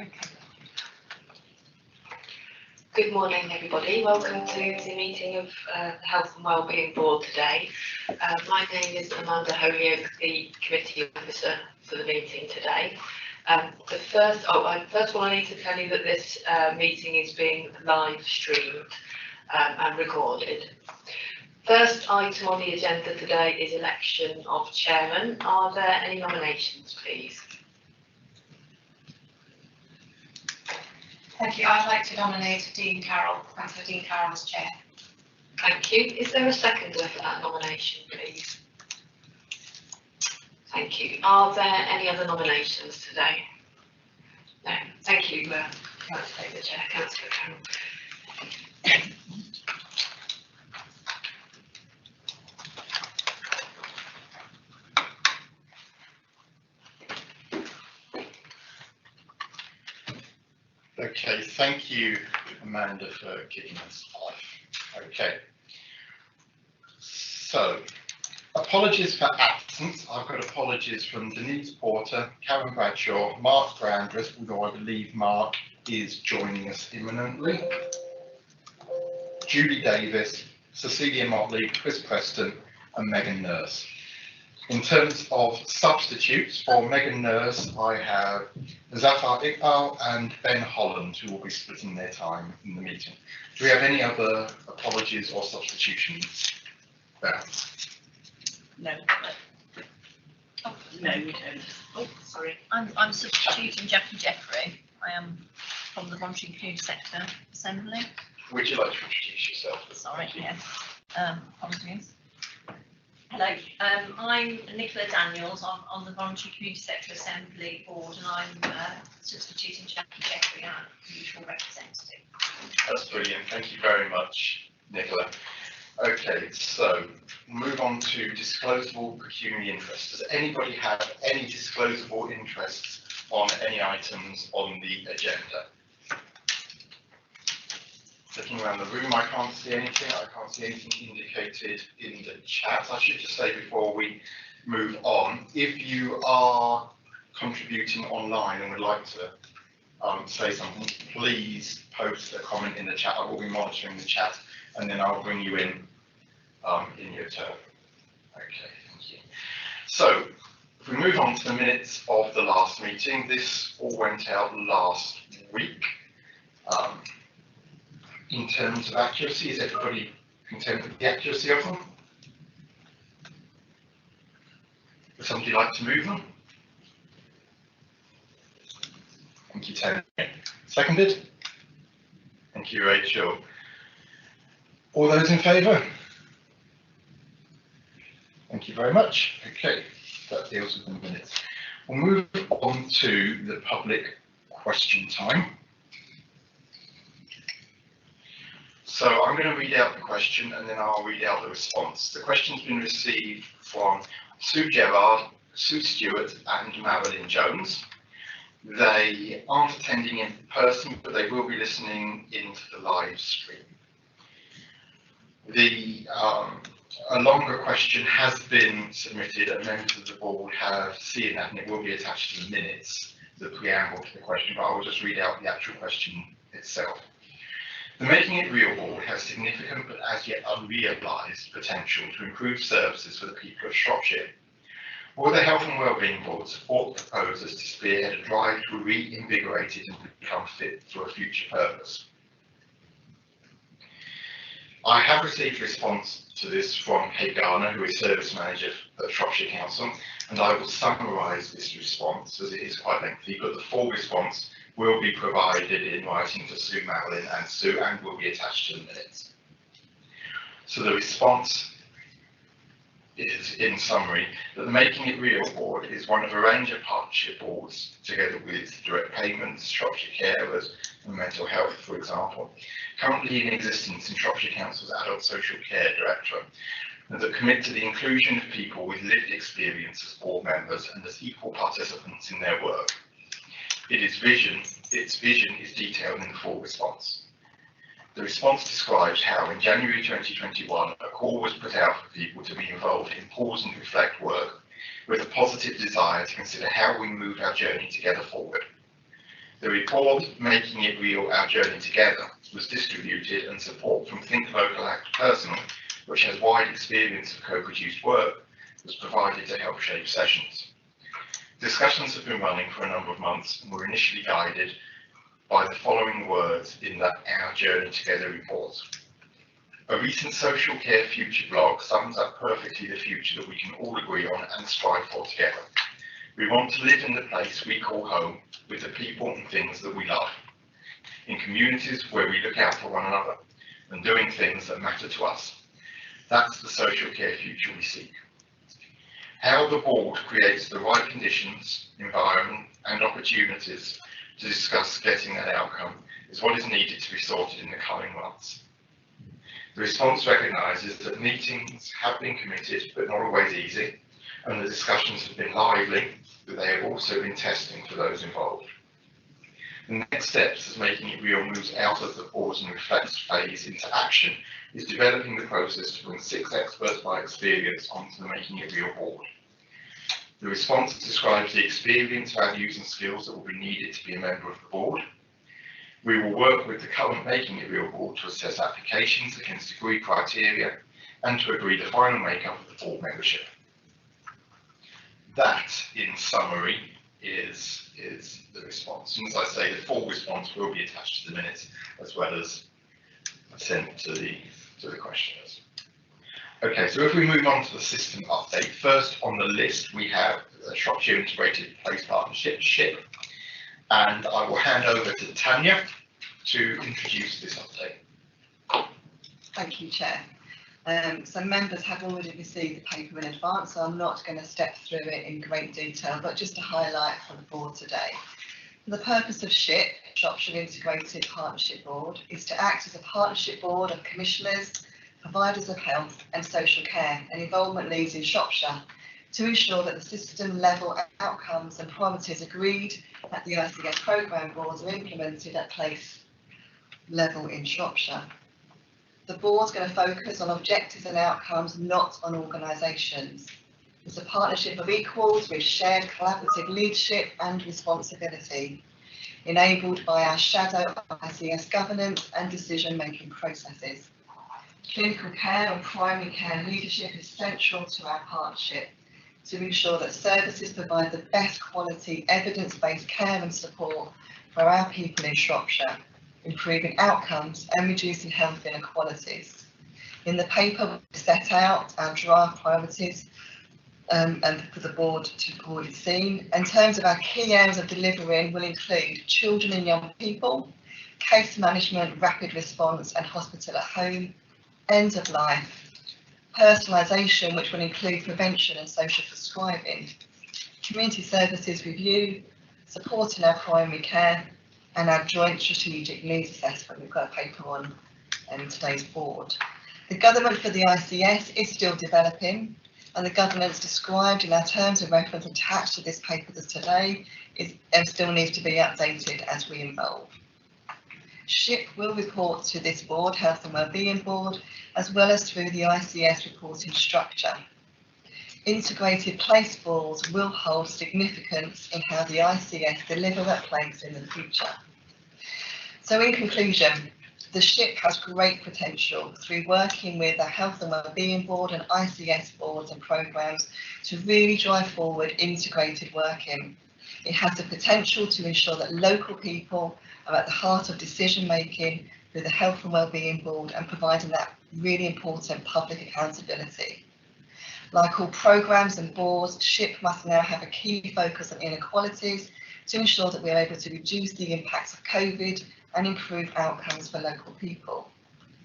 Okay. Good morning, everybody. Welcome to the meeting of the Health and Wellbeing Board today. My name is Amanda Holyoke, the committee officer for the meeting today. First of all, I need to tell you that this meeting is being live streamed and recorded. First item on the agenda today is election of chairman. Are there any nominations, please? Thank you. I'd like to nominate Dean Carroll, Councillor Dean Carroll as chair. Thank you. Is there a seconder for that nomination, please? Thank you. Are there any other nominations today? No. Thank you. Let's take the chair, Councillor Carroll. Okay, thank you, Amanda, for kicking us off. Okay, so apologies for absence. I've got apologies from Denise Porter, Karen Bradshaw, Mark Brandreth, although I believe Mark is joining us imminently, Julie Davis, Cecilia Motley, Chris Preston, and Megan Nurse. In terms of substitutes for Megan Nurse, I have Zafar Iqbal and Ben Holland, who will be splitting their time in the meeting. Do we have any other apologies or substitutions? No. Oh, No, we don't. oh, sorry. I'm substituting Jackie Jeffrey. I am from the Voluntary Community Sector Assembly. Would you like to introduce yourself? Sorry, yes. Apologies. Hello, I'm Nicola Daniels. I'm on the Voluntary Community Sector Assembly Board, and I'm substituting Jackie Jeffrey, our usual representative. That's brilliant. Thank you very much, Nicola. Okay, so move on to disclosable pecuniary interests. Does anybody have any disclosable interests on any items on the agenda? Looking around the room, I can't see anything. I can't see anything indicated in the chat. I should just say before we move on, if you are contributing online and would like to say something, please post a comment in the chat. I will be monitoring the chat, and then I'll bring you in your turn. Okay, thank you. So, if we move on to the minutes of the last meeting, this all went out last week. In terms of accuracy, is everybody content with the accuracy of them? Would somebody like to move them? Thank you, Tony. Seconded? Thank you, Rachel. All those in favour? Thank you very much. Okay, that deals with the minutes. We'll move on to the public question time. So I'm going to read out the question and then I'll read out the response. The question's been received from Sue Gerard, Sue Stewart and Marilyn Jones. They aren't attending in person, but they will be listening into the live stream. A longer question has been submitted and members of the board have seen that, and it will be attached to the minutes, the preamble to the question, but I will just read out the actual question itself. The Making It Real board has significant but as yet unrealised potential to improve services for the people of Shropshire. Will the Health and Wellbeing Board support the proposers to spearhead a drive to reinvigorate it and become fit for a future purpose? I have received a response to this from Kate Garner, who is Service Manager at Shropshire Council, and I will summarise this response as it is quite lengthy, but the full response will be provided in writing to Sue, Marilyn and Sue and will be attached to the minutes. So the response is, in summary, that the Making It Real board is one of a range of partnership boards, together with Direct Payments, Shropshire Carers and Mental Health, for example, currently in existence in Shropshire Council's Adult Social Care Directorate, that commit to the inclusion of people with lived experience as board members and as equal participants in their work. Its vision is detailed in the full response. The response describes how in January 2021 a call was put out for people to be involved in pause and reflect work with a positive desire to consider how we move our journey together forward. The report, Making It Real, Our Journey Together, was distributed, and support from Think Local Act Personal, which has wide experience of co-produced work, was provided to help shape sessions. Discussions have been running for a number of months and were initially guided by the following words in that Our Journey Together report. A recent social care future blog sums up perfectly the future that we can all agree on and strive for together. We want to live in the place we call home with the people and things that we love, in communities where we look out for one another and doing things that matter to us. That's the social care future we seek. How the board creates the right conditions, environment and opportunities to discuss getting that outcome is what is needed to be sorted in the coming months. The response recognises that meetings have been committed but not always easy, and the discussions have been lively, but they have also been testing for those involved. The next steps as Making It Real moves out of the pause and reflect phase into action is developing the process to bring 6 experts by experience onto the Making It Real board. The response describes the experience, values and skills that will be needed to be a member of the board. We will work with the current Making It Real board to assess applications against degree criteria and to agree the final makeup of the board membership. That, in summary, is the response. And as I say, the full response will be attached to the minutes as well as sent to the questioners. Okay, so if we move on to the system update, first on the list we have the Shropshire Integrated Place Partnership, SHIP, and I will hand over to Tanya to introduce this update. Thank you, Chair. So members have already received the paper in advance, so I'm not going to step through it in great detail, but just to highlight for the board today. The purpose of SHIP, Shropshire Integrated Partnership Board, is to act as a partnership board of commissioners, providers of health and social care and involvement leads in Shropshire to ensure that the system level outcomes and priorities agreed at the ICS programme boards are implemented at place level in Shropshire. The board's going to focus on objectives and outcomes, not on organisations. It's a partnership of equals with shared collaborative leadership and responsibility, enabled by our shadow ICS governance and decision-making processes. Clinical care and primary care leadership is central to our partnership to ensure that services provide the best quality evidence-based care and support for our people in Shropshire, improving outcomes and reducing health inequalities. In the paper, we set out our draft priorities and for the board to have already seen. In terms of our key areas of delivering will include children and young people, case management, rapid response and hospital at home, end of life, personalisation, which will include prevention and social prescribing, community services review, supporting our primary care, and our joint strategic needs assessment. We've got a paper on today's board. The government for the ICS is still developing, and the governance described in our terms of reference attached to this paper today still needs to be updated as we evolve. SHIP will report to this board, Health and Wellbeing Board, as well as through the ICS reporting structure. Integrated place boards will hold significance in how the ICS deliver at place in the future. So in conclusion, the SHIP has great potential through working with the Health and Wellbeing Board and ICS boards and programmes to really drive forward integrated working. It has the potential to ensure that local people are at the heart of decision making through the Health and Wellbeing Board and providing that really important public accountability. Like all programmes and boards, SHIP must now have a key focus on inequalities to ensure that we are able to reduce the impacts of COVID and improve outcomes for local people.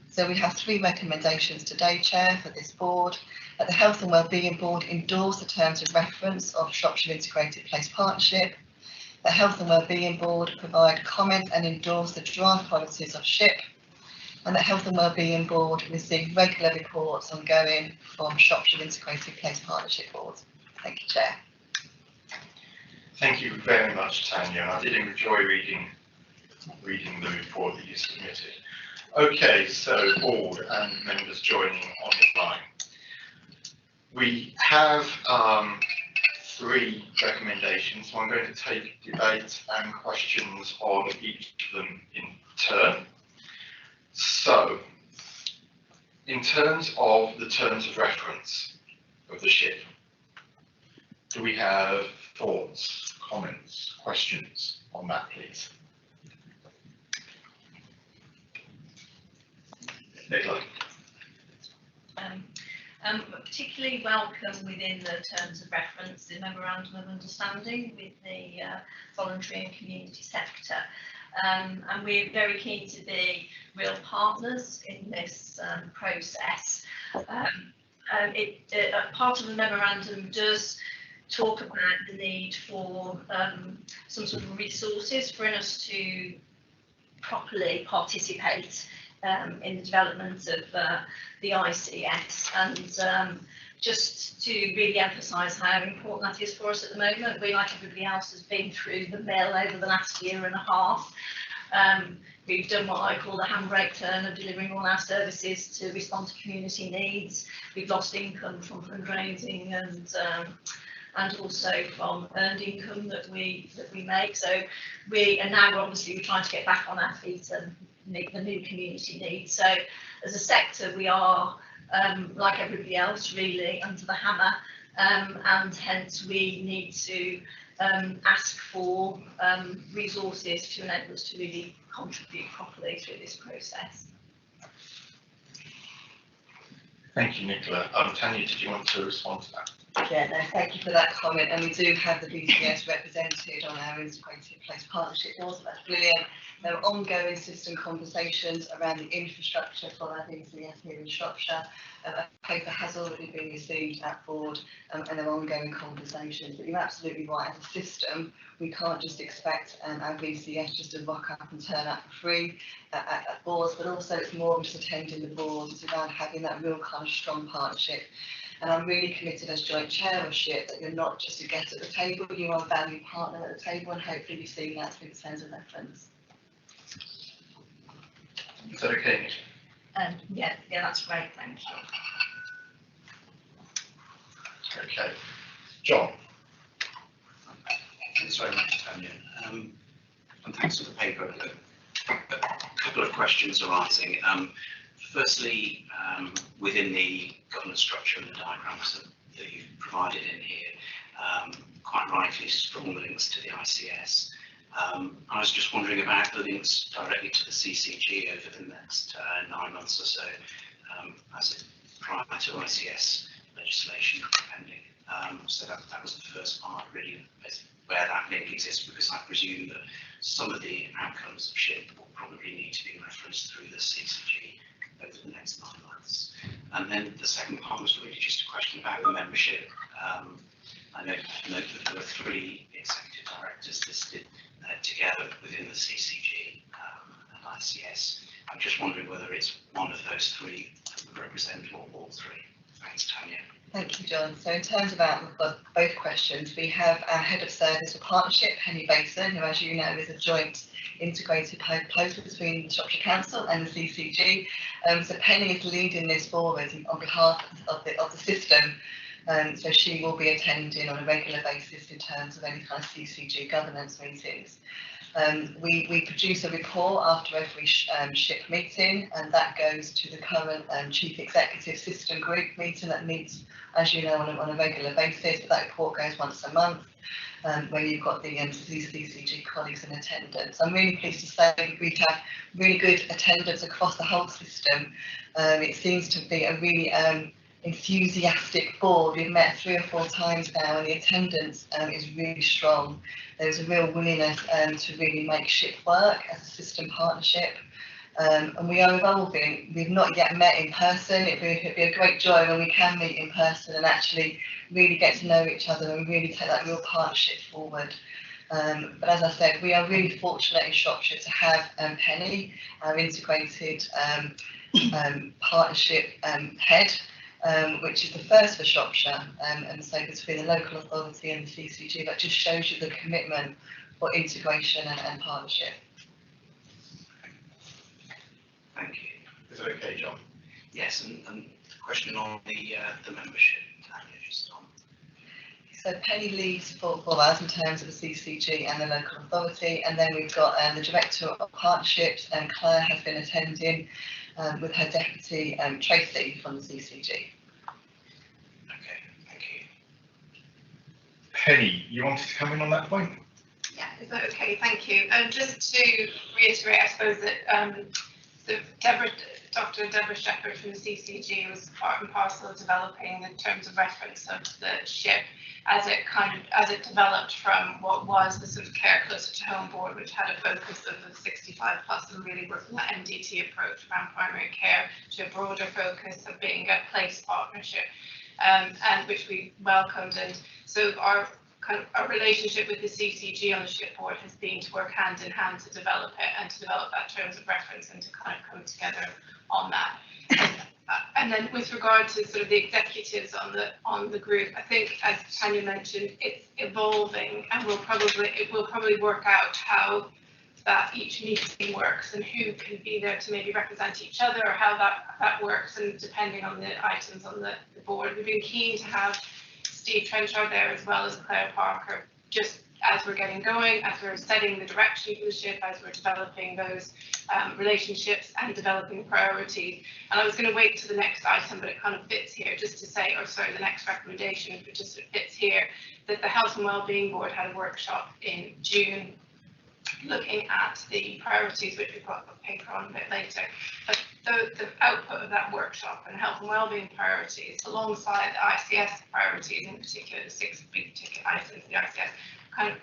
So we have 3 recommendations today, Chair, for this board. That the Health and Wellbeing Board endorse the terms of reference of Shropshire Integrated Place Partnership. The Health and Wellbeing Board provide comment and endorse the draft policies of SHIP. And the Health and Wellbeing Board receive regular reports ongoing from Shropshire Integrated Place Partnership Board. Thank you, Chair. Thank you very much, Tanya. I did enjoy reading the report that you submitted. Okay, so board and members joining on the line. We have 3 recommendations, so I'm going to take debate and questions on each of them in turn. So, in terms of the terms of reference of the SHIP, do we have thoughts, comments, questions on that, please? Nicola. Particularly welcome within the terms of reference, the Memorandum of Understanding with the voluntary and community sector. And we're very keen to be real partners in this process. Part of the memorandum does talk about the need for some sort of resources for us to properly participate in the development of the ICS, and just to really emphasise how important that is for us at the moment. We, like everybody else, has been through the mill over the last year and a half. We've done what I call the handbrake turn of delivering all our services to respond to community needs. We've lost income from fundraising and also from earned income that we make. So we are now obviously trying to get back on our feet and meet the new community needs. So as a sector, we are like everybody else, really under the hammer, and hence we need to ask for resources to enable us to really contribute properly through this process. Thank you, Nicola. Tanya, did you want to respond to that? Yeah, no, thank you for that comment. And we do have the VCS represented on our integrated place partnership board, so that's brilliant. There are ongoing system conversations around the infrastructure for our VCS here in Shropshire. A paper has already been received at board, and there are ongoing conversations. But you're absolutely right, as a system, we can't just expect our VCS just to rock up and turn up for free at boards, but also it's more than just attending the boards. It's around having that real kind of strong partnership. And I'm really committed as joint chair of SHIP that you're not just a guest at the table, you are a valued partner at the table, and hopefully you've seen that through the terms of reference. Is that okay, Nicola? Yeah, that's great, thank you. Okay. John. Thanks very much, Tanya. And thanks for the paper. A couple of questions arising. Firstly, within the governance structure and the diagrams that you've provided in here, quite rightly strong links to the ICS. I was just wondering about the links directly to the CCG over the next 9 months or so, as prior to ICS legislation pending. So that was the first part, really, where that link exists, because I presume that some of the outcomes of SHIP will probably need to be referenced through the CCG over the next 9 months. And then the second part was really just a question about the membership. I note that there were 3 executive directors listed together within the CCG and ICS. I'm just wondering whether it's one of those 3 that would represent all 3. Thanks, Tanya. Thank you, John. So in terms of both questions, we have our head of service for partnership, Penny Bason, who, as you know, is a joint integrated post between the Shropshire Council and the CCG. So Penny is leading this forward on behalf of the system. So she will be attending on a regular basis in terms of any kind of CCG governance meetings. We produce a report after every SHIP meeting, and that goes to the current Chief Executive System Group meeting that meets, as you know, on a regular basis, but that report goes once a month, where you've got the CCG colleagues in attendance. I'm really pleased to say we have really good attendance across the whole system. It seems to be a really enthusiastic board. We've met 3 or 4 times now, and the attendance is really strong. There's a real willingness to really make SHIP work as a system partnership, and we are evolving. We've not yet met in person. It'd be a great joy when we can meet in person and actually really get to know each other and really take that real partnership forward. But as I said, we are really fortunate in Shropshire to have Penny, our integrated partnership head, which is the first for Shropshire, and so between the local authority and the CCG, that just shows you the commitment for integration and partnership. Thank you. Is that okay, John? Yes, and the question on the membership, Tanya, just on. So Penny leads for us in terms of the CCG and the local authority, and then we've got the Director of Partnerships, and Claire has been attending with her deputy Tracy from the CCG. Okay, thank you. Penny, you wanted to come in on that point? Yeah, is that okay? Thank you. Just to reiterate, I suppose that Dr. Deborah Shepherd from the CCG was part and parcel of developing the terms of reference of the SHIP as it developed from what was the sort of care closer to home board, which had a focus of the 65 plus and really working that MDT approach around primary care, to a broader focus of being a place partnership, and which we welcomed. And so our relationship with the CCG on the SHIP board has been to work hand in hand to develop it and to develop that terms of reference and to kind of come together on that. And then with regard to sort of the executives on the group, I think, as Tanya mentioned, it's evolving, and it will probably work out how that each meeting works and who can be there to maybe represent each other, or how that works, and depending on the items on the board. We've been keen to have Steve Trenchard there as well as Claire Parker, just as we're getting going, as we're setting the direction for the SHIP, as we're developing those relationships and developing priorities. And I was going to wait to the next item, but it kind of fits here, just to say, or sorry, the next recommendation, but just fits here, that the Health and Wellbeing Board had a workshop in June looking at the priorities, which we've got a paper on a bit later. But the output of that workshop and health and wellbeing priorities, alongside the ICS priorities, in particular the 6 big ticket items of the ICS, kind of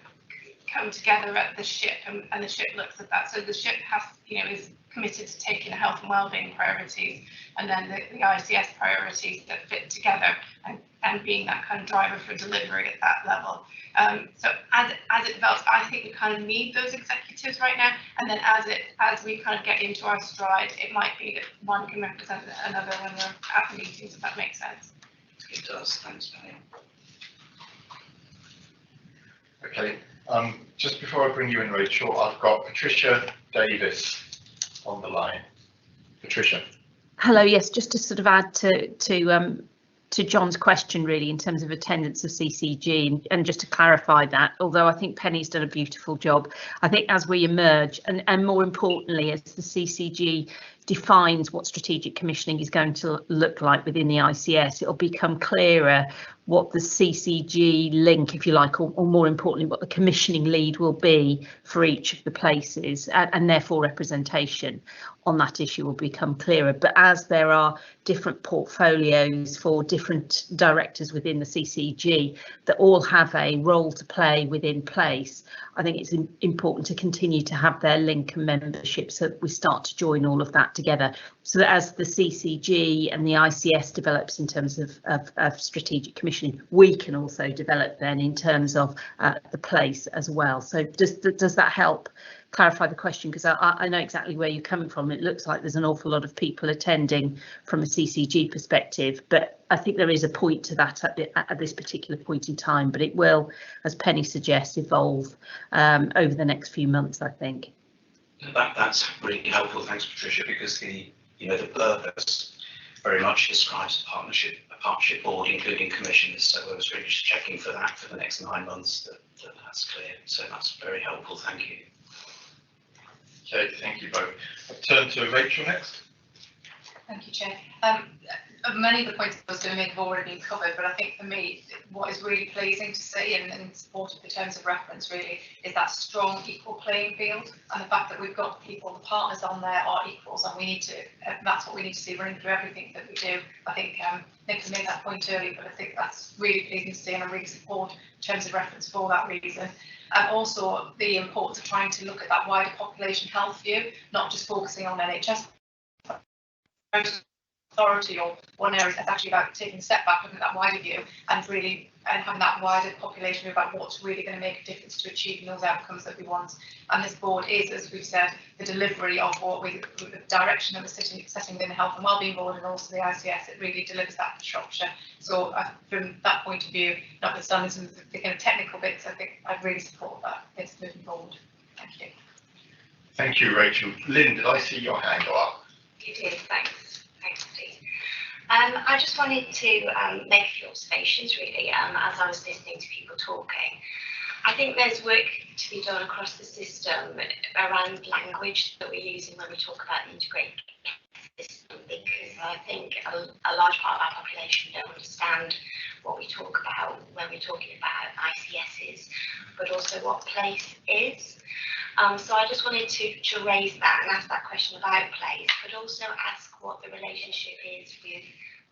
come together at the SHIP, and the SHIP looks at that. So the SHIP has, is committed to taking the health and wellbeing priorities and then the ICS priorities that fit together, and being that kind of driver for delivery at that level. So as it develops, I think we kind of need those executives right now, and then as we kind of get into our stride, it might be that one can represent another when we're at the meetings, if that makes sense. It does, thanks, Penny. Okay, just before I bring you in, Rachel, I've got Patricia Davis on the line. Patricia. Hello, yes, just to sort of add to John's question, really, in terms of attendance of CCG, and just to clarify that, although I think Penny's done a beautiful job, I think as we emerge, and more importantly, as the CCG defines what strategic commissioning is going to look like within the ICS, it'll become clearer what the CCG link, if you like, or more importantly, what the commissioning lead will be for each of the places, and therefore representation on that issue will become clearer. But as there are different portfolios for different directors within the CCG that all have a role to play within place, I think it's important to continue to have their link and membership, so that we start to join all of that together, so that as the CCG and the ICS develops in terms of strategic commissioning, we can also develop then in terms of the place as well. So does that help clarify the question? Because I know exactly where you're coming from. It looks like there's an awful lot of people attending from a CCG perspective, but I think there is a point to that at this particular point in time, but it will, as Penny suggests, evolve over the next few months, I think. That's really helpful, thanks, Patricia, because the purpose very much describes a partnership board, including commissioners. So I was really just checking for that for the next 9 months that's clear. So that's very helpful. Thank you. Okay, thank you both. I'll turn to Rachel next. Thank you, Chair. Many of the points I was going to make have already been covered, but I think for me, what is really pleasing to see and in support of the terms of reference really is that strong equal playing field, and the fact that we've got people, the partners on there are equals, and we need to, that's what we need to see running through everything that we do. I think Nick made that point earlier, but I think that's really pleasing to see, and I really support terms of reference for that reason. And also the importance of trying to look at that wider population health view, not just focusing on NHS authority or one area. It's actually about taking a step back, looking at that wider view, and really having that wider population about what's really going to make a difference to achieving those outcomes that we want. And this board is, as we've said, the delivery of the direction that we're setting within the Health and Wellbeing Board, and also the ICS. It really delivers that for Shropshire. So from that point of view, notwithstanding some of the kind of technical bits, I think I really support that. It's moving forward. Thank you. Thank you, Rachel. Lynn, did I see your hand go up? You did, thanks. Thanks, Steve. I just wanted to make a few observations really as I was listening to people talking. I think there's work to be done across the system around language that we're using when we talk about the integrated system, because I think a large part of our population don't understand what we talk about when we're talking about ICSs, but also what place is. So I just wanted to raise that and ask that question about place, but also ask what the relationship is with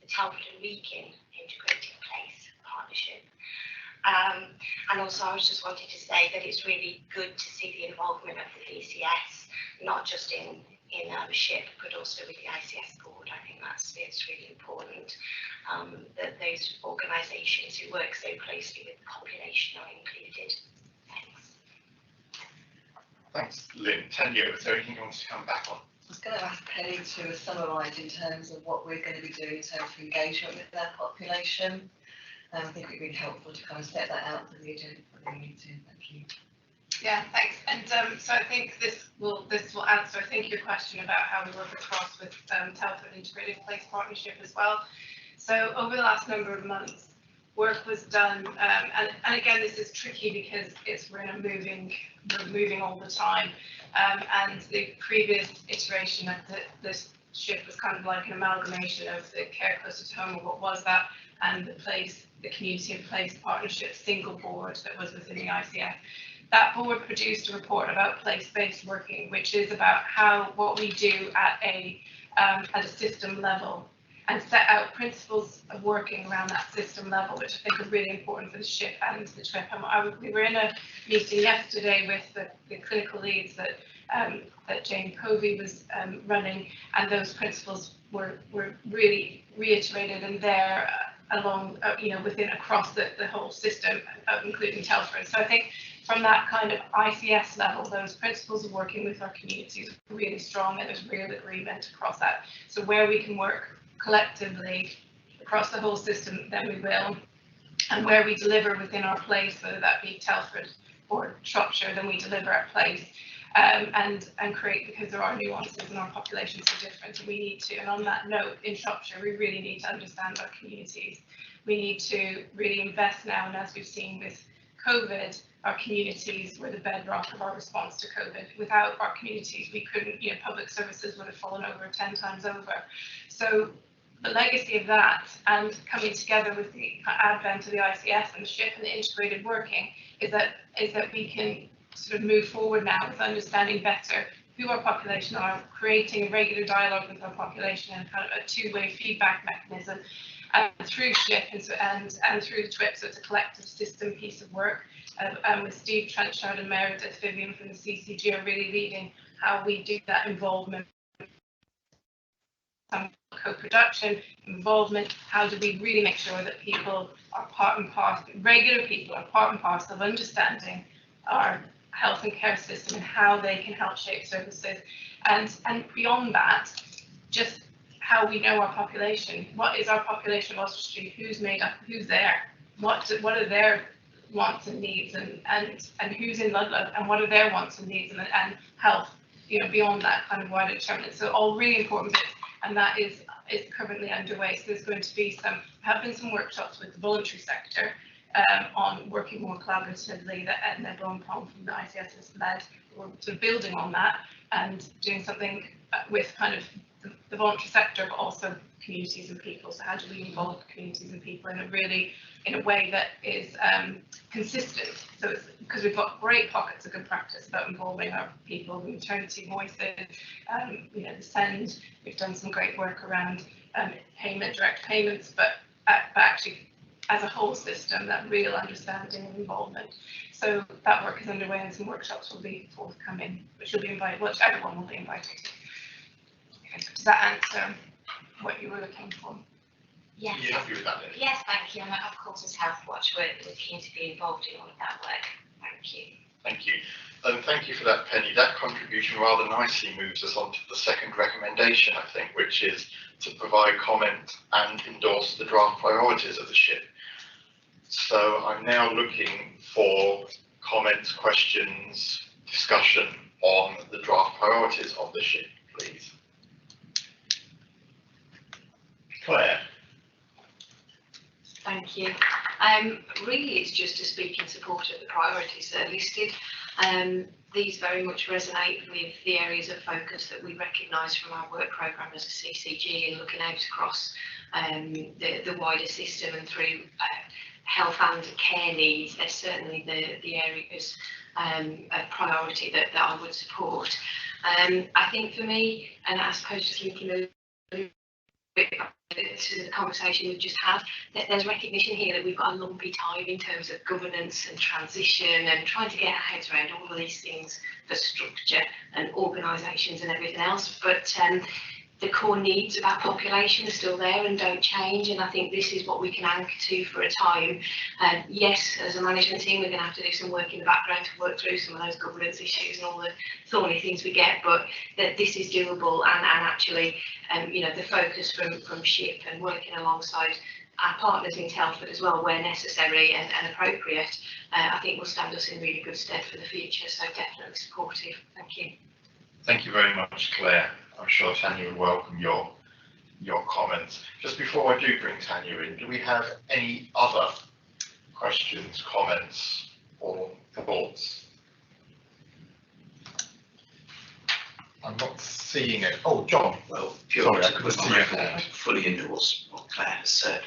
the Telford and Wrekin Integrated Place Partnership. And also I was just wanting to say that it's really good to see the involvement of the VCS, not just in SHIP, but also with the ICS board. I think it's really important that those organisations who work so closely with the population are included. Thanks. Thanks, Lynn. Tanya, is there anything you want to come back on? I was going to ask Penny to summarise in terms of what we're going to be doing in terms of engagement with their population. I think it would be helpful to kind of set that out for the agenda for the meeting. Thank you. Yeah, thanks. And so I think this will answer, I think, your question about how we work across with Telford Integrated Place Partnership as well. So over the last number of months, work was done, and again, this is tricky because we're moving all the time, and the previous iteration of this SHIP was kind of like an amalgamation of the care closer to home, or what was that, and the community and place partnership single board that was within the ICF. That board produced a report about place-based working, which is about what we do at a system level, and set out principles of working around that system level, which I think are really important for the SHIP and the TRIP. And we were in a meeting yesterday with the clinical leads that Jane Covey was running, and those principles were really reiterated and there along, across the whole system, including Telford. So I think from that kind of ICS level, those principles of working with our communities are really strong, and there's real agreement across that. So where we can work collectively across the whole system, then we will. And where we deliver within our place, whether that be Telford or Shropshire, then we deliver at place. And create, because there are nuances and our populations are different, and we need to, and on that note, in Shropshire, we really need to understand our communities. We need to really invest now, and as we've seen with COVID, our communities were the bedrock of our response to COVID. Without our communities, we couldn't, public services would have fallen over 10 times over. So the legacy of that, and coming together with the advent of the ICS and the SHIP and the integrated working, is that we can sort of move forward now with understanding better who our population are, creating a regular dialogue with our population and kind of a two-way feedback mechanism through SHIP and through the TRIP. So it's a collective system piece of work. With Steve Trenchard and Meredith Vivian from the CCG are really leading how we do that involvement, co-production, involvement. How do we really make sure that people are part and parcel, regular people are part and parcel of understanding our health and care system and how they can help shape services, and beyond that, just how we know our population. What is our population of Ulster Street? Who's made up? Who's there? What are their wants and needs, and who's in Ludlow, and what are their wants and needs, and health, beyond that kind of wider determinant. So all really important bits, and that is currently underway. So there's going to be have been some workshops with the voluntary sector on working more collaboratively, that Edna Blom-Pong from the ICS has led. We're sort of building on that and doing something with kind of the voluntary sector, but also communities and people. So how do we involve communities and people in a way that is consistent? So it's because we've got great pockets of good practice about involving our people, the maternity voices, the SEND. We've done some great work around direct payments, but actually as a whole system, that real understanding and involvement. So that work is underway, and some workshops will be forthcoming, which you'll be invited, which everyone will be invited to. Okay, does that answer what you were looking for? Yes. You happy with that, Lynn? Yes, thank you. And of course, as Health Watch, we're keen to be involved in all of that work. Thank you. Thank you. And thank you for that, Penny. That contribution rather nicely moves us on to the second recommendation, I think, which is to provide comment and endorse the draft priorities of the SHIP. So I'm now looking for comments, questions, discussion on the draft priorities of the SHIP, please. Claire? Thank you. Really, it's just to speak in support of the priorities that are listed. These very much resonate with the areas of focus that we recognise from our work programme as a CCG, and looking out across the wider system and through health and care needs. There's certainly the areas of priority that I would support. I think for me, and I suppose just linking a little bit to the conversation we've just had, that there's recognition here that we've got a lumpy time in terms of governance and transition and trying to get our heads around all of these things for structure and organisations and everything else. But the core needs of our population are still there and don't change, and I think this is what we can anchor to for a time. Yes, as a management team, we're going to have to do some work in the background to work through some of those governance issues and all the thorny things we get, but that this is doable, and actually, you know, the focus from SHIP and working alongside our partners in Telford as well, where necessary and appropriate, I think will stand us in really good stead for the future. So definitely supportive. Thank you. Thank you very much, Claire. I'm sure Tanya will welcome your comments. Just before I do bring Tanya in, do we have any other questions, comments, or thoughts? I'm not seeing it. Oh, John. Well, sorry, I couldn't fully endorse what Claire has said.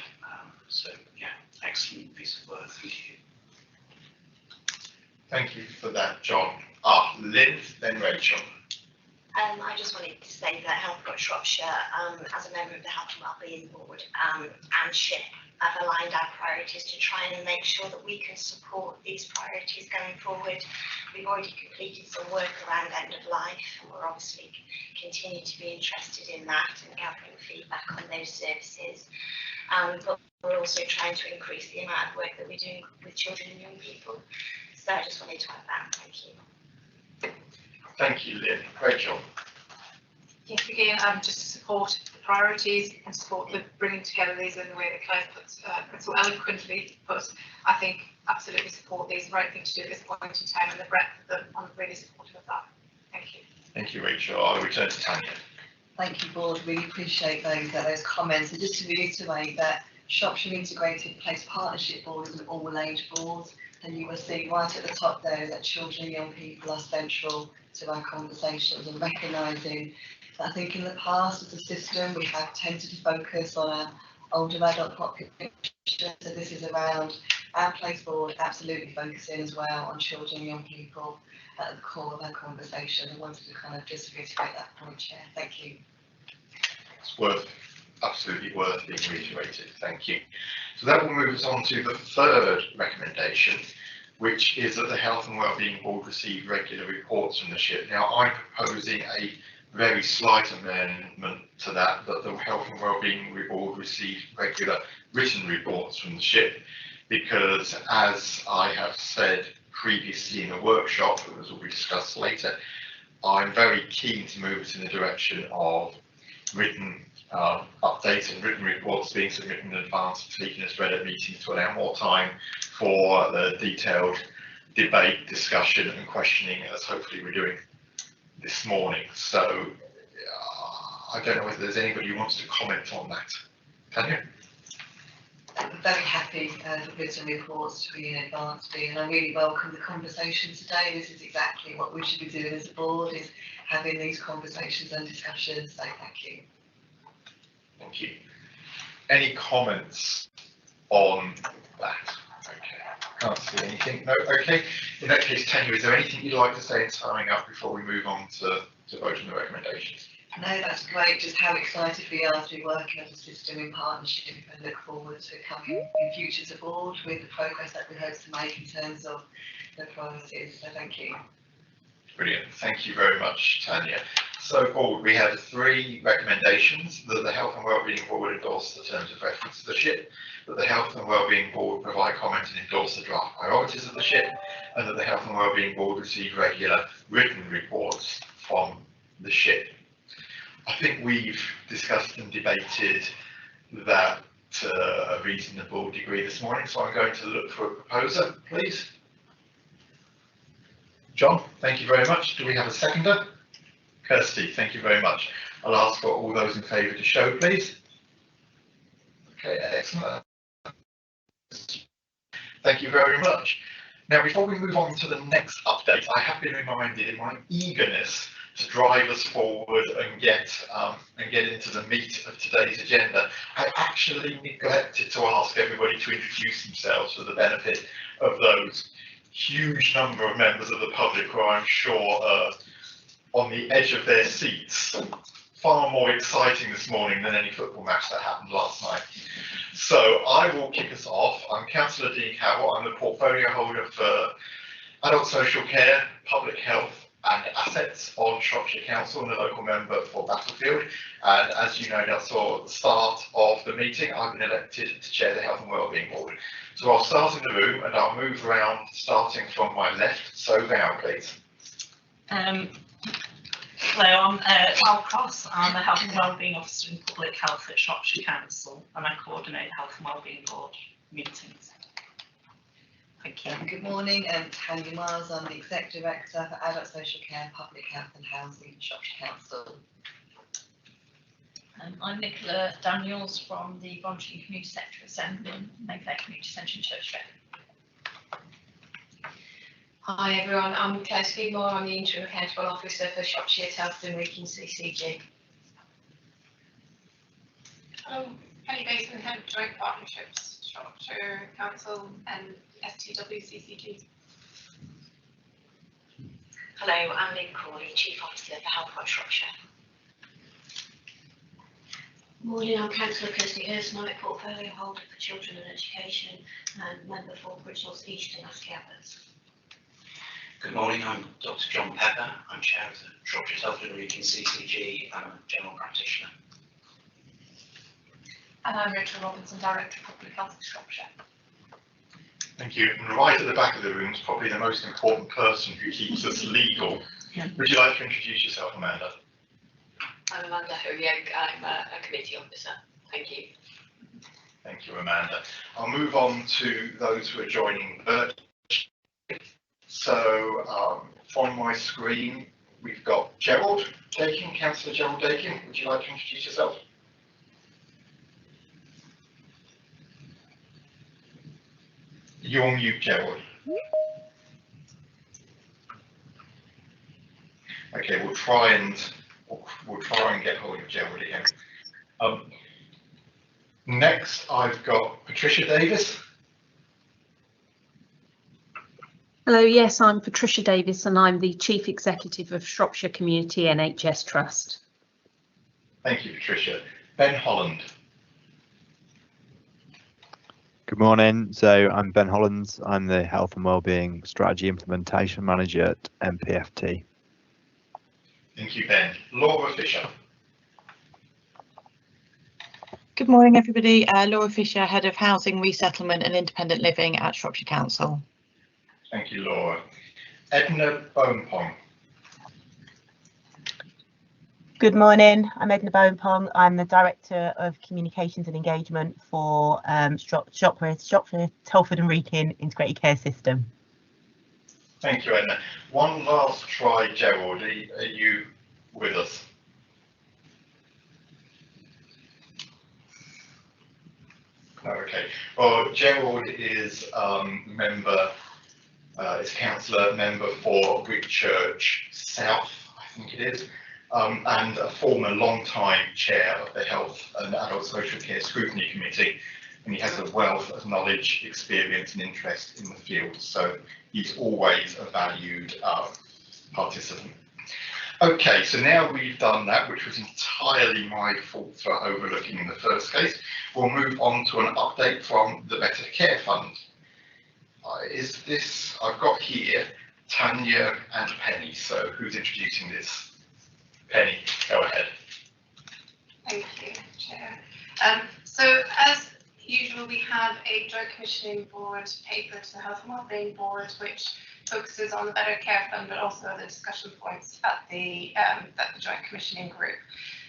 So, yeah, excellent piece of work. Thank you. Thank you for that, John. Lynn, then Rachel. I just wanted to say that Health Got Shropshire, as a member of the Health and Wellbeing Board and SHIP, have aligned our priorities to try and make sure that we can support these priorities going forward. We've already completed some work around end of life, and we're obviously continue to be interested in that and gathering feedback on those services. But we're also trying to increase the amount of work that we're doing with children and young people. So I just wanted to add that. Thank you. Thank you, Lynn. Rachel. Yes, again, just to support the priorities and support the bringing together these in the way that Claire puts so eloquently put. I think absolutely support these, the right thing to do at this point in time, and the breadth of them. I'm really supportive of that. Thank you. Thank you, Rachel. I'll return to Tanya. Thank you, board. Really appreciate those comments. And just to reiterate that Shropshire Integrated Place Partnership Board is an all-age board, and you will see right at the top there that children and young people are central to our conversations, and recognising that I think in the past as a system we have tended to focus on our older adult population, so this is around our place board absolutely focusing as well on children and young people at the core of our conversation. I wanted to kind of just reiterate that point, Chair. Thank you. It's absolutely worth being reiterated. Thank you. So that will move us on to the third recommendation, which is that the Health and Wellbeing Board receive regular reports from the SHIP. Now, I'm proposing a very slight amendment to that the Health and Wellbeing Board receive regular written reports from the SHIP, because as I have said previously in a workshop, as will be discussed later, I'm very keen to move us in the direction of written updates and written reports being submitted in advance of taking as read at meetings to allow more time for the detailed debate, discussion and questioning, as hopefully we're doing this morning. So I don't know whether there's anybody who wants to comment on that. Tanya? I'm very happy for written reports to be in advance, and I really welcome the conversation today. This is exactly what we should be doing as a board, is having these conversations and discussions. So thank you. Thank you. Any comments on that? Okay, can't see anything. No, okay. In that case, Tanya, is there anything you'd like to say in summing up before we move on to vote on the recommendations? No, that's great. Just how excited we are to be working as a system in partnership, and look forward to coming in future to board with the progress that we hope to make in terms of the priorities. So thank you. Brilliant. Thank you very much, Tanya. So board, we have 3 recommendations: that the Health and Wellbeing Board endorse the terms of reference to the SHIP, that the Health and Wellbeing Board provide comment and endorse the draft priorities of the SHIP, and that the Health and Wellbeing Board receive regular written reports from the SHIP. I think we've discussed and debated that to a reasonable degree this morning, so I'm going to look for a proposer, please. John, thank you very much. Do we have a seconder? Kirsty, thank you very much. I'll ask for all those in favour to show, please. Okay, excellent. Thank you very much. Now, before we move on to the next update, I have been reminded in my eagerness to drive us forward and get into the meat of today's agenda, I actually neglected to ask everybody to introduce themselves for the benefit of those huge number of members of the public who I'm sure are on the edge of their seats. Far more exciting this morning than any football match that happened last night. So I will kick us off. I'm Councillor Dean Cowell. I'm the portfolio holder for adult social care, public health and assets on Shropshire Council and a local member for Battlefield. And as you know, that's at the start of the meeting, I've been elected to chair the Health and Wellbeing Board. So I'll start in the room and I'll move around starting from my left. So Val, please. Hello, I'm Val Cross. I'm a Health and Wellbeing Officer in Public Health at Shropshire Council and I coordinate Health and Wellbeing Board meetings. Thank you. Good morning, I'm Tanya Miles. I'm the Executive Director for Adult Social Care, Public Health and Housing at Shropshire Council. I'm Nicola Daniels from the Voluntary Community Sector Assembly in Mayfair Community Centre in Church. Hi everyone, I'm Claire Skidmore. I'm the Interim Accountable Officer for Shropshire Health and Wellbeing CCG. Penny Basin, Head of Joint Partnerships, Shropshire Council and STWCCG. Hello, I'm Lynn Crawley, Chief Officer for Health at Shropshire. Morning, I'm Councillor Kirsty Hurst, I'm a portfolio holder for Children and Education and member for Bridge North East and Astley Abbotts. Good morning, I'm Dr. John Pepper. I'm chair of the Shropshire Health and Wellbeing CCG and I'm a general practitioner. And I'm Rachel Robinson, Director of Public Health at Shropshire. Thank you. And right at the back of the room is probably the most important person who keeps us legal. Would you like to introduce yourself, Amanda? I'm Amanda Holyoke. I'm a committee officer. Thank you. Thank you, Amanda. I'll move on to those who are joining virtually. So on my screen, we've got Gerald Dakin, Councillor Gerald Dakin. Would you like to introduce yourself? You're on mute, Gerald. Okay, we'll try and get hold of Gerald again. Next, I've got Patricia Davis. Hello, yes, I'm Patricia Davis and I'm the Chief Executive of Shropshire Community NHS Trust. Thank you, Patricia. Ben Holland. Good morning. So I'm Ben Hollands. I'm the Health and Wellbeing Strategy Implementation Manager at MPFT. Thank you, Ben. Laura Fisher. Good morning, everybody. Laura Fisher, Head of Housing, Resettlement and Independent Living at Shropshire Council. Thank you, Laura. Edna Bonepong. Good morning, I'm Edna Bonepong. I'm the Director of Communications and Engagement for Shropshire Telford and Wrekin Integrated Care System. Thank you, Edna. One last try, Gerald. Are you with us? Okay. Well, Gerald is is councillor member for Whitchurch South, I think it is, and a former long-time chair of the Health and Adult Social Care Scrutiny Committee, and he has a wealth of knowledge, experience and interest in the field, so he's always a valued participant. Okay, so now we've done that, which was entirely my fault for overlooking in the first case, we'll move on to an update from the Better Care Fund. I've got here Tanya and Penny, so who's introducing this? Penny, go ahead. Thank you, Chair. So as usual, we have a joint commissioning board paper to the Health and Wellbeing Board, which focuses on the Better Care Fund, but also the discussion points at the joint commissioning group.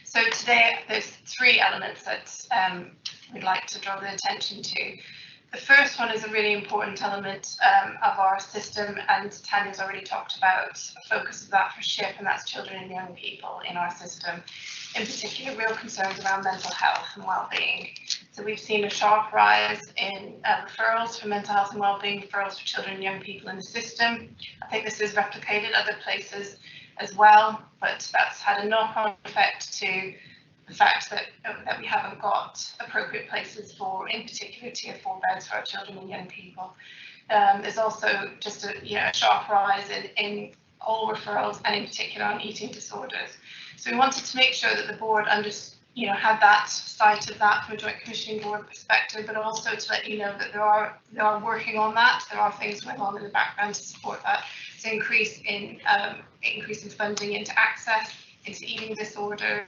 So today there's three elements that we'd like to draw the attention to. The first first one is a really important element of our system, and Tanya's already talked about the focus of that for SHIP, and that's children and young people in our system. In particular, real concerns around mental health and wellbeing. So we've seen a sharp rise in referrals for mental health and wellbeing, referrals for children and young people in the system. I think this is replicated other places as well, but that's had a knock-on effect to the fact that we haven't got appropriate places for, in particular, tier 4 beds for our children and young people. There's also just a sharp rise in all referrals, and in particular on eating disorders. So we wanted to make sure that the board had that sight of that from a joint commissioning board perspective, but also to let you know that they are working on that. There are things going on in the background to support that. So increase in funding into access, into eating disorder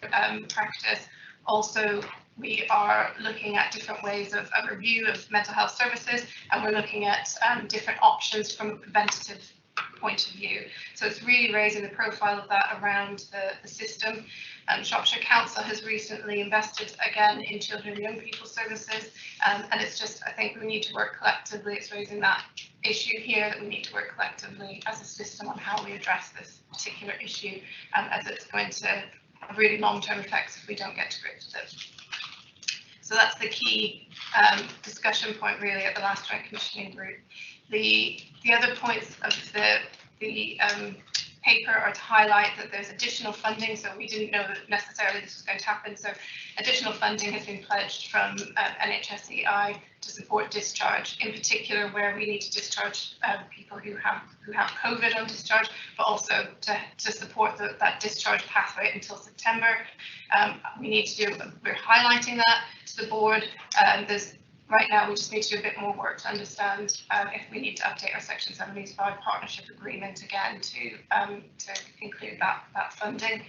practice. Also, we are looking at different ways of a review of mental health services, and we're looking at different options from a preventative point of view. So it's really raising the profile of that around the system. Shropshire Council has recently invested again in children and young people services, and it's just, I think we need to work collectively. It's raising that issue here that we need to work collectively as a system on how we address this particular issue, as it's going to have really long-term effects if we don't get to grips with it. So that's the key discussion point really at the last joint commissioning group. The other points of the paper are to highlight that there's additional funding, so we didn't know that necessarily this was going to happen. So additional funding has been pledged from NHSEI to support discharge, in particular where we need to discharge people who have COVID on discharge, but also to support that discharge pathway until September. We need to do, we're highlighting that to the board. Right now, we just need to do a bit more work to understand if we need to update our Section 75 partnership agreement again to include that funding.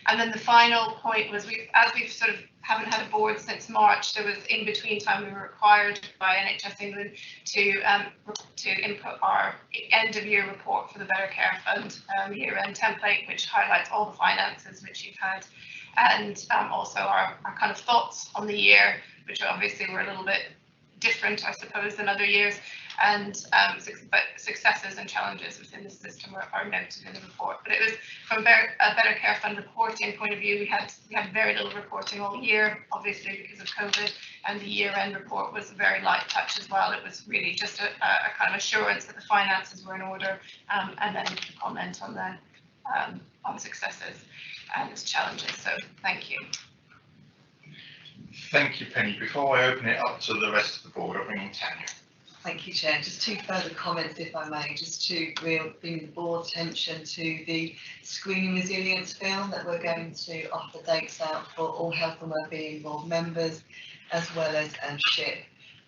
And then the final point was, as we've sort of haven't had a board since March, there was in between time we were required by NHS England to input our end of year report for the Better Care Fund year-end template, which highlights all the finances which you've had, and also our kind of thoughts on the year, which obviously were a little bit different, I suppose, than other years, and but successes and challenges within the system are noted in the report. But it was from a Better Care Fund reporting point of view, we had very little reporting all year, obviously because of COVID, and the year-end report was a very light touch as well. It was really just a kind of assurance that the finances were in order, and then comment on the successes and challenges. So thank you. Thank you, Penny. Before I open it up to the rest of the board, I'll bring in Tanya. Thank you, Chair. Just two further comments, if I may, just to bring the board's attention to the Screening Resilience film that we're going to offer dates out for all health and wellbeing board members, as well as SHIP.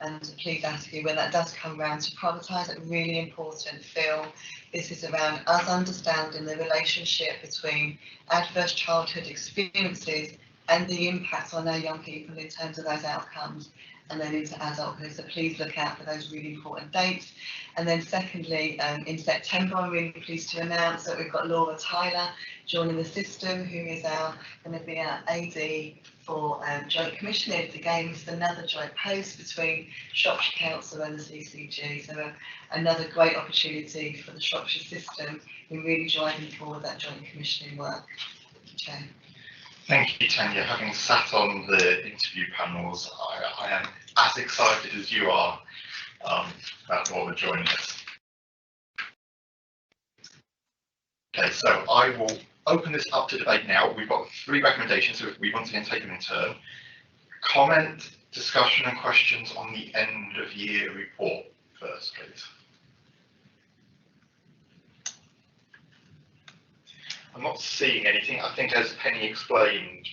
And please ask you when that does come round to prioritise a really important film. This is around us understanding the relationship between adverse childhood experiences and the impact on our young people in terms of those outcomes, and then into adulthood. So please look out for those really important dates. And then secondly, in September, I'm really pleased to announce that we've got Laura Tyler joining the system, who is going to be our AD for joint commissioning. Again, it's another joint post between Shropshire Council and the CCG. So another great opportunity for the Shropshire system in really driving forward that joint commissioning work. Chair. Thank you, Tanya. Having sat on the interview panels, I am as excited as you are about Laura joining us. Okay, so I will open this up to debate now. We've got 3 recommendations, so if we once again take them in turn. Comment, discussion and questions on the end of year report first, please. I'm not seeing anything. I think, as Penny explained,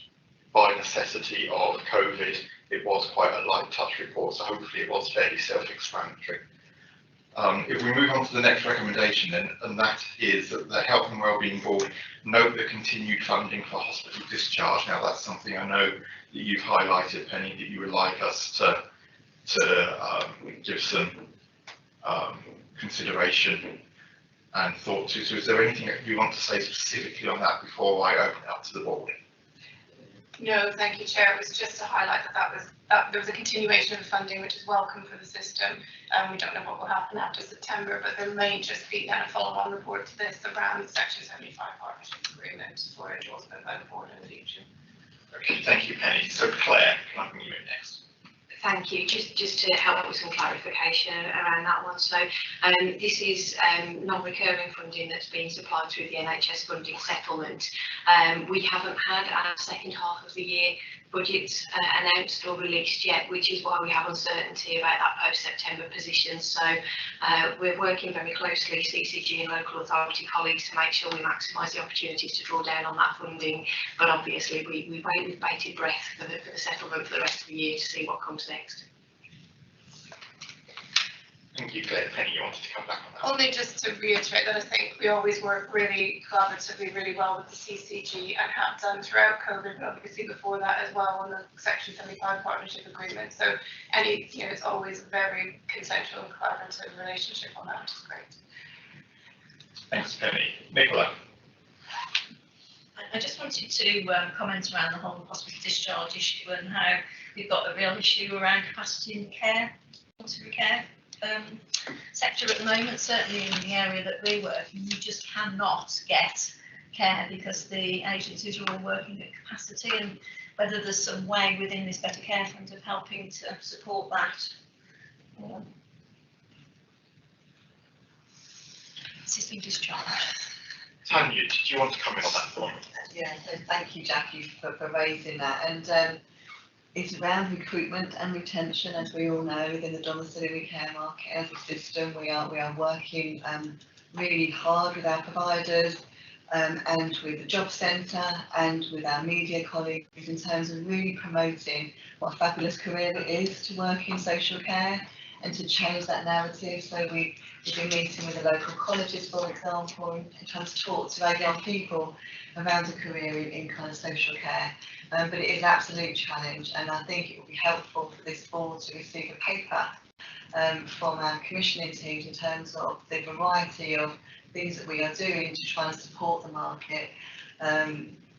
by necessity of COVID, it was quite a light touch report, so hopefully it was fairly self-explanatory. If we move on to the next recommendation then, and that is that the Health and Wellbeing Board note the continued funding for hospital discharge. Now that's something I know that you've highlighted, Penny, that you would like us to give some consideration and thought to. So is there anything that you want to say specifically on that before I open it up to the board? No, thank you, Chair. It was just to highlight that there was a continuation of funding, which is welcome for the system. We don't know what will happen after September, but there may just be then a follow-on report to this around the Section 75 partnership agreement for endorsement by the board in the future. Okay, thank you, Penny. So Claire, can I bring you in next? Thank you. Just to help with some clarification around that one. So this is non-recurring funding that's been supplied through the NHS funding settlement. We haven't had our second half of the year budgets announced or released yet, which is why we have uncertainty about that post-September position. So we're working very closely, CCG and local authority colleagues, to make sure we maximise the opportunities to draw down on that funding. But obviously we wait with bated breath for the settlement for the rest of the year to see what comes next. Thank you, Claire. Penny, you wanted to come back on that? Only just to reiterate that I think we always work really collaboratively, really well with the CCG and have done throughout COVID, but obviously before that as well on the Section 75 partnership agreement. So it's always a very consensual and collaborative relationship on that, which is great. Thanks, Penny. Nicola. I just wanted to comment around the whole hospital discharge issue and how we've got a real issue around capacity in the care, voluntary care sector at the moment. Certainly in the area that we work in, you just cannot get care because the agencies are all working at capacity, and whether there's some way within this Better Care Fund of helping to support that. Assisting discharge. Tanya, did you want to comment on that point? Yeah, so thank you, Jackie, for raising that. And it's around recruitment and retention, as we all know, within the domiciliary care market as a system. We are working really hard with our providers and with the job centre and with our media colleagues in terms of really promoting what a fabulous career it is to work in social care and to change that narrative. So we've been meeting with the local colleges, for example, and trying to talk to our young people around a career in kind of social care. But it is an absolute challenge, and I think it will be helpful for this board to receive a paper from our commissioning teams in terms of the variety of things that we are doing to try and support the market.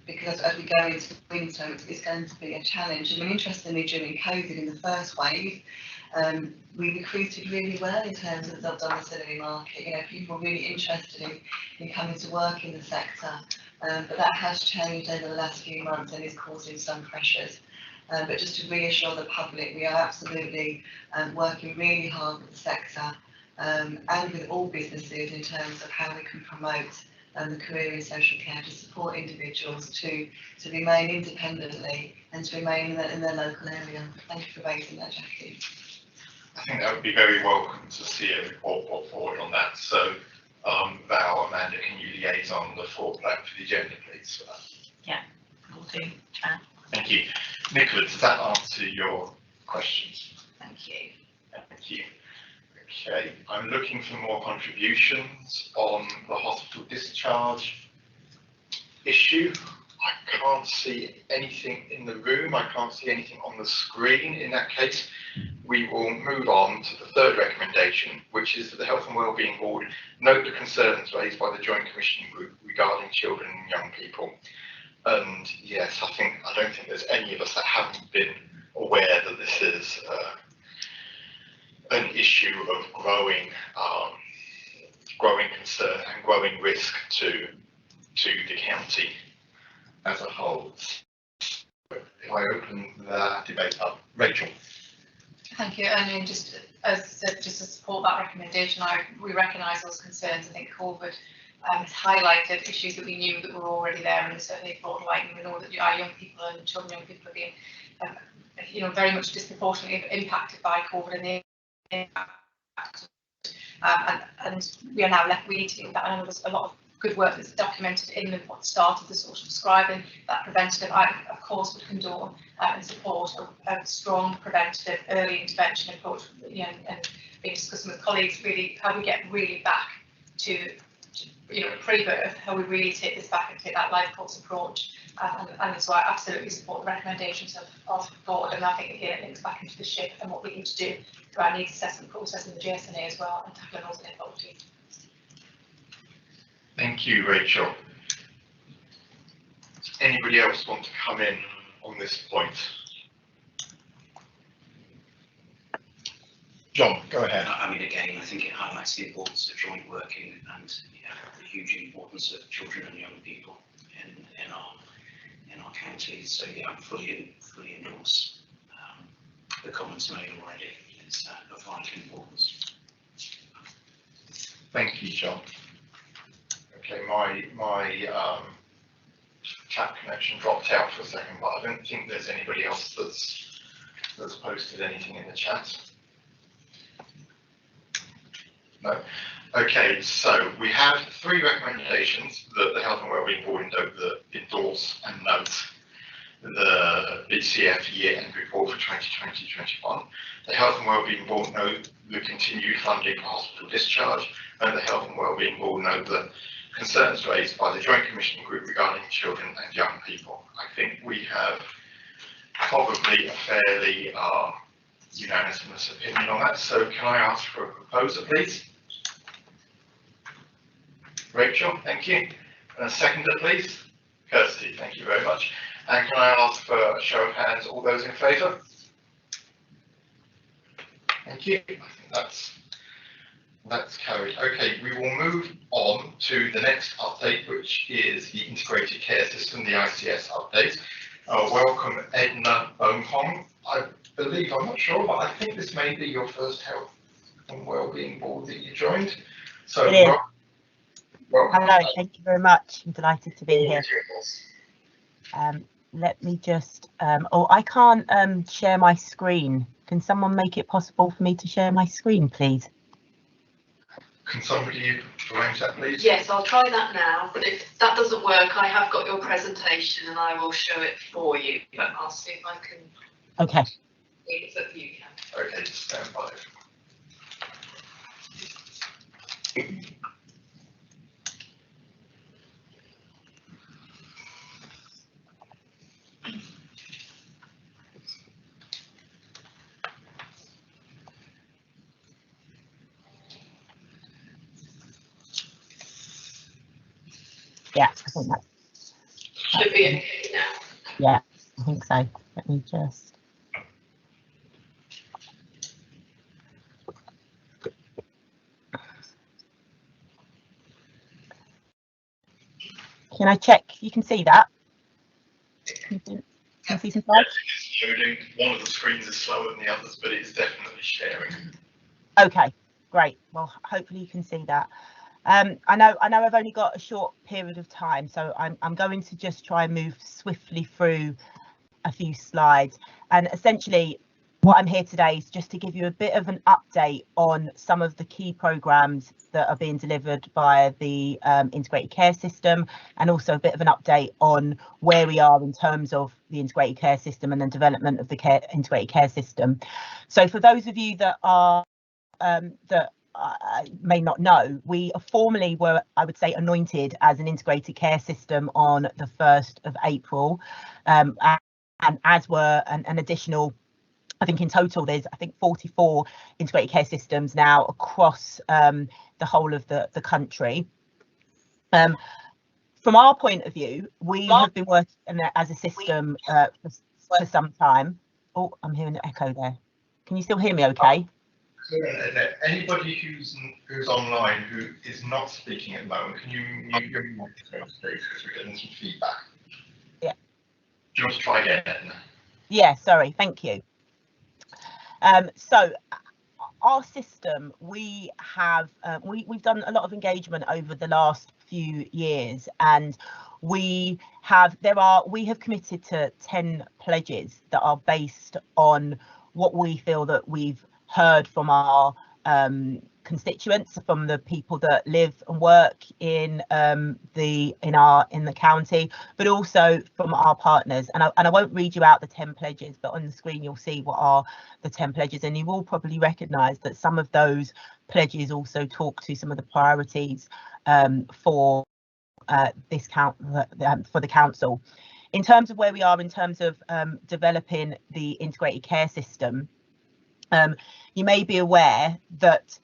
Because as we go into winter, it's going to be a challenge. I mean, interestingly, during COVID in the first wave, we recruited really well in terms of the domiciliary market. People were really interested in coming to work in the sector, but that has changed over the last few months and is causing some pressures. But just to reassure the public, we are absolutely working really hard with the sector and with all businesses in terms of how we can promote the career in social care to support individuals to remain independently and to remain in their local area. Thank you for raising that, Jackie. I think that would be very welcome to see a report brought forward on that. So Val, Amanda, can you liaise on the full plan for the agenda, please? Yeah, will do. Thank you. Nicola, does that answer your questions? Thank you. Thank you. Okay, I'm looking for more contributions on the hospital discharge issue. I can't see anything in the room. I can't see anything on the screen. In that case, we will move on to the third recommendation, which is that the Health and Wellbeing Board note the concerns raised by the Joint Commissioning Group regarding children and young people. And yes, I don't think there's any of us that haven't been aware that this is an issue of growing concern and growing risk to the county as a whole. If I open the debate up, Rachel. Thank you. I mean, just to support that recommendation, we recognise those concerns. I think COVID has highlighted issues that we knew that were already there, and certainly brought light. And we know that our young people and children, young people are being, very much disproportionately impacted by COVID and the impact. And we are now left. We need to do that. And there's a lot of good work that's documented in what started the sort of prescribing that preventative. I, of course, would condone and support a strong preventative early intervention approach. And being discussing with colleagues really how we get really back to pre-birth, how we really take this back and take that life course approach. And so I absolutely support the recommendations of the board, and I think again it links back into the SHIP and what we need to do through our needs assessment process in the JSNA as well, and tackling those inequalities. Thank you, Rachel. Does anybody else want to come in on this point? John, go ahead. I mean, again, I think it highlights the importance of joint working and the huge importance of children and young people in our counties. So yeah, I'm fully endorse the comments made already. It's of vital importance. Thank you, John. Okay, my chat connection dropped out for a second, but I don't think there's anybody else that's posted anything in the chat. No. Okay, so we have 3 recommendations that the Health and Wellbeing Board endorse and note the BCF year-end report for 2020-21. The Health and Wellbeing Board note the continued funding for hospital discharge, and the Health and Wellbeing Board note the concerns raised by the Joint Commissioning Group regarding children and young people. I think we have probably a fairly unanimous opinion on that. So can I ask for a proposer, please? Rachel, thank you. And a seconder, please? Kirsty, thank you very much. And can I ask for a show of hands, all those in favour? Thank you. I think that's carried. Okay, we will move on to the next update, which is the Integrated Care System, the ICS update. Welcome, Edna Bohnhong. I believe, I'm not sure, but I think this may be your first Health and Wellbeing Board that you joined. So welcome. Hello, thank you very much. I'm delighted to be here. Let me just, I can't share my screen. Can someone make it possible for me to share my screen, please? Can somebody arrange that, please? Yes, I'll try that now, but if that doesn't work, I have got your presentation and I will show it for you, but I'll see if I can. Okay. See if you can. Okay, just stand by. Yeah, I think that should be okay now. Yeah, I think so. Let me just. Can I check? You can see that? Can you see some slides? One of the screens is slower than the others, but it's definitely sharing. Okay, great. Well, hopefully you can see that. I know I've only got a short period of time, so I'm going to just try and move swiftly through a few slides. And essentially, what I'm here today is just to give you a bit of an update on some of the key programmes that are being delivered by the integrated care system, and also a bit of an update on where we are in terms of the integrated care system and the development of the integrated care system. So for those of you that are may not know, we formally were, I would say, anointed as an integrated care system on the 1st of April, and as were an additional, I think in total there's 44 integrated care systems now across the whole of the country. From our point of view, we have been working as a system for some time. Oh, I'm hearing an echo there. Can you still hear me okay? Anybody who's online who is not speaking at the moment, can you mute your microphone, please, because we're getting some feedback. Yeah. Do you want to try again? Yeah, sorry, thank you. So our system, we have we've done a lot of engagement over the last few years, and we have committed to 10 pledges that are based on what we feel that we've heard from our constituents, from the people that live and work in the county, but also from our partners. And I won't read you out the 10 pledges, but on the screen you'll see what are the 10 pledges, and you will probably recognise that some of those pledges also talk to some of the priorities for the council. In terms of where we are in terms of developing the integrated care system, you may be aware that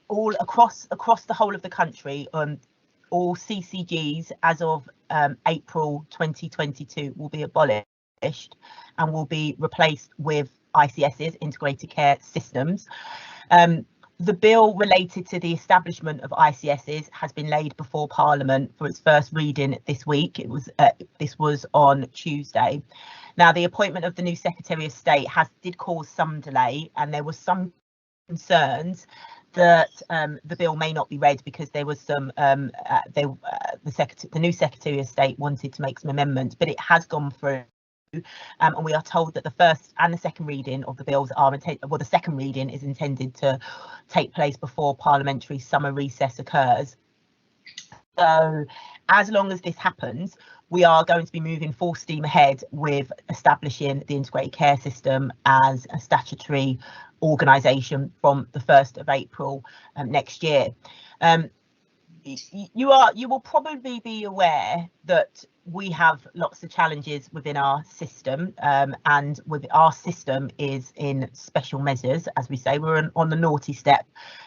all across the whole of the country, all CCGs as of April 2022 will be abolished and will be replaced with ICSs, integrated care systems. The bill related to the establishment of ICSs has been laid before Parliament for its first reading this week. This was on Tuesday. Now, the appointment of the new Secretary of State did cause some delay, and there was some concerns that the bill may not be read because there was some the new Secretary of State wanted to make some amendments, but it has gone through. And we are told that the first and the second reading of the bills are the second reading is intended to take place before parliamentary summer recess occurs. So as long as this happens, we are going to be moving full steam ahead with establishing the integrated care system as a statutory organisation from the 1st of April next year. You will probably be aware that we have lots of challenges within our system, and with our system is in special measures, as we say. We're on the naughty step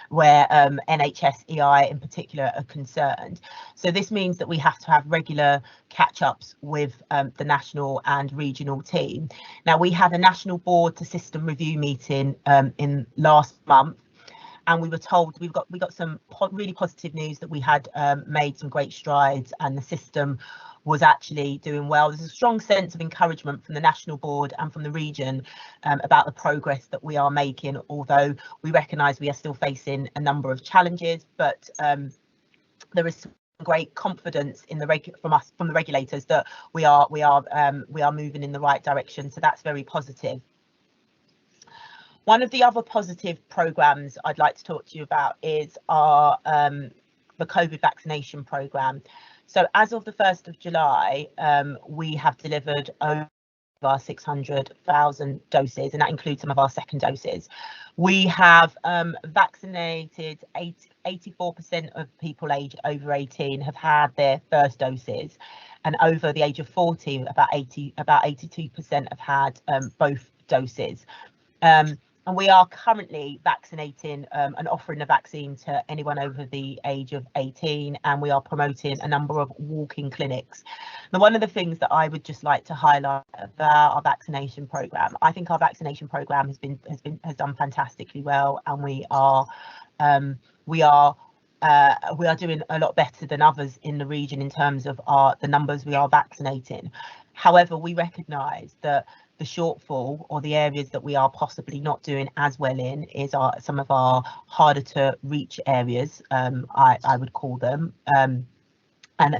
where NHS EI in particular are concerned. So this means that we have to have regular catch-ups with the national and regional team. Now, we had a national board to system review meeting in last month, and we were told we got some really positive news that we had made some great strides and the system was actually doing well. There's a strong sense of encouragement from the national board and from the region about the progress that we are making, although we recognise we are still facing a number of challenges, but there is some great confidence in from the regulators that we are moving in the right direction, so that's very positive. One of the other positive programmes I'd like to talk to you about is our the COVID vaccination programme. So as of the 1st of July, we have delivered over 600,000 doses, and that includes some of our second doses. We have vaccinated 84% of people aged over 18 have had their first doses, and over the age of 40, about 82% have had both doses. And we are currently vaccinating and offering a vaccine to anyone over the age of 18, and we are promoting a number of walk-in clinics. Now, one of the things that I would just like to highlight about our vaccination programme, I think our vaccination programme has done fantastically well, and we are doing a lot better than others in the region in terms of the numbers we are vaccinating. However, we recognise that the shortfall, or the areas that we are possibly not doing as well in, is some of our harder to reach areas, I would call them, and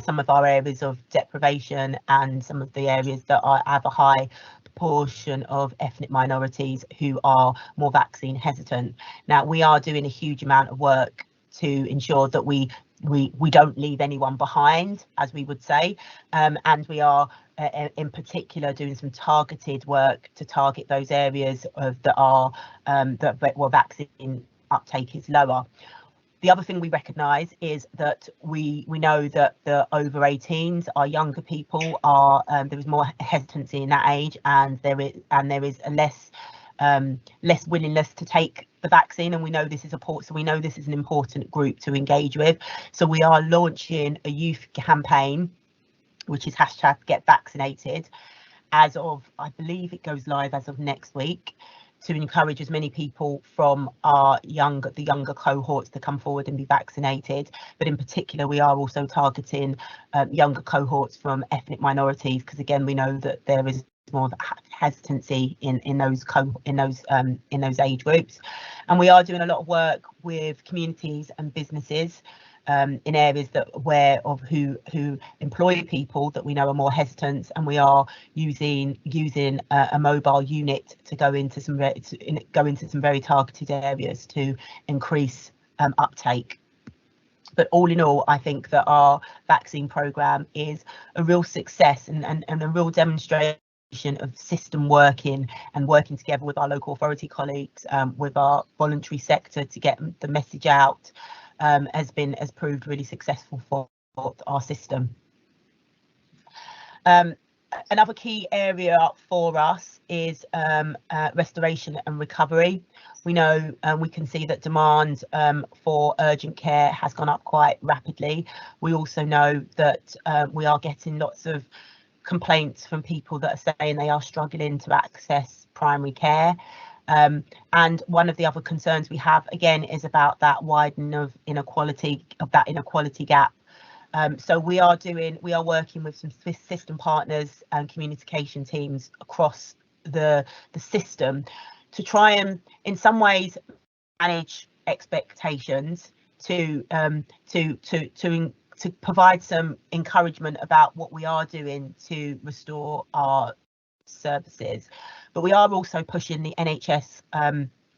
some of our areas of deprivation, and some of the areas that have a high proportion of ethnic minorities who are more vaccine hesitant. Now, we are doing a huge amount of work to ensure that we don't leave anyone behind, as we would say, and we are in particular doing some targeted work to target those areas where vaccine uptake is lower. The other thing we recognise is that we know that the over 18s, our younger people, there is more hesitancy in that age, and there is a less willingness to take the vaccine, and we know this is an important group to engage with. So we are launching a youth campaign, which is #GetVaccinated, as of, I believe it goes live as of next week, to encourage as many people from the younger cohorts to come forward and be vaccinated. But in particular, we are also targeting younger cohorts from ethnic minorities, because again, we know that there is more hesitancy in those age groups. And we are doing a lot of work with communities and businesses in areas who employ people that we know are more hesitant, and we are using a mobile unit to go into some very targeted areas to increase uptake. But all in all, I think that our vaccine programme is a real success and a real demonstration of system working and working together with our local authority colleagues, with our voluntary sector to get the message out, has proved really successful for our system. Another key area for us is restoration and recovery. We know we can see that demand for urgent care has gone up quite rapidly. We also know that we are getting lots of complaints from people that are saying they are struggling to access primary care. And one of the other concerns we have, again, is about that widening of inequality gap. So we are working with some system partners and communication teams across the system to try and, in some ways, manage expectations to provide some encouragement about what we are doing to restore our services. But we are also pushing the NHS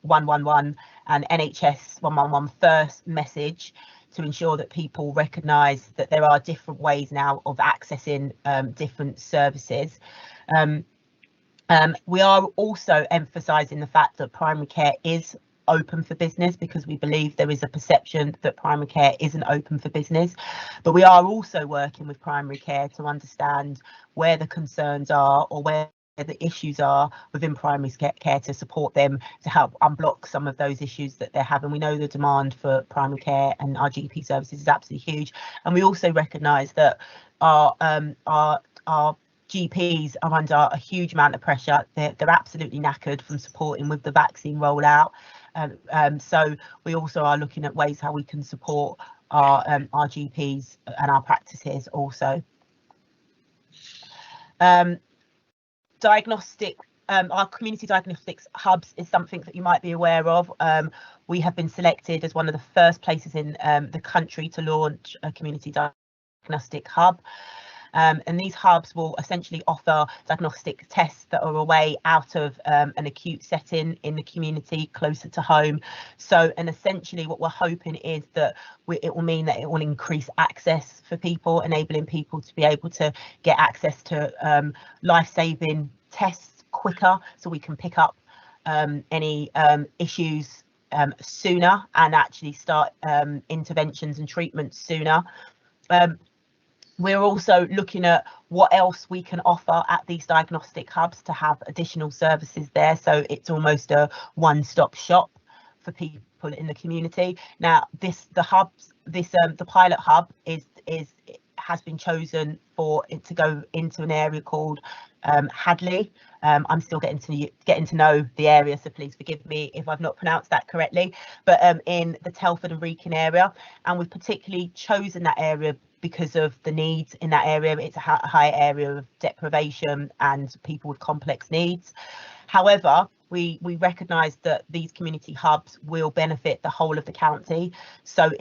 111 and NHS 111 first message to ensure that people recognise that there are different ways now of accessing different services. We are also emphasising the fact that primary care is open for business, because we believe there is a perception that primary care isn't open for business. But we are also working with primary care to understand where the concerns are or where the issues are within primary care to support them to help unblock some of those issues that they're having. We know the demand for primary care and our GP services is absolutely huge, and we also recognise that our GPs are under a huge amount of pressure. They're absolutely knackered from supporting with the vaccine rollout. So we also are looking at ways how we can support our GPs and our practices also. Our community diagnostics hubs is something that you might be aware of. We have been selected as one of the first places in the country to launch a community diagnostic hub. And these hubs will essentially offer diagnostic tests that are a way out of an acute setting in the community, closer to home. So, and essentially what we're hoping is that it will mean that it will increase access for people, enabling people to be able to get access to life-saving tests quicker, so we can pick up any issues sooner and actually start interventions and treatments sooner. We're also looking at what else we can offer at these diagnostic hubs to have additional services there, so it's almost a one-stop shop for people in the community. Now, the pilot hub has been chosen for it to go into an area called Hadley. I'm still getting to know the area, so please forgive me if I've not pronounced that correctly, but in the Telford and Wrekin area, and we've particularly chosen that area because of the needs in that area. It's a high area of deprivation and people with complex needs. However, we recognise that these community hubs will benefit the whole of the county. So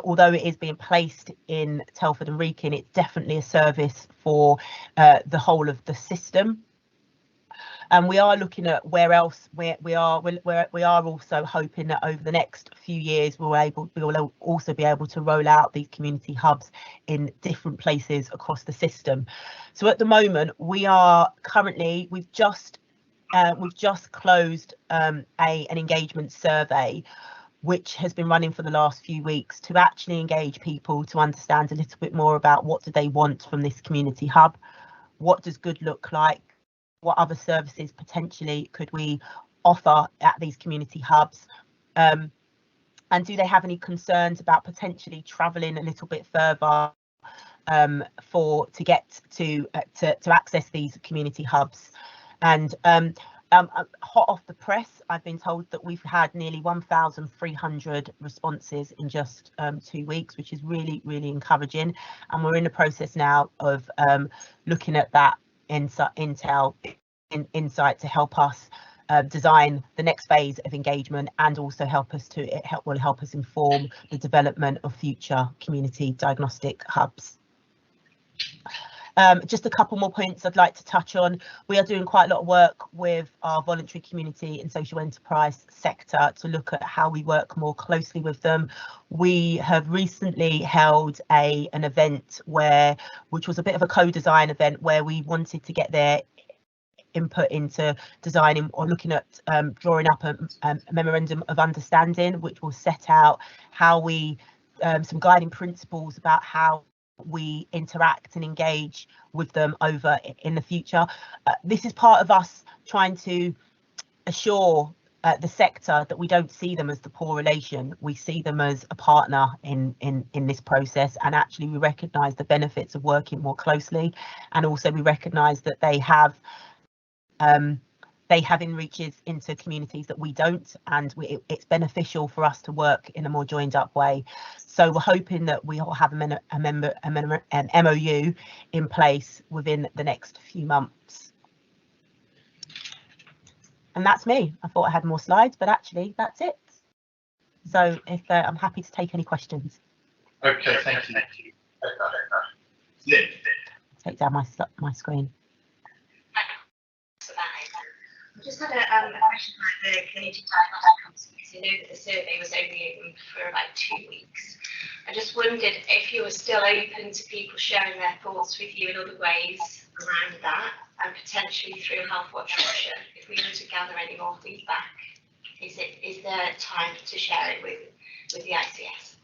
although it is being placed in Telford and Wrekin, it's definitely a service for the whole of the system. And we are looking at where else we are also hoping that over the next few years we will also be able to roll out these community hubs in different places across the system. So at the moment we've just closed an engagement survey which has been running for the last few weeks to actually engage people to understand a little bit more about what do they want from this community hub, what does good look like, what other services potentially could we offer at these community hubs, and do they have any concerns about potentially travelling a little bit further to get to access these community hubs. And hot off the press, I've been told that we've had nearly 1,300 responses in just 2 weeks, which is really, really encouraging. And we're in the process now of looking at that insight to help us design the next phase of engagement, and also help us inform the development of future community diagnostic hubs. Just a couple more points I'd like to touch on. We are doing quite a lot of work with our voluntary community and social enterprise sector to look at how we work more closely with them. We have recently held an event which was a bit of a co-design event, where we wanted to get their input into designing or looking at drawing up a memorandum of understanding, which will set out how some guiding principles about how we interact and engage with them over in the future. This is part of us trying to assure the sector that we don't see them as the poor relation, we see them as a partner in this process, and actually we recognise the benefits of working more closely, and also we recognise that they have in-reaches into communities that we don't, and it's beneficial for us to work in a more joined up way. So we're hoping that we all have an MOU in place within the next few months. And that's me. I thought I had more slides, but actually that's it. So if I'm happy to take any questions. Okay, thank you. Lynn. Take down my screen. I just had a question about the community diagnostics, because I know that the survey was only open for about 2 weeks. I just wondered if you were still open to people sharing their thoughts with you in other ways around that, and potentially through Healthwatch Shropshire, if we were to gather any more feedback. Is there time to share it with the ICS?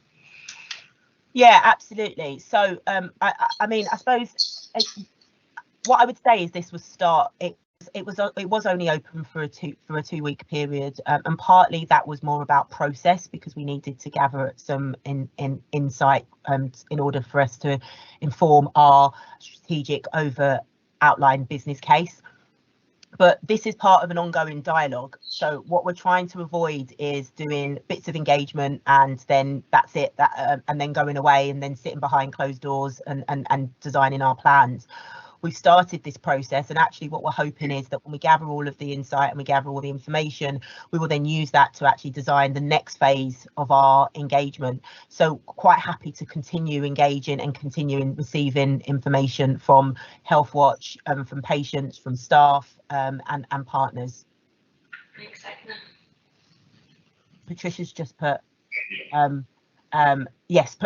Yeah, absolutely. So I mean, I suppose what I would say is this was it was only open for a 2 week period, and partly that was more about process, because we needed to gather some insight in order for us to inform our strategic outline business case. But this is part of an ongoing dialogue. So what we're trying to avoid is doing bits of engagement and then that's it, and then going away and then sitting behind closed doors and designing our plans. We've started this process, and actually what we're hoping is that when we gather all of the insight and we gather all the information, we will then use that to actually design the next phase of our engagement. So quite happy to continue engaging and continuing receiving information from Healthwatch, from patients, from staff, and partners. Thanks, Edna. Patricia's just put yes,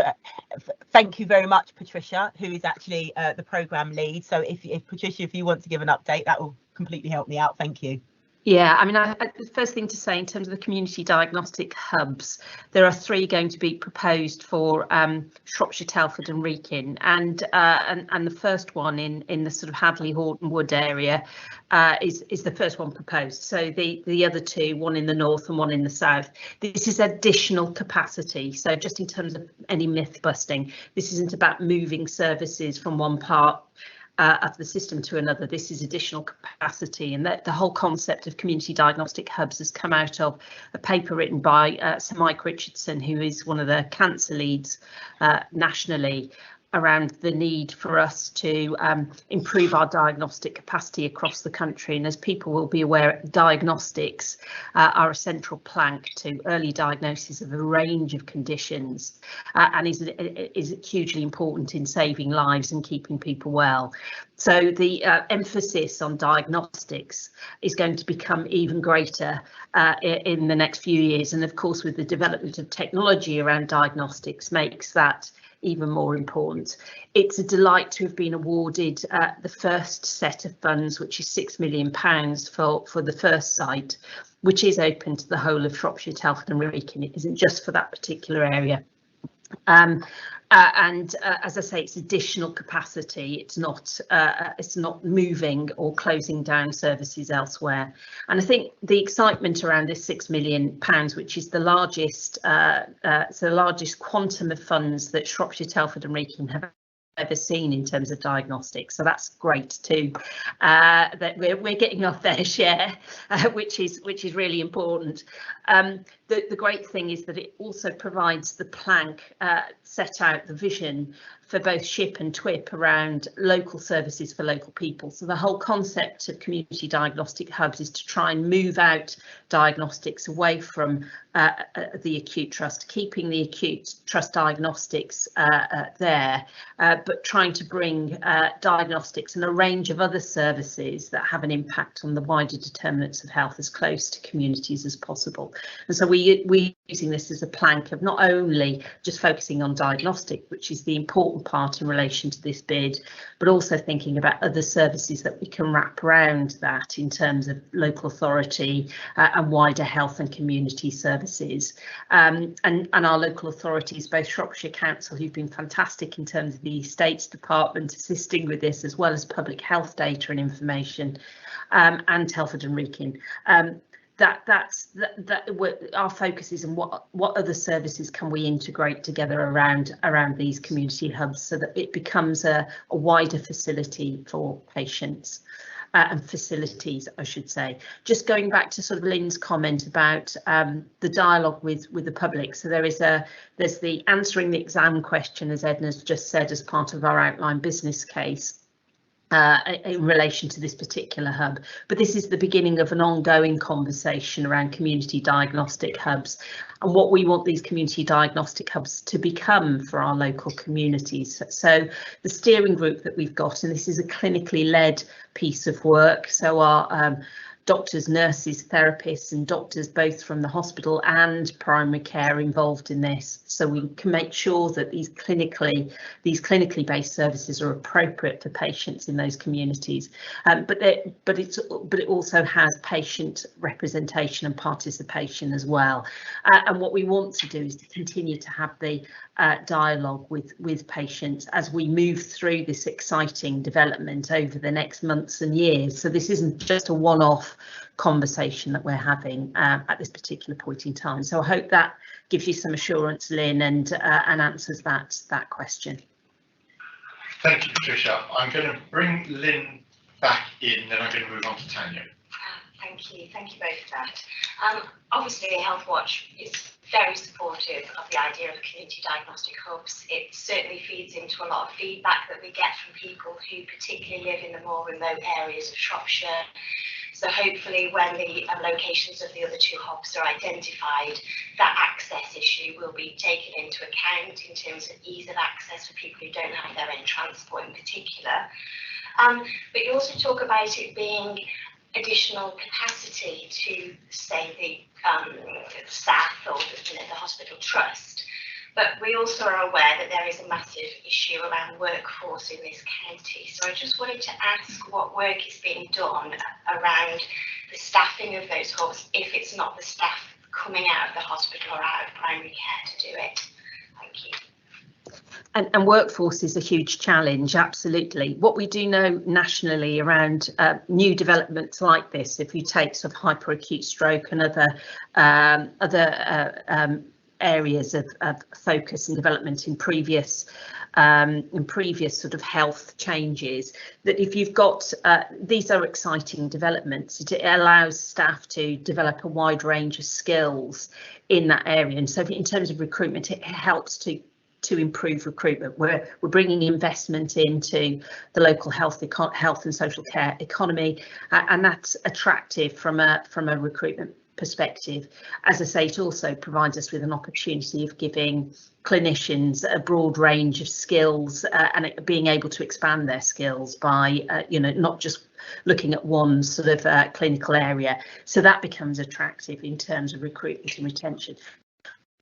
thank you very much, Patricia, who is actually the programme lead. So if Patricia, if you want to give an update, that will completely help me out. Thank you. Yeah, I mean, the first thing to say in terms of the community diagnostic hubs, there are 3 going to be proposed for Shropshire, Telford and Wrekin, and the first one in the sort of Hadley, Horton Wood area is the first one proposed. So the other 2, one in the north and one in the south. This is additional capacity. So just in terms of any myth busting, this isn't about moving services from one part of the system to another. This is additional capacity, and the whole concept of community diagnostic hubs has come out of a paper written by Sir Mike Richardson, who is one of the cancer leads nationally, around the need for us to improve our diagnostic capacity across the country. And as people will be aware, diagnostics are a central plank to early diagnosis of a range of conditions, and is hugely important in saving lives and keeping people well. So the emphasis on diagnostics is going to become even greater in the next few years. And of course, with the development of technology around diagnostics, makes that even more important. It's a delight to have been awarded the first set of funds, which is £6 million for the first site, which is open to the whole of Shropshire, Telford and Wrekin. It isn't just for that particular area. As I say, it's additional capacity. It's not moving or closing down services elsewhere. And I think the excitement around this £6 million, which is the largest, quantum of funds that Shropshire, Telford and Wrekin have ever seen in terms of diagnostics, so that's great too. That we're getting our fair share, which is really important. The great thing is that it also provides the plank, set out the vision for both SHIP and TWIP around local services for local people. So the whole concept of community diagnostic hubs is to try and move out diagnostics away from the acute trust, keeping the acute trust diagnostics there, but trying to bring diagnostics and a range of other services that have an impact on the wider determinants of health as close to communities as possible. And so we're using this as a plank of not only just focusing on diagnostic, which is the important important part in relation to this bid, but also thinking about other services that we can wrap around that in terms of local authority and wider health and community services. And our local authorities, both Shropshire Council, who've been fantastic in terms of the Estates Department assisting with this, as well as public health data and information, and Telford and Wrekin. Our focus is on what other services can we integrate together around these community hubs, so that it becomes a wider facility for patients and facilities, I should say. Just going back to sort of Lynn's comment about the dialogue with the public. So there's the answering the exam question, as Edna's just said, as part of our outline business case. In relation to this particular hub, but this is the beginning of an ongoing conversation around community diagnostic hubs and what we want these community diagnostic hubs to become for our local communities. So the steering group that we've got, and this is a clinically led piece of work, so our doctors, nurses, therapists and doctors both from the hospital and primary care involved in this, so we can make sure that these clinically based services are appropriate for patients in those communities. But it also has patient representation and participation as well. And what we want to do is to continue to have the dialogue with patients as we move through this exciting development over the next months and years. So this isn't just a one-off conversation that we're having at this particular point in time. So I hope that gives you some assurance, Lynn, and answers that question. Thank you, Patricia. I'm going to bring Lynn back in, then I'm going to move on to Tanya. Thank you both for that. Obviously, Health Watch is very supportive of the idea of community diagnostic hubs. It certainly feeds into a lot of feedback that we get from people who particularly live in the more remote areas of Shropshire. So hopefully when the locations of the other two hubs are identified, that access issue will be taken into account in terms of ease of access for people who don't have their own transport in particular. But you also talk about it being additional capacity to, say, the staff or the hospital trust. But we also are aware that there is a massive issue around workforce in this county. So I just wanted to ask what work is being done around the staffing of those hubs, if it's not the staff coming out of the hospital or out of primary care to do it. Thank you. And workforce is a huge challenge, absolutely. What we do know nationally around new developments like this, if you take sort of hyperacute stroke and other areas of focus and development in previous sort of health changes, that if you've got these are exciting developments, it allows staff to develop a wide range of skills in that area. And so in terms of recruitment, it helps to improve recruitment. We're bringing investment into the local health and social care economy, and that's attractive from a recruitment perspective. As I say, it also provides us with an opportunity of giving clinicians a broad range of skills and being able to expand their skills by not just looking at one sort of clinical area. So that becomes attractive in terms of recruitment and retention.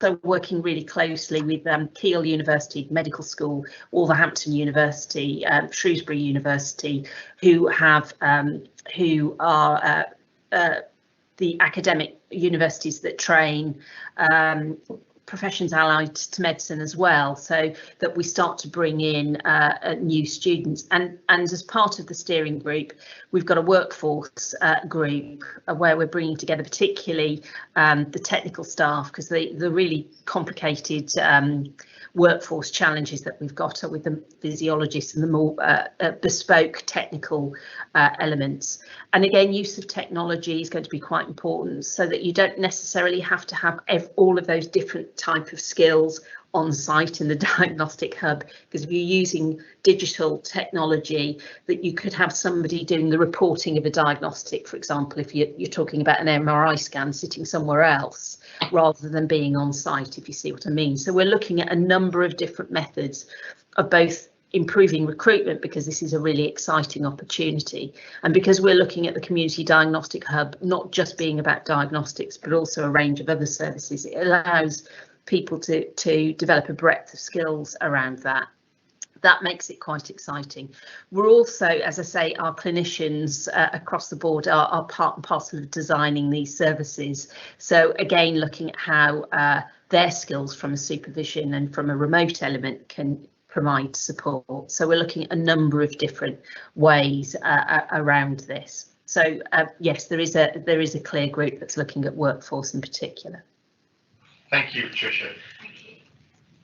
So working really closely with Keele University Medical School, Wolverhampton University, Shrewsbury University, who are the academic universities that train professions allied to medicine as well, so that we start to bring in new students. And as part of the steering group, we've got a workforce group where we're bringing together particularly the technical staff, because the really complicated workforce challenges that we've got are with the physiologists and the more bespoke technical elements. And again, use of technology is going to be quite important, so that you don't necessarily have to have all of those different type of skills on site in the diagnostic hub, because if you're using digital technology, that you could have somebody doing the reporting of a diagnostic, for example, if you're talking about an MRI scan sitting somewhere else rather than being on site, if you see what I mean. So we're looking at a number of different methods of both improving recruitment, because this is a really exciting opportunity, and because we're looking at the community diagnostic hub not just being about diagnostics but also a range of other services. It allows people to develop a breadth of skills around that. that makes it quite exciting. We're also, as I say, our clinicians across the board are part and parcel of designing these services. So again, looking at how their skills from a supervision and from a remote element can provide support. So we're looking at a number of different ways around this. So yes, there is a clear group that's looking at workforce in particular. Thank you, Patricia. Thank you.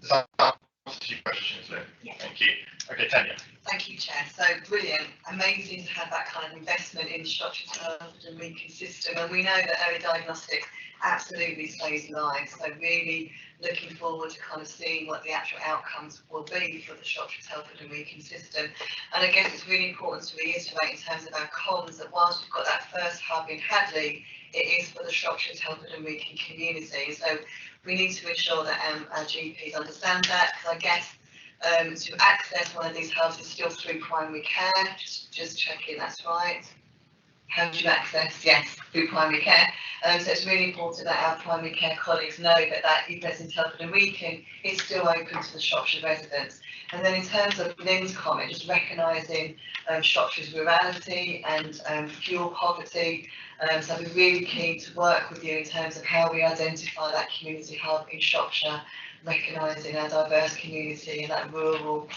Does that answer your questions, Lynn? Yeah. Thank you. Okay, Tanya. Thank you, Chair. So brilliant, amazing to have that kind of investment in structured health and Beacon system. And we know that early diagnostics absolutely saves lives. So really looking forward to kind of seeing what the actual outcomes will be for the structured health and Beacon system. And I guess it's really important to reiterate in terms of our comms that whilst we've got that first hub in Hadley, it is for the structured health and Beacon community. So we need to ensure that our GPs understand that, because I guess to access one of these hubs is still through primary care. Just checking that's right. How do you access? Yes, through primary care. So it's really important that our primary care colleagues know that that investment in health and Beacon is still open to the Shropshire residents. And then in terms of Lynn's comment, just recognising Shropshire's rurality and fuel poverty. So I'd be really keen to work with you in terms of how we identify that community hub in Shropshire, recognising our diverse community and that rural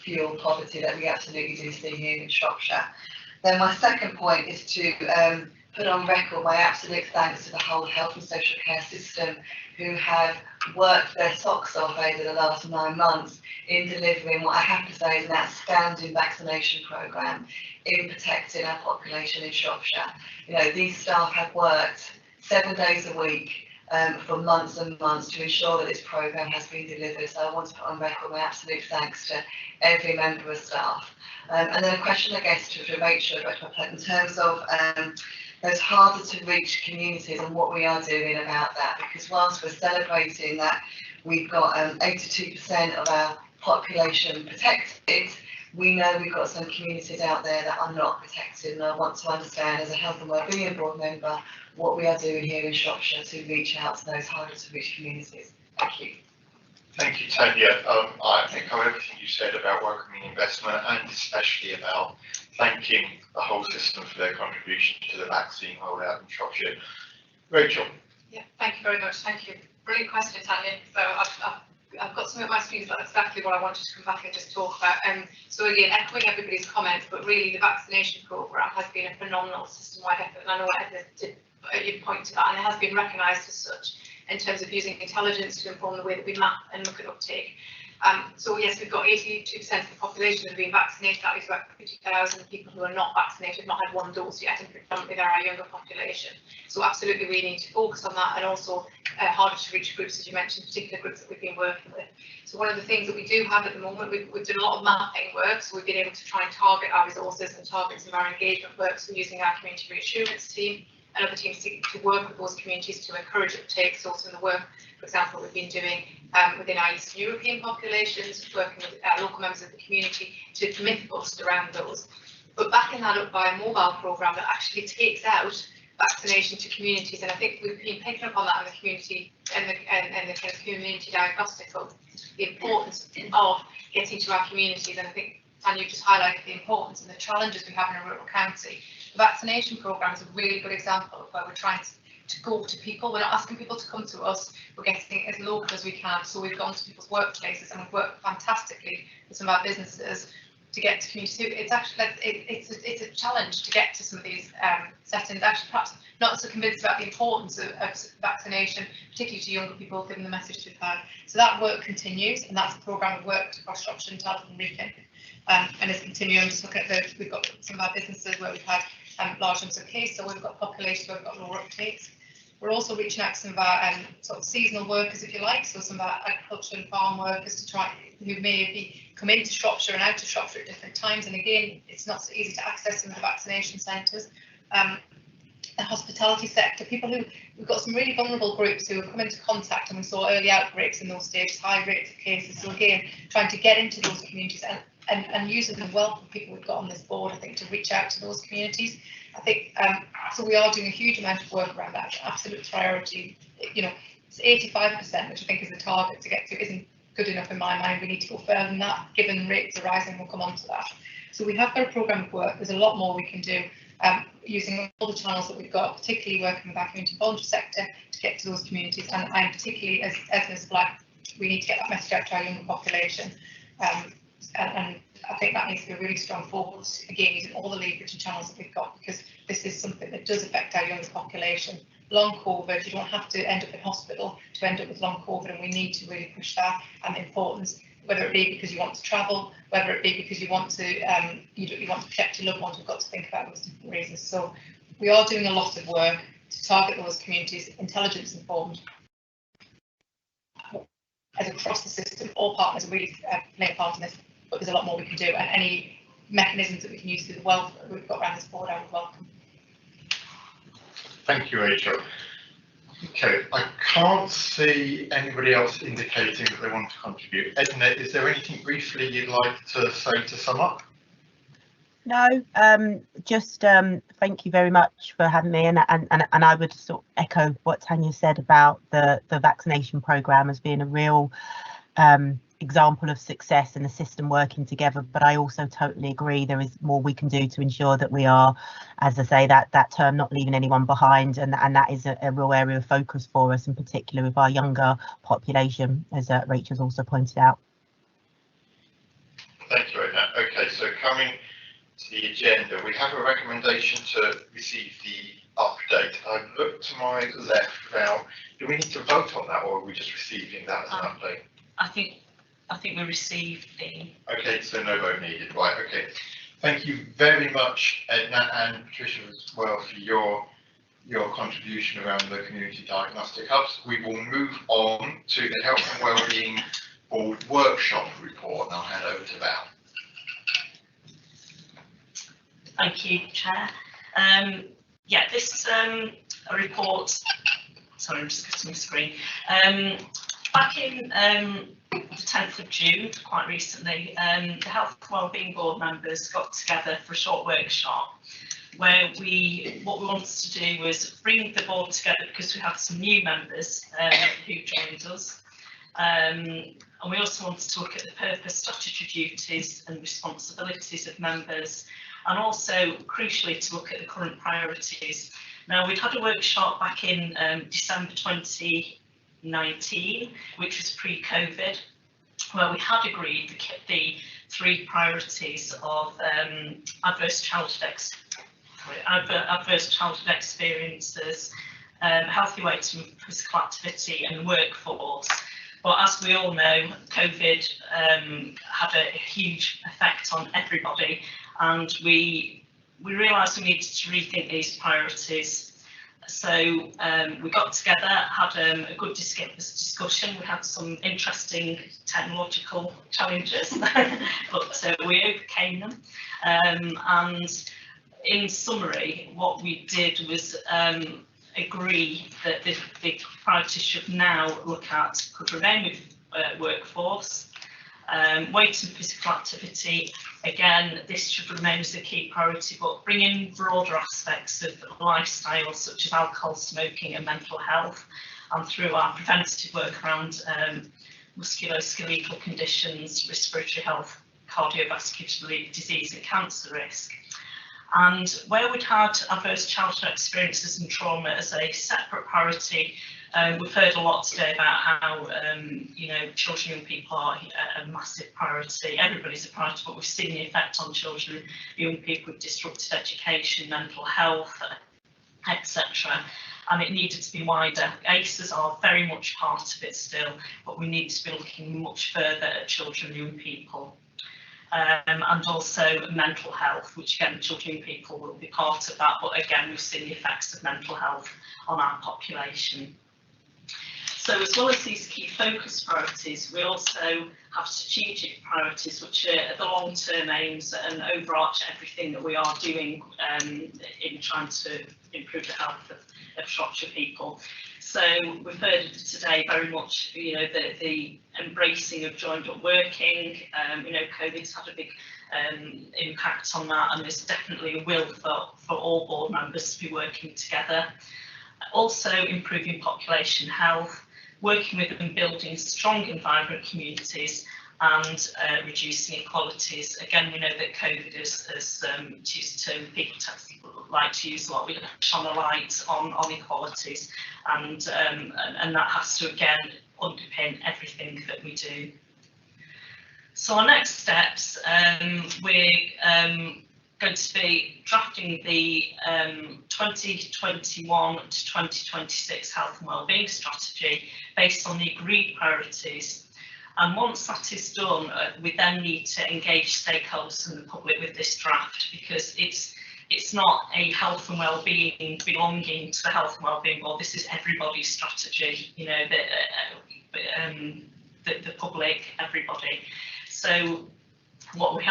fuel poverty that we absolutely do see here in Shropshire. Then my second point is to put on record my absolute thanks to the whole health and social care system who have worked their socks off over the last 9 months in delivering what I have to say is an outstanding vaccination programme in protecting our population in Shropshire. You know, these staff have worked 7 days a week for months and months to ensure that this programme has been delivered. So I want to put on record my absolute thanks to every member of staff. And then a question, I guess, to Rachel, in terms of those harder to reach communities and what we are doing about that, because whilst we're celebrating that we've got 82% of our population protected, we know we've got some communities out there that are not protected, and I want to understand as a Health and Wellbeing Board member what we are doing here in Shropshire to reach out to those harder to reach communities. Thank you. Thank you, Tanya. I echo everything you said about welcoming investment and especially about thanking the whole system for their contribution to the vaccine rollout in Shropshire. Rachel. Yeah, thank you very much. Thank you. Brilliant question, Tanya. So I've got some of my screens, that's exactly what I wanted to come back and just talk about. So again, echoing everybody's comments, but really the vaccination programme has been a phenomenal system-wide effort, and I know Edna did point to that, and it has been recognised as such in terms of using intelligence to inform the way that we map and look at uptake. So yes, we've got 82% of the population that have been vaccinated. That is about 50,000 people who are not vaccinated, not had 1 dose yet, and predominantly they're our younger population. So absolutely we need to focus on that, and also harder to reach groups, as you mentioned, particular groups that we've been working with. So one of the things that we do have at the moment, we've done a lot of mapping work, so we've been able to try and target our resources and target some of our engagement work, so using our community reassurance team and other teams to work with those communities to encourage uptake. So some of the work, for example, we've been doing within our Eastern European populations, working with local members of the community to myth bust around those. But backing that up by a mobile programme that actually takes out vaccination to communities, and I think we've been picking up on that in the community and the kind of community diagnostic hub, the importance of getting to our communities. And I think Tanya just highlighted the importance and the challenges we have in a rural county. The vaccination programme is a really good example of where we're trying to go to people. We're not asking people to come to us, we're getting as local as we can. So we've gone to people's workplaces and we've worked fantastically with some of our businesses to get to community. It's actually it's a challenge to get to some of these settings. Actually, perhaps not so convinced about the importance of vaccination, particularly to younger people, given the message we've had. So that work continues, and that's a programme we've worked across Shropshire and Untitled and Wellbeing, and is continuing. Just look at we've got some of our businesses where we've had large numbers of cases, so we've got populations where we've got lower uptakes. We're also reaching out to some of our sort of seasonal workers, if you like, so some of our agriculture and farm workers who may come into Shropshire and out of Shropshire at different times. And again, it's not so easy to access some of the vaccination centres. The hospitality sector, we've got some really vulnerable groups who have come into contact, and we saw early outbreaks in those stages, high rates of cases. So again, trying to get into those communities and using the wealth of people we've got on this board, I think, to reach out to those communities. I think so we are doing a huge amount of work around that. It's an absolute priority. You know, it's 85%, which I think is the target to get to, isn't good enough in my mind. We need to go further than that, given rates are rising. We'll come on to that. So we have got a programme of work. There's a lot more we can do using all the channels that we've got, particularly working with our community voluntary sector to get to those communities. And I'm particularly, as Ms Black, we need to get that message out to our younger population. And I think that needs to be a really strong focus, again, using all the leverage and channels that we've got, because this is something that does affect our younger population. Long COVID, you don't have to end up in hospital to end up with long COVID, and we need to really push that and the importance, whether it be because you want to travel, whether it be because you want to you want to protect your loved ones. We've got to think about those different reasons. So we are doing a lot of work to target those communities, intelligence informed, as across the system. All partners are really playing a part in this, but there's a lot more we can do, and any mechanisms that we can use through the wealth that we've got around this board, I would welcome. Thank you, Rachel. Okay, I can't see anybody else indicating that they want to contribute. Edna, is there anything briefly you'd like to say to sum up? No, just thank you very much for having me, and I would sort of echo what Tanya said about the vaccination programme as being a real example of success and the system working together. But I also totally agree there is more we can do to ensure that we are, as I say, that term, not leaving anyone behind, and that is a real area of focus for us, in particular with our younger population, as Rachel's also pointed out. Thank you, Edna. Okay, so coming to the agenda, we have a recommendation to receive the update. I've looked to my left now. Do we need to vote on that, or are we just receiving that as an update? I think we received the. Okay, so no vote needed. Right. Okay. Thank you very much, Edna and Patricia, as well, for your contribution around the community diagnostic hubs. We will move on to the Health and Wellbeing Board workshop report, and I'll hand over to Val. Thank you, Chair. Yeah, this is a report. Sorry, I'm just getting my screen. Back in the 10th of June, quite recently, the Health and Wellbeing Board members got together for a short workshop where what we wanted to do was bring the board together, because we had some new members who joined us. And we also wanted to look at the purpose, statutory duties and responsibilities of members, and also, crucially, to look at the current priorities. Now, we'd had a workshop back in December 2019, which was pre-COVID, where we had agreed the 3 priorities of adverse childhood experiences, healthy weight and physical activity, and workforce. But as we all know, COVID had a huge effect on everybody, and we realised we needed to rethink these priorities. So we got together, had a good discussion. We had some interesting technological challenges, but we overcame them. And in summary, what we did was agree that the priorities should now look at could remain with workforce, weight and physical activity. Again, this should remain as a key priority, but bring in broader aspects of lifestyle, such as alcohol, smoking and mental health, and through our preventative work around musculoskeletal conditions, respiratory health, cardiovascular disease and cancer risk. And where we'd had adverse childhood experiences and trauma as a separate priority, we've heard a lot today about how children and young people are a massive priority. Everybody's a priority, but we've seen the effect on children and young people with disrupted education, mental health, etc. And it needed to be wider. ACEs are very much part of it still, but we need to be looking much further at children and young people. And also mental health, which again, children and people will be part of that, but again, we've seen the effects of mental health on our population. So as well as these key focus priorities, we also have strategic priorities, which are the long-term aims and overarch everything that we are doing in trying to improve the health of Shropshire people. So we've heard today very much, the embracing of joined up working. COVID's had a big impact on that, and there's definitely a will for all board members to be working together. Also improving population health, working with and building strong and vibrant communities, and reducing inequalities. Again, we know that COVID has used to people like to use a lot. We shone a light on inequalities, and that has to again underpin everything that we do. So our next steps, we're going to be drafting the 2021 to 2026 health and wellbeing strategy based on the agreed priorities. And once that is done, we then need to engage stakeholders and the public with this draft, because it's not a health and wellbeing belonging to the health and wellbeing board. This is everybody's strategy, you know, the public, everybody. So what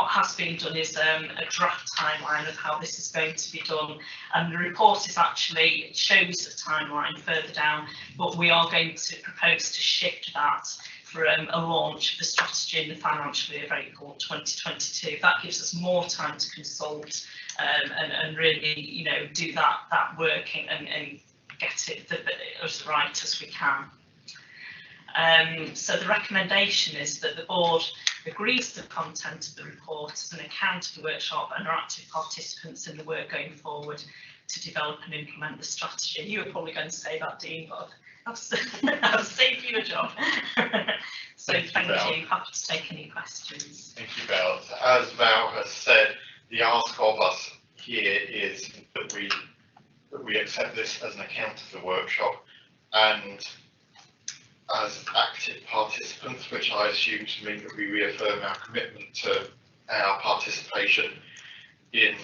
has been done is a draft timeline of how this is going to be done, and the report is actually shows a timeline further down, but we are going to propose to shift that for a launch of the strategy in the financial year of April 2022. That gives us more time to consult and really, you know, do that work and get it as right as we can. So the recommendation is that the board agrees to the content of the report as an account of the workshop and are active participants in the work going forward to develop and implement the strategy. You were probably going to say that, Dean, but I've saved you a job. So thank you. Happy to take any questions. Thank you, Val. As Val has said, the ask of us here is that we accept this as an account of the workshop, and as active participants, which I assume to mean that we reaffirm our commitment to our participation in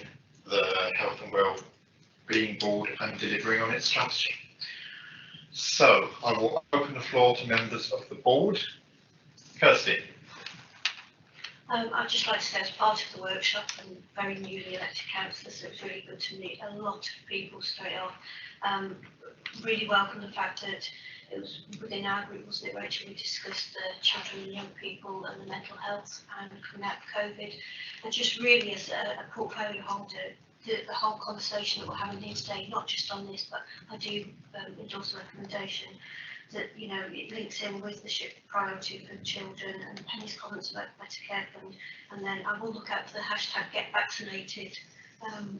the Health and Wellbeing Board and delivering on its strategy. So I will open the floor to members of the board. Kirsty. I'd just like to say, as part of the workshop and very newly elected councillor, so it's really good to meet a lot of people straight off. Really welcome the fact that it was within our group, wasn't it, Rachel, we discussed the children and young people and the mental health and coming out of COVID, and just really as a portfolio holder, the whole conversation that we're having here today, not just on this, but I do endorse the recommendation that, you know, it links in with the shift priority for children and Penny's comments about better care fund, and then I will look out for the hashtag get vaccinated,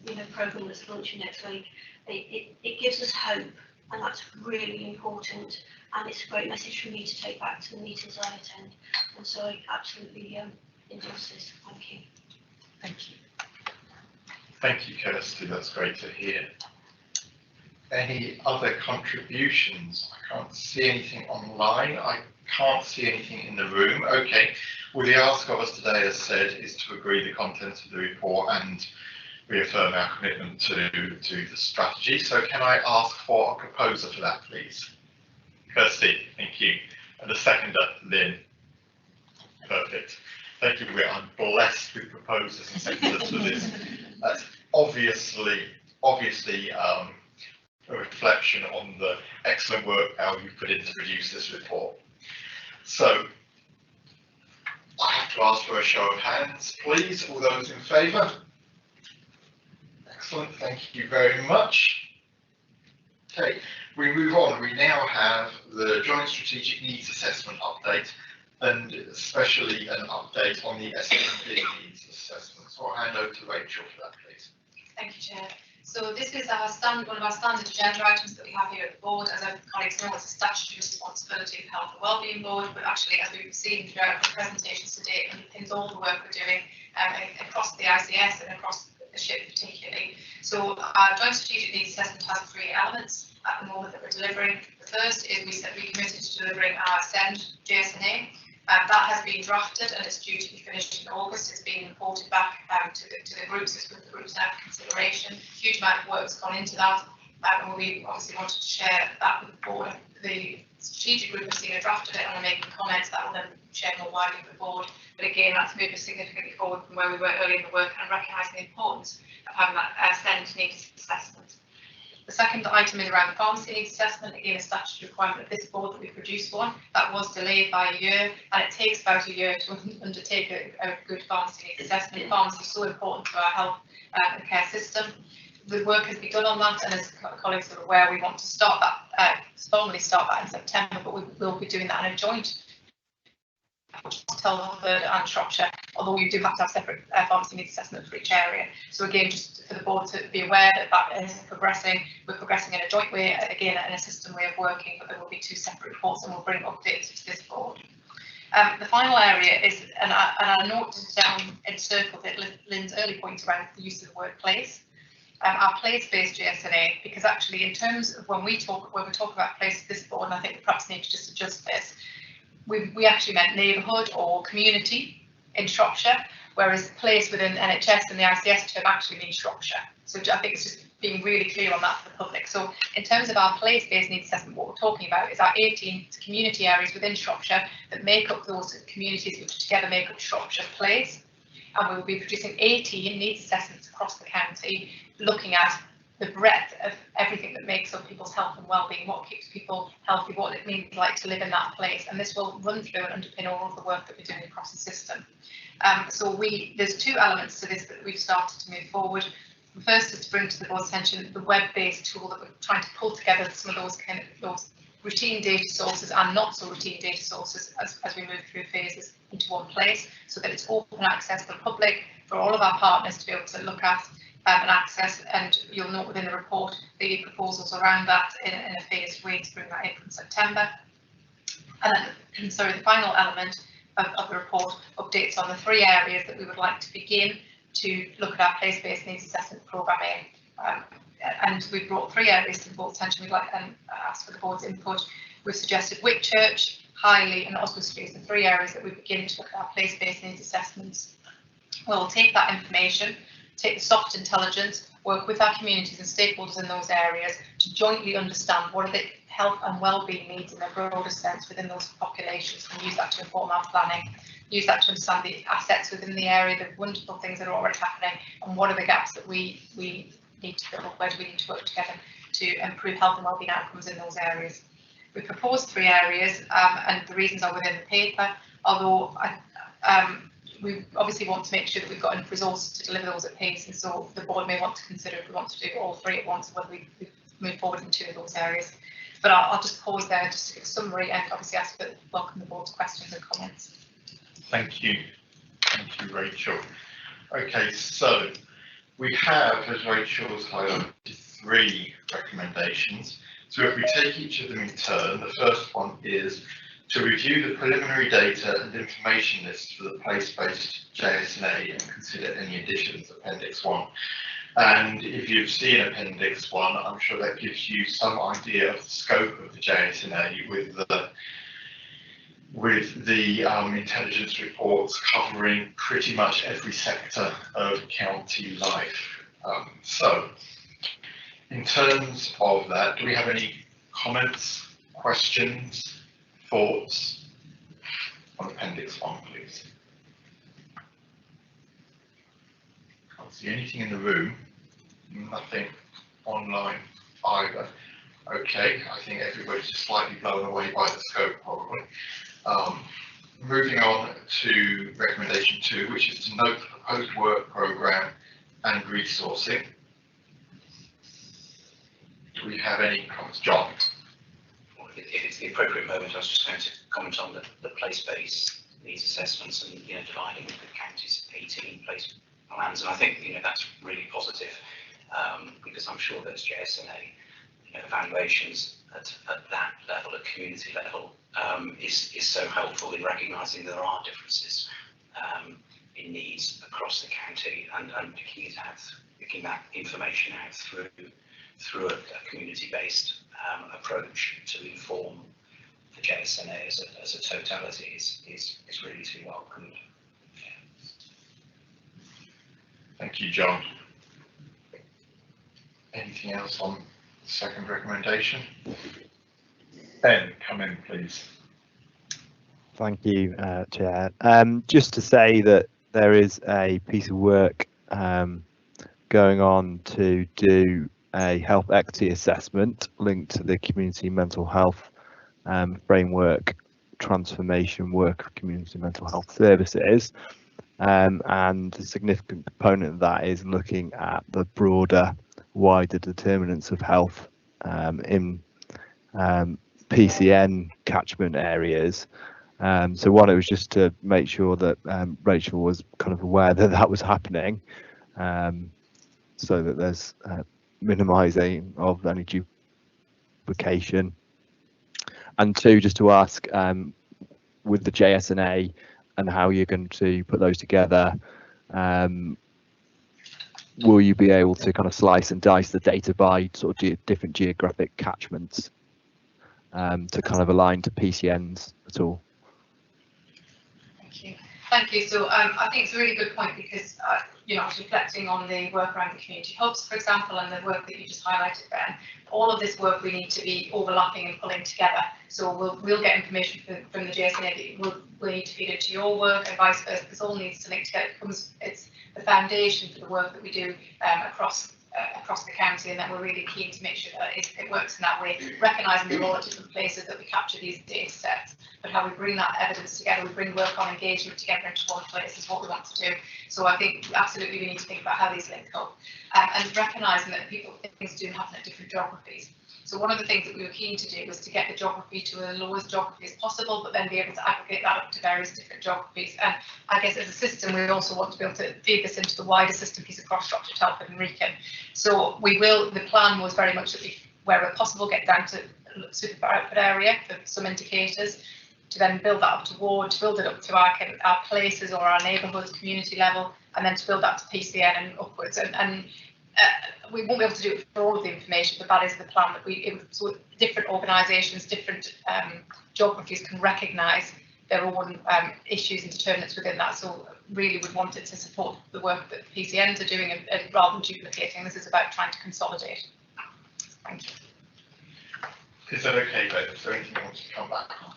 you know, programme that's launching next week. It gives us hope, and that's really important, and it's a great message for me to take back to the meetings I attend, and so I absolutely endorse this. Thank you. Thank you. Thank you, Kirsty, that's great to hear. Any other contributions? I can't see anything online, I can't see anything in the room. Okay, well, the ask of us today, as said, is to agree the contents of the report and reaffirm our commitment to the strategy. So can I ask for a proposer for that, please? Kirsty, thank you. And a seconder, Lynn. Perfect. Thank you. I'm blessed with proposers and seconders for this. That's obviously a reflection on the excellent work Al you put in to produce this report. So I have to ask for a show of hands, please. All those in favour? Excellent, thank you very much. Okay, we move on. We now have the Joint Strategic Needs Assessment update, and especially an update on the SNP needs assessment. So I'll hand over to Rachel for that, please. Thank you, Chair. So this is one of our standard agenda items that we have here at the board. As our colleagues know, it's a statutory responsibility of the Health and Wellbeing Board, but actually, as we've seen throughout the presentations today, it underpins all the work we're doing across the ICS and across the SHIP particularly. So our Joint Strategic Needs Assessment has 3 elements at the moment that we're delivering. The first is we said we committed to delivering our SEND JSNA. That has been drafted and it's due to be finished in August. It's been reported back to the groups. It's with the groups now for consideration. Huge amount of work has gone into that, and we obviously wanted to share that with the board. The strategic group has seen a draft of it and are making comments that will then share more widely with the board. But again, that's moved us significantly forward from where we were earlier in the work and recognising the importance of having that SEND needs assessment. The second item is around the pharmacy needs assessment. Again, a statutory requirement of this board that we produce one. That was delayed by a year, and it takes about a year to undertake a good pharmacy needs assessment. Pharmacy is so important to our health and care system. the work has been done on that, and as colleagues are aware, we want to start that, formally start that in September, but we will be doing that in a joint Telford and Shropshire, although you do have to have separate pharmacy needs assessment for each area. So again, just for the board to be aware that that is progressing. We're progressing in a joint way, again, in a system way of working, but there will be 2 separate reports, and we'll bring updates to this board. The final area is, and I noted down in circle that Lynn's early point around the use of the word place. Our place-based JSNA, because actually in terms of when we talk about place at this board, and I think we perhaps need to just adjust this, we actually meant neighbourhood or community in Shropshire, whereas place within NHS and the ICS term actually means Shropshire. So I think it's just being really clear on that for the public. So in terms of our place-based needs assessment, what we're talking about is our 18 community areas within Shropshire that make up those communities which together make up Shropshire Place. And we will be producing 18 needs assessments across the county, looking at the breadth of everything that makes up people's health and well-being, what keeps people healthy, what it means like to live in that place. And this will run through and underpin all of the work that we're doing across the system. So there's 2 elements to this that we've started to move forward. The first is to bring to the board's attention the web-based tool that we're trying to pull together some of those routine data sources and not so routine data sources as we move through phases into one place, so that it's open access for the public, for all of our partners to be able to look at and access. And you'll note within the report the proposals around that in a phased way to bring that in from September. And then, sorry, the final element of the report updates on the 3 areas that we would like to begin to look at our place-based needs assessment programme in. And we've brought 3 areas to the board's attention. We'd like to ask for the board's input. We've suggested Whitchurch, Highley and Oswestry, the 3 areas that we begin to look at our place-based needs assessments. We'll take that information, take the soft intelligence, work with our communities and stakeholders in those areas to jointly understand what are the health and well-being needs in a broader sense within those populations, and use that to inform our planning. Use that to understand the assets within the area, the wonderful things that are already happening, and what are the gaps that we need to fill, where do we need to work together to improve health and wellbeing outcomes in those areas. We proposed 3 areas, and the reasons are within the paper, although we obviously want to make sure that we've got enough resources to deliver those at pace, and so the board may want to consider if we want to do all 3 at once, whether we move forward in 2 of those areas. But I'll just pause there just to give a summary and obviously welcome the board's questions and comments. Thank you, Rachel. Okay, so we have, as Rachel's highlighted, 3 recommendations. So if we take each of them in turn, the first one is to review the preliminary data and information lists for the place-based JSNA and consider any additions, Appendix 1. And if you've seen Appendix 1, I'm sure that gives you some idea of the scope of the JSNA with the intelligence reports covering pretty much every sector of county life. So in terms of that, do we have any comments, questions, thoughts on Appendix 1, please? Can't see anything in the room, nothing online either. Okay, I think everybody's just slightly blown away by the scope, probably. Moving on to recommendation 2, which is to note the proposed work programme and resourcing. Do we have any comments? John? If it's the appropriate moment, I was just going to comment on the place-based needs assessments and dividing the county's 18 place plans, and I think that's really positive because I'm sure those JSNA evaluations at that level, at community level, is so helpful in recognising there are differences in needs across the county and picking that information out through a community-based approach to inform the JSNA as a totality is really to be welcomed. Thank you, John. Anything else on the second recommendation? Ben, come in, please. Thank you, Chair. Just to say that there is a piece of work going on to do a health equity assessment linked to the community mental health framework transformation work of community mental health services. And a significant component of that is looking at the broader wider determinants of health in PCN catchment areas. So one, it was just to make sure that Rachel was kind of aware that that was happening, so that there's minimising of any duplication. And two, just to ask, with the JSNA and how you're going to put those together, will you be able to kind of slice and dice the data by sort of different geographic catchments to kind of align to PCNs at all? Thank you. So I think it's a really good point, because you know, I was reflecting on the work around the community hubs, for example, and the work that you just highlighted, Ben. All of this work we need to be overlapping and pulling together. So we'll get information from the JSNA that we'll need to feed into your work, and vice versa. This all needs to link together. It's the foundation for the work that we do across the county, and then we're really keen to make sure that it works in that way, recognising there are all the different places that we capture these data sets, but how we bring that evidence together, we bring work on engagement together into one place is what we want to do. So I think absolutely we need to think about how these link up, and recognising that things do happen at different geographies. So one of the things that we were keen to do was to get the geography to the lowest geography as possible, but then be able to aggregate that up to various different geographies. And I guess as a system, we also want to be able to feed this into the wider system piece across Shropshire, Telford and Wrekin. So the plan was very much that we, wherever possible, get down to super output area for some indicators, to then build that up to ward, to build it up to our places or our neighbourhoods, community level, and then to build that to PCN and upwards. And we won't be able to do it for all of the information, but that is the plan, that so different organisations, different geographies can recognise their own issues and determinants within that. So really would want it to support the work that the PCNs are doing, and rather than duplicating. This is about trying to consolidate. Thank you. Is that okay, Dave? Is there anything you want to come back on?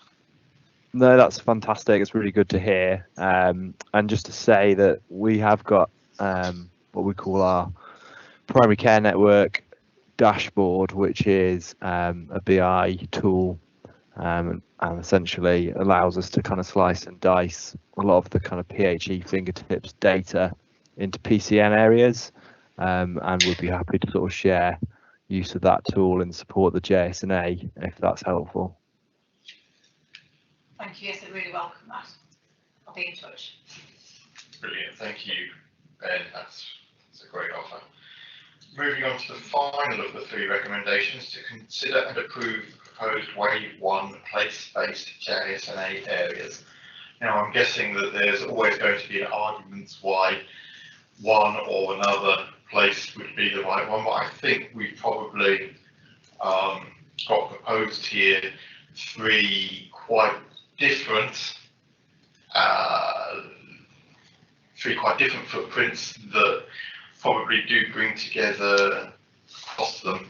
No, that's fantastic. It's really good to hear. And just to say that we have got what we call our primary care network dashboard, which is a BI tool, and essentially allows us to kind of slice and dice a lot of the kind of PHE fingertips data into PCN areas, and we'd be happy to sort of share use of that tool and support the JSNA if that's helpful. Thank you. Yes, I really welcome that. I'll be in touch. Brilliant. Thank you, Ben. That's a great offer. Moving on to the final of the three recommendations, to consider and approve the proposed Wave 1 place-based JSNA areas. Now, I'm guessing that there's always going to be an argument why one or another place would be the right one, but I think we've probably got proposed here three quite different footprints that probably do bring together across them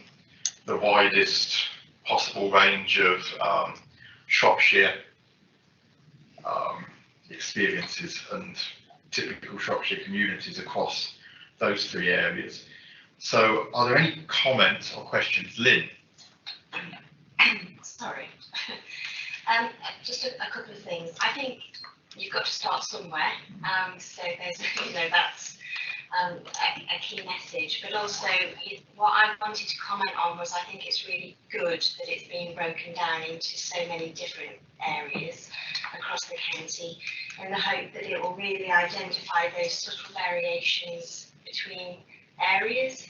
the widest possible range of Shropshire experiences and typical Shropshire communities across those three areas. So are there any comments or questions? Lynn? Sorry. Just a couple of things. I think you've got to start somewhere. So there's, that's a key message. But also, what I wanted to comment on was, I think it's really good that it's being broken down into so many different areas across the county, in the hope that it will really identify those subtle variations between areas.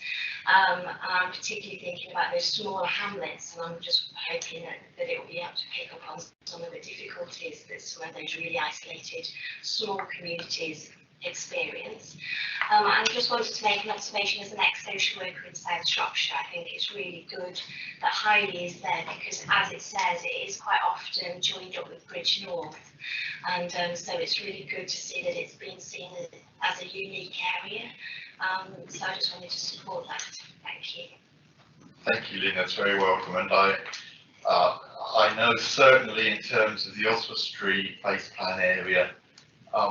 I'm particularly thinking about those smaller hamlets, and I'm just hoping that it will be able to pick up on some of the difficulties that some of those really isolated small communities experience. I just wanted to make an observation as an ex-social worker in South Shropshire. I think it's really good that Highley is there, because as it says, it is quite often joined up with Bridge North, and so it's really good to see that it's been seen as a unique area. So I just wanted to support that. Thank you. Thank you, Lynn. That's very welcome. And I know certainly in terms of the Oswestry Place Plan area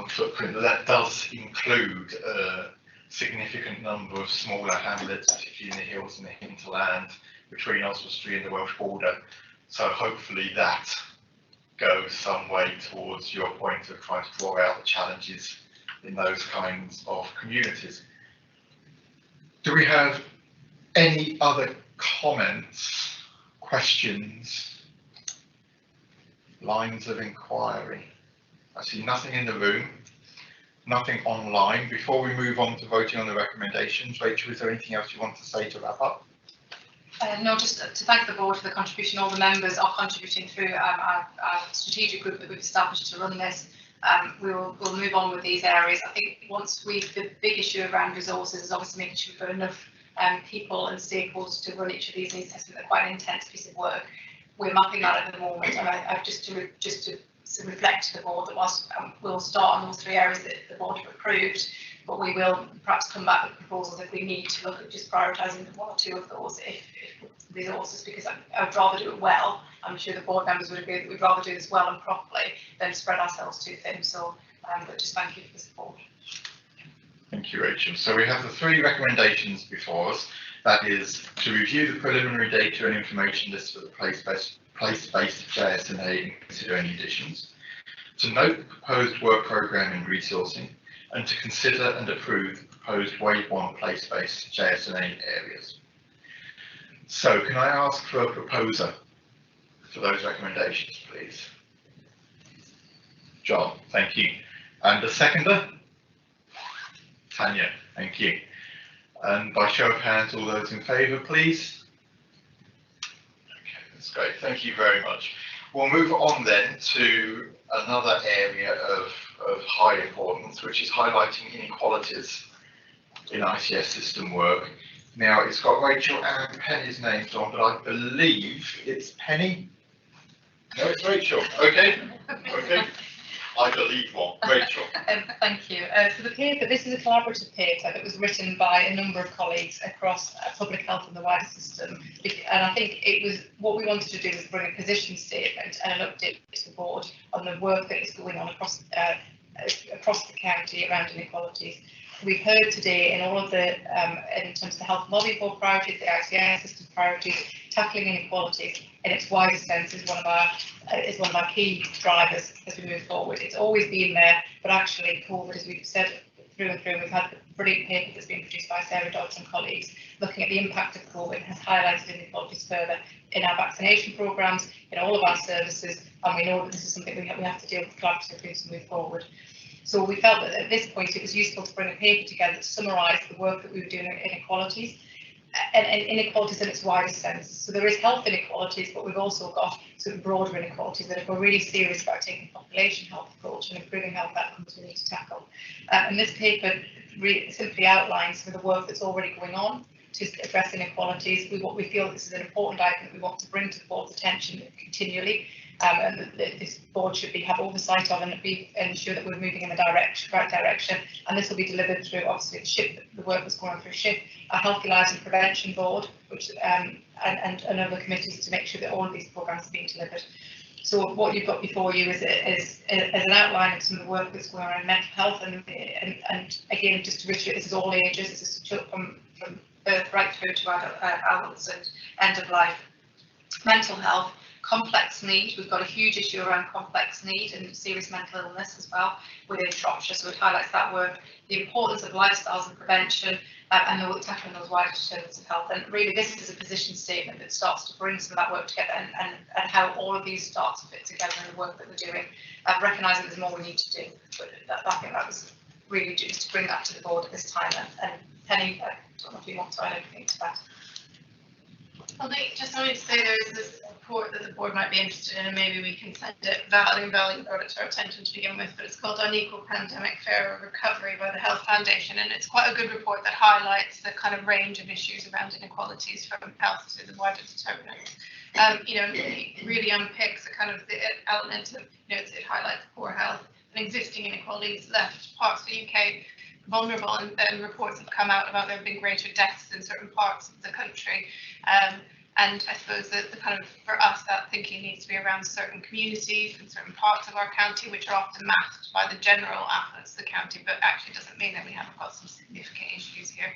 footprint, that does include a significant number of smaller hamlets, particularly in the hills and the hinterland between Oswestry and the Welsh border. So hopefully that goes some way towards your point of trying to draw out the challenges in those kinds of communities. Do we have Any other comments, questions, lines of inquiry? I see nothing in the room, nothing online. Before we move on to voting on the recommendations, Rachel, is there anything else you want to say to wrap up? No, just to thank the board for the contribution. All the members are contributing through our strategic group that we've established to run this. We'll move on with these areas. I think the big issue around resources is obviously making sure we've got enough people and stakeholders to run each of these needs assessments. They're quite an intense piece of work. We're mapping that at the moment, and I've just to reflect to the board that whilst we'll start on those 3 areas that the board have approved, but we will perhaps come back with proposals if we need to look at just prioritising 1 or 2 of those if resources, because I would rather do it well. I'm sure the board members would agree that we'd rather do this well and properly than spread ourselves too thin. So, but just thank you for the support. Thank you, Rachel. So we have the 3 recommendations before us. That is to review the preliminary data and information list for the place-based JSNA and consider any additions, to note the proposed work programme and resourcing, and to consider and approve the proposed Wave 1 place-based JSNA areas. So can I ask for a proposer for those recommendations, please? John, thank you. And a seconder? Tanya, thank you. And by show of hands, all those in favour, please. Okay, that's great. Thank you very much. We'll move on then to another area of high importance, which is highlighting inequalities in ICS system work. Now, it's got Rachel and Penny's names on, but I believe it's Penny. No, it's Rachel. Okay. Okay. I believe one. Rachel. Thank you. So the paper, this is a collaborative paper that was written by a number of colleagues across public health and the wider system. And I think it was what we wanted to do was bring a position statement and an update to the board on the work that is going on across the county around inequalities. We've heard today in all of the, in terms of the health and wellbeing board priorities, the ICS system priorities, tackling inequalities in its widest sense is one of our key drivers as we move forward. It's always been there, but actually COVID, as we've said through and through, and we've had the brilliant paper that's been produced by Sarah Dodds and colleagues looking at the impact of COVID, has highlighted inequalities further in our vaccination programmes, in all of our services, and we know that this is something we have to deal with collaboratively as we move forward. So we felt that at this point it was useful to bring a paper together to summarise the work that we were doing in inequalities, and inequalities in its widest sense. So there is health inequalities, but we've also got sort of broader inequalities that if we're really serious about taking a population health approach and improving health outcomes, we need to tackle. And this paper really simply outlines some of the work that's already going on to address inequalities. We feel this is an important item that we want to bring to the board's attention continually. And this board should have oversight of and ensure that we're moving in the right direction. And this will be delivered through obviously SHIP, the work that's going on through SHIP, our Healthy Lives and Prevention Board, which and other committees to make sure that all of these programmes are being delivered. So what you've got before you is an outline of some of the work that's going on in mental health, and again, just to reiterate, this is all ages. This is from birth right through to adults and end of life. Mental health. Complex need, we've got a huge issue around complex need and serious mental illness as well within Shropshire, so it highlights that work, the importance of lifestyles and prevention, and tackling those wider determinants of health. And really this is a position statement that starts to bring some of that work together and how all of these start to fit together in the work that we're doing, recognising there's more we need to do, but I think that was really just to bring that to the board at this time. And Penny, I don't know if you want to add anything to that. I think just wanted to say there's this report that the board might be interested in, and maybe we can send it, value brought it to our attention to begin with, but it's called Unequal Pandemic Fairer Recovery by the Health Foundation, and it's quite a good report that highlights the kind of range of issues around inequalities from health to the wider determinants. It really unpicks the kind of the element of, it highlights poor health and existing inequalities left parts of the UK vulnerable, and reports have come out about there have been greater deaths in certain parts of the country. And I suppose that the kind of, for us, that thinking needs to be around certain communities and certain parts of our county, which are often masked by the general affluence of the county, but actually doesn't mean that we haven't got some significant issues here.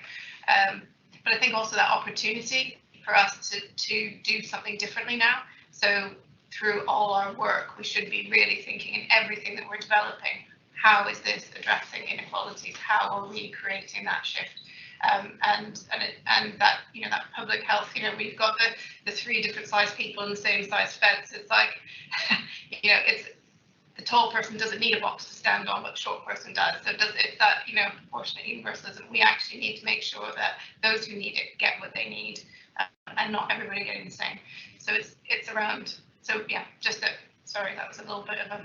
But I think also that opportunity for us to do something differently now. So through all our work, we should be really thinking in everything that we're developing, how is this addressing inequalities? How are we creating that shift? and that, you know, that public health, you know, we've got the 3 different size people in the same size fence. It's like, you know, it's the tall person doesn't need a box to stand on, but the short person does. So it's that, you know, proportionate universalism. We actually need to make sure that those who need it get what they need, and not everybody getting the same. So it's around. So yeah, just that. Sorry, that was a little bit of a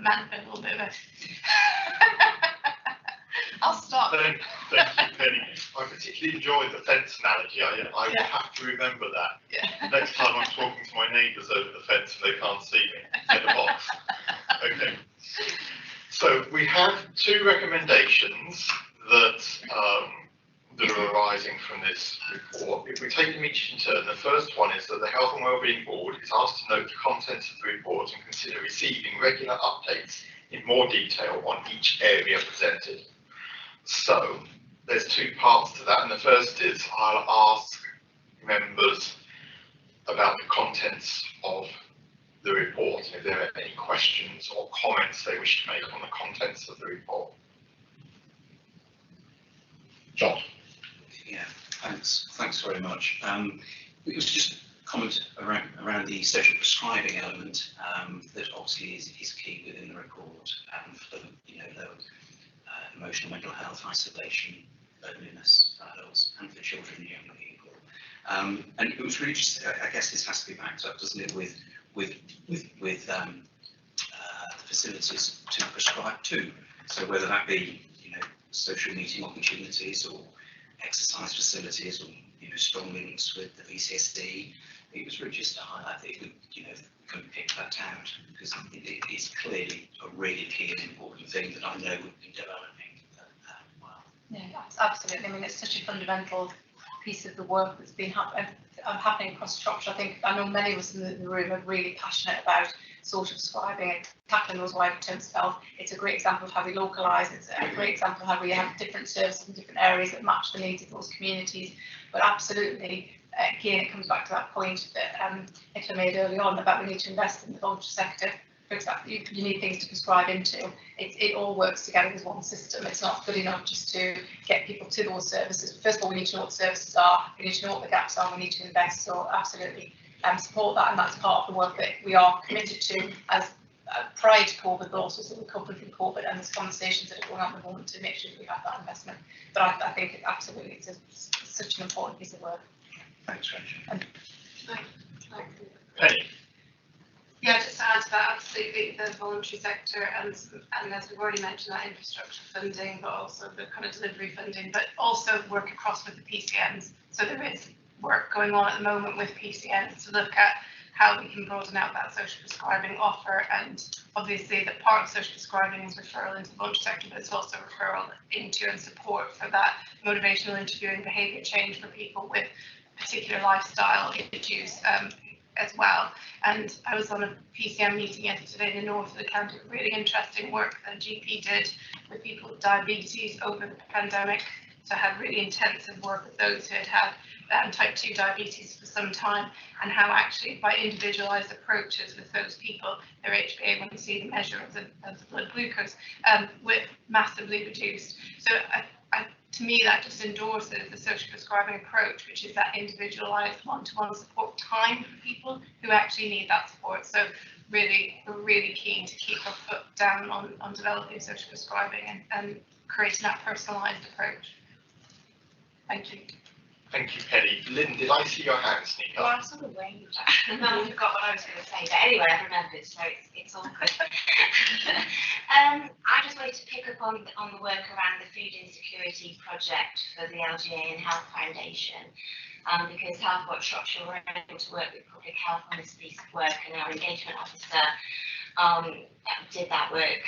I'll stop. Thank you, Penny. I particularly enjoyed the fence analogy. I will have to remember that. Yeah. Next time I'm talking to my neighbours over the fence and they can't see me in the box. Okay. So we have 2 recommendations that that are arising from this report. If we take them each in turn, the first one is that the Health and Wellbeing Board is asked to note the contents of the report and consider receiving regular updates in more detail on each area presented. So there's 2 parts to that, and the first is I'll ask members about the contents of the report, and if there are any questions or comments they wish to make on the contents of the report. John. Yeah, thanks very much. It was just a comment around the social prescribing element that obviously is key within the report, for, you know, low emotional mental health, isolation, loneliness for adults and for children and young people. And it was really just, I guess this has to be backed up, doesn't it, with the facilities to prescribe to. So whether that be, you know, social meeting opportunities or exercise facilities, or, you know, strong links with the VCSD, it was really just to highlight that if we, you know, can pick that out, because it is clearly a really key and important thing that I know we've been developing well. Yeah, absolutely. I mean, it's such a fundamental piece of the work that's been happening across Shropshire. I know many of us in the room are really passionate about social prescribing and tackling those wider terms of health. It's a great example of how we localise. It's a great example of how we have different services in different areas that match the needs of those communities. But absolutely, again, it comes back to that point that Nicola made early on about we need to invest in the voluntary sector. For example, you need things to prescribe into. It all works together as one system. It's not good enough just to get people to those services. First of all, we need to know what the services are. We need to know what the gaps are. We need to invest. So absolutely support that, and that's part of the work that we are committed to as prior to COVID, but also as a recovery from COVID, and there's conversations that are going on at the moment to make sure that we have that investment. But I think absolutely it's such an important piece of work. Thanks, Rachel. Penny. Yeah, just to add to that, absolutely, the voluntary sector, and as we've already mentioned, that infrastructure funding, but also the kind of delivery funding, but also work across with the PCNs. So there is work going on at the moment with PCNs to look at how we can broaden out that social prescribing offer. And obviously the part of social prescribing is referral into the voluntary sector, but it's also referral into and support for that motivational interviewing behaviour change for people with particular lifestyle issues as well. And I was on a PCM meeting yesterday in the north of the county, really interesting work that GP did with people with diabetes over the pandemic. So I had really intensive work with those who had had type 2 diabetes for some time, and how actually by individualised approaches with those people, their HbA1c, the measure of the blood glucose, with massively reduced. So to me, that just endorses the social prescribing approach, which is that individualised one-to-one support time for people who actually need that support. So really, we're really keen to keep our foot down on developing social prescribing and creating that personalised approach. Thank you. Thank you, Penny. Lynn, did I see your hand sneak Well, up? I sort of waved. I forgot what I was going to say, but anyway, I remembered, so it's all good. I just wanted to pick up on the work around the food insecurity project for the LGA and Health Foundation, because Healthwatch Shropshire were able to work with public health on this piece of work, and our engagement officer did that work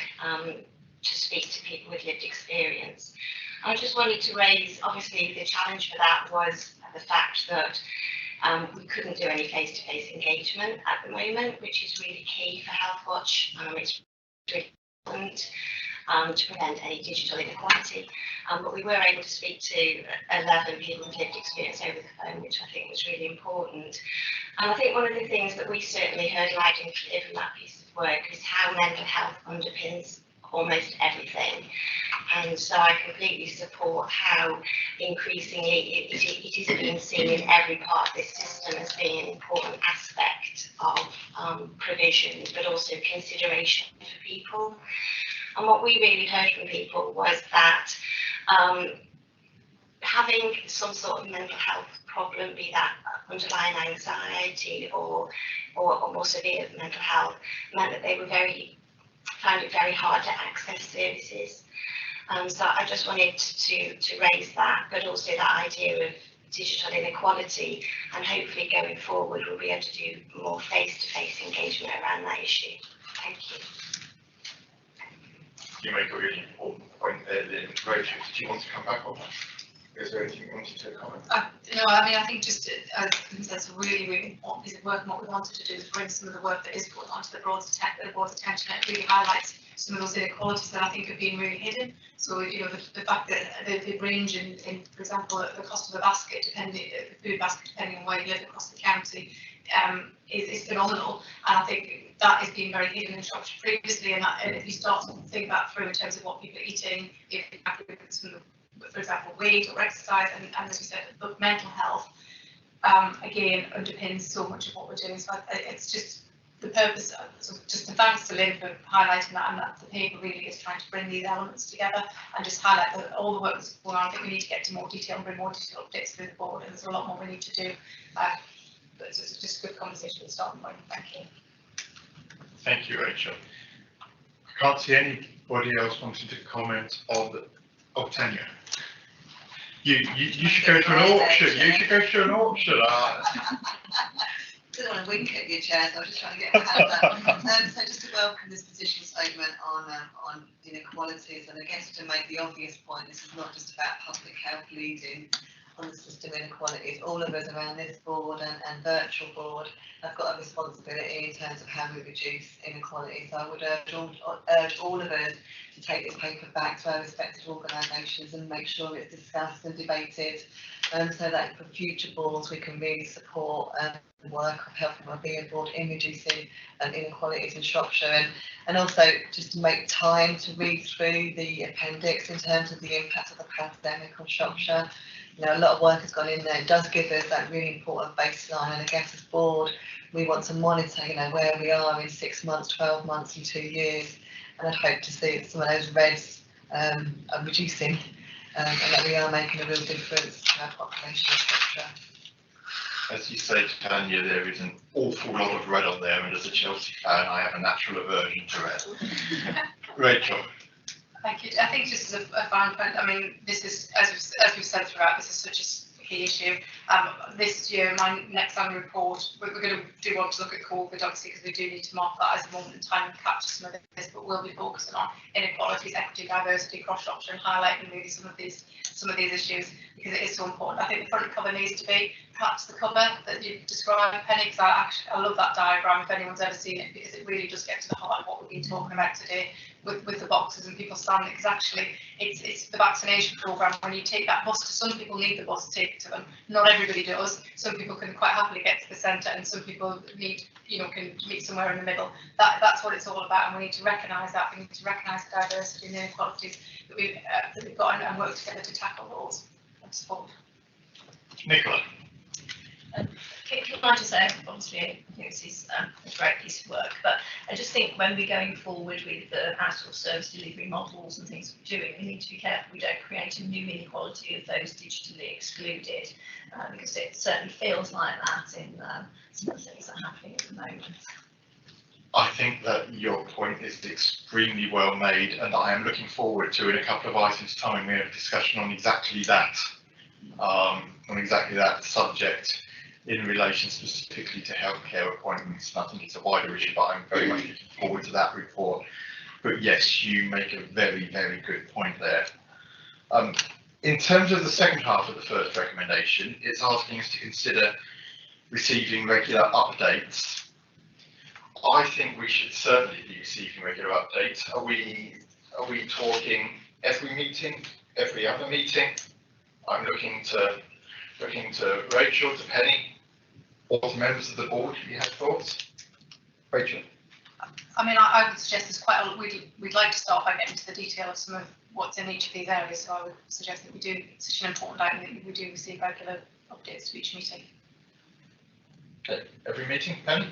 to speak to people with lived experience. I just wanted to raise, obviously, the challenge for that was the fact that we couldn't do any face-to-face engagement at the moment, which is really key for Healthwatch. It's really important to prevent any digital inequality. But we were able to speak to 11 people with lived experience over the phone, which I think was really important. And I think one of the things that we certainly heard loud and clear from that piece of work is how mental health underpins almost everything. And so I completely support how increasingly it is being seen in every part of this system as being an important aspect of provision, but also consideration for people. And what we really heard from people was that having some sort of mental health problem, be that underlying anxiety or more severe mental health, meant that they found it very hard to access services. So I just wanted to raise that, but also that idea of digital inequality, and hopefully going forward we'll be able to do more face-to-face engagement around that issue. Thank you. You make a really important point there, Lynn. Rachel, did you want to come back on that? Is there anything you wanted to comment? No, I mean, I think just that's really, really important piece of work, and what we wanted to do is bring some of the work that is put onto the board's attention. It really highlights some of those inequalities that I think have been really hidden. So, you know, the fact that the range in, for example, the cost of the basket, the food basket, depending on where you live across the county, is phenomenal. And I think that is being very hidden in Shropshire previously. And if you start to think that through in terms of what people are eating, if you have some of, for example, weight or exercise, and as you said, mental health, again, underpins so much of what we're doing. So it's just the purpose, so just a thanks to Lynn for highlighting that, and that the paper really is trying to bring these elements together and just highlight that all the work that's going on. I think we need to get to more detail and bring more detailed updates to the board, and there's a lot more we need to do. But it's just a good conversation at the starting point. Thank you. Thank you, Rachel. I can't see anybody else wanting to comment on Tanya. You should go to an auction. You should go to an auction. I didn't want to wink at you, Chair, so I'm just trying to get my hands up. So just to welcome this position statement on inequalities, and I guess to make the obvious point, this is not just about public health leading on the system inequalities. All of us around this board and virtual board have got a responsibility in terms of how we reduce inequality. So I would urge all of us to take this paper back to our respective organisations and make sure it's discussed and debated, so that for future boards we can really support the work of Health and Wellbeing Board in reducing inequalities in Shropshire, and also just to make time to read through the appendix in terms of the impact of the pandemic on Shropshire. You know, a lot of work has gone in there. It does give us that really important baseline, and I guess as board we want to monitor, you know, where we are in 6 months, 12 months and 2 years, and I'd hope to see some of those reds are reducing, and that we are making a real difference to our population, etc. As you say, Tanya, there is an awful lot of red on there, and as a Chelsea fan I have a natural aversion to red. Rachel. Thank you. I think just as a final point, I mean, this is, as we've said throughout, this is such a key issue. This year, my next annual report, we're going to want to look at COVID, obviously, because we do need to mark that as a moment in time and capture some of this, but we'll be focusing on inequalities, equity, diversity across Shropshire, and highlighting really some of these issues, because it is so important. I think the front cover needs to be perhaps the cover that you described, Penny, because I love that diagram if anyone's ever seen it, because it really does get to the heart of what we've been talking about today with the boxes and people standing, because actually it's the vaccination programme. When you take that bus to, some people need the bus to take it to them, not everybody does. Some people can quite happily get to the centre, and some people need, you know, can meet somewhere in the middle. That's what it's all about, and we need to recognise that. We need to recognise the diversity and the inequalities that we've got, and work together to tackle those and support. Nicola. Can I just say, obviously, I think this is a great piece of work, but I just think when we're going forward with the outsourced service delivery models and things we're doing, we need to be careful we don't create a new inequality of those digitally excluded, because it certainly feels like that in some of the things that are happening at the moment. I think that your point is extremely well made, and I am looking forward to, in a couple of items' time, we have a discussion on exactly that subject in relation specifically to healthcare appointments. And I think it's a wider issue, but I'm very much looking forward to that report. But yes, you make a very, very good point there. In terms of the second half of the first recommendation, it's asking us to consider receiving regular updates. I think we should certainly be receiving regular updates. Are we talking every meeting, every other meeting? I'm looking to Rachel, to Penny, or to members of the board. Do you have thoughts? Rachel. I mean, I would suggest there's quite a lot, we'd like to start by getting to the detail of some of what's in each of these areas. So I would suggest that we do, it's such an important item that we do receive regular updates to each meeting. Okay, every meeting, Penny?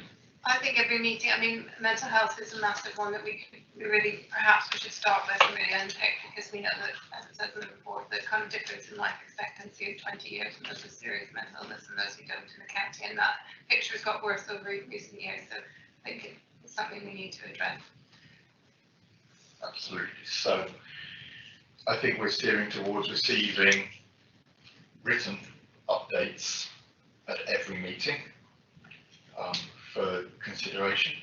I think every meeting, I mean, mental health is a massive one that we really, perhaps we should start with and really unpick, because we know that, as it says in the report, the kind of difference in life expectancy is 20 years for those with serious mental illness and those who don't in the county, and that picture has got worse over recent years, so I think it's something we need to address. Absolutely. So I think we're steering towards receiving written updates at every meeting for consideration.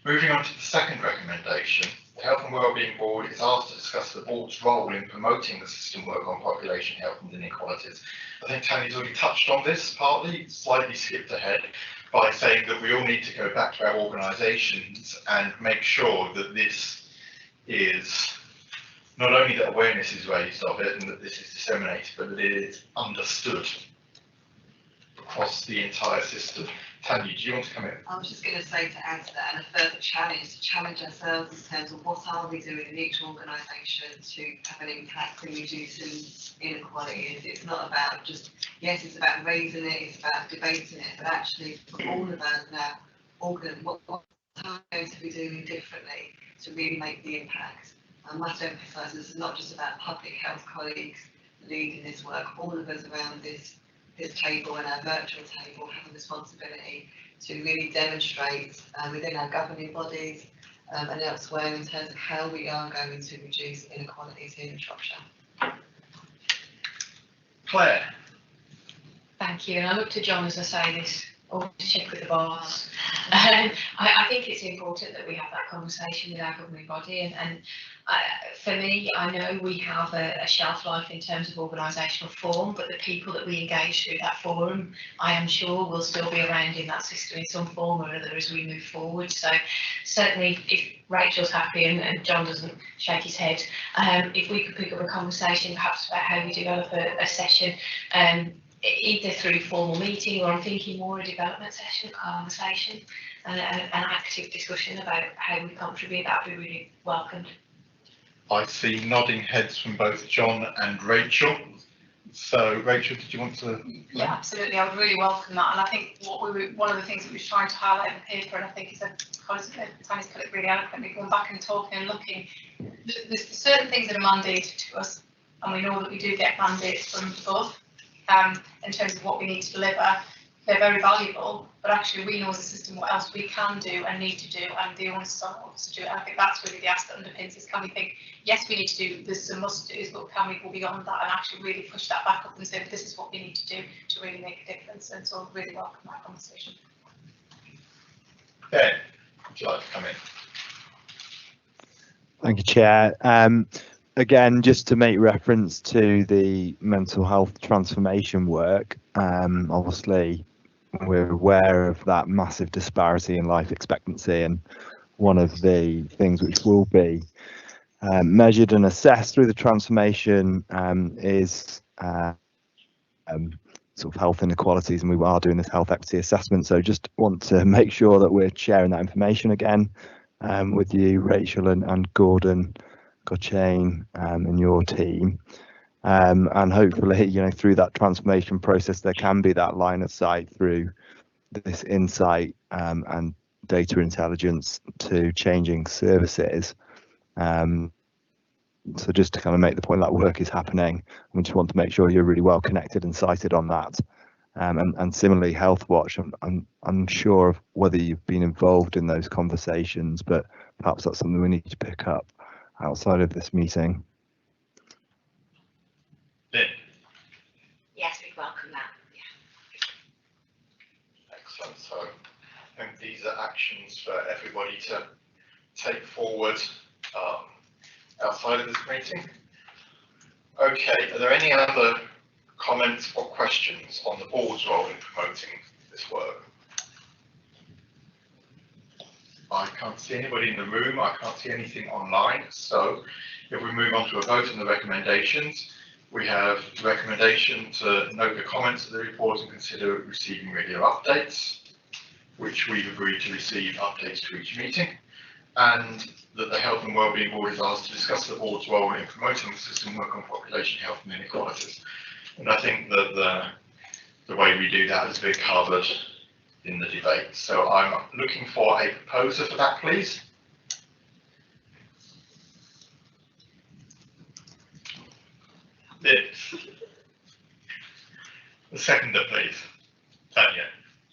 Moving on to the second recommendation, the Health and Wellbeing Board is asked to discuss the board's role in promoting the system work on population health and inequalities. I think Tany's already touched on this partly, slightly skipped ahead by saying that we all need to go back to our organisations and make sure that this is not only that awareness is raised of it and that this is disseminated, but that it is understood across the entire system. Tanya, do you want to come in? I was just going to say, to add to that, and a further challenge, to challenge ourselves in terms of what are we doing in each organisation to have an impact in reducing inequalities. It's not about just, yes, it's about raising it, it's about debating it, but actually for all of us now, what are we going to be doing differently to really make the impact? I must emphasise this is not just about public health colleagues leading this work. All of us around this table and our virtual table have a responsibility to really demonstrate within our governing bodies and elsewhere in terms of how we are going to reduce inequalities here in Shropshire. Claire. Thank you, and I look to John as I say this, or to check with the boss. I think it's important that we have that conversation with our governing body, and for me, I know we have a shelf life in terms of organisational form, but the people that we engage through that forum, I am sure will still be around in that system in some form or other as we move forward. So certainly if Rachel's happy and John doesn't shake his head, if we could pick up a conversation perhaps about how we develop a session, either through formal meeting, or I'm thinking more a development session, conversation, and an active discussion about how we contribute, that would be really welcomed. I see nodding heads from both John and Rachel. So Rachel, did you want to? Yeah, absolutely. I would really welcome that. And I think one of the things that we were trying to highlight in the paper, and I think Tiny's put it really eloquently, going back and talking and looking, there's certain things that are mandated to us, and we know that we do get mandates from above in terms of what we need to deliver. They're very valuable, but actually we know as a system what else we can do and need to do, and the onus is on us to do it. And I think that's really the ask that underpins this. Can we think, yes, we need to do this, some must do's, but can we go beyond that and actually really push that back up and say this is what we need to do to really make a difference? And so I really welcome that conversation. Ben, would you like to come in? Thank you, Chair. Again, just to make reference to the mental health transformation work, obviously we're aware of that massive disparity in life expectancy, and one of the things which will be measured and assessed through the transformation is sort of health inequalities, and we are doing this health equity assessment. So just want to make sure that we're sharing that information again with you, Rachel and Gordon Gochain and your team, and hopefully, you know, through that transformation process, there can be that line of sight through this insight and data intelligence to changing services. So just to kind of make the point that work is happening, we just want to make sure you're really well connected and cited on that. And similarly, Health Watch, I'm unsure of whether you've been involved in those conversations, but perhaps that's something we need to pick up outside of this meeting. Lynn. Yes, we welcome that. Yeah. Excellent. So I think these are actions for everybody to take forward outside of this meeting. Okay, are there any other comments or questions on the board's role in promoting this work? I can't see anybody in the room, I can't see anything online, so if we move on to a vote on the recommendations, we have the recommendation to note the comments of the report and consider receiving regular updates, which we've agreed to receive updates to each meeting. and that the Health and Wellbeing Board is asked to discuss the board's role in promoting the system work on population health and inequalities. And I think that the way we do that has been covered in the debate. So I'm looking for a proposer for that, please. The seconder, please. Tanya,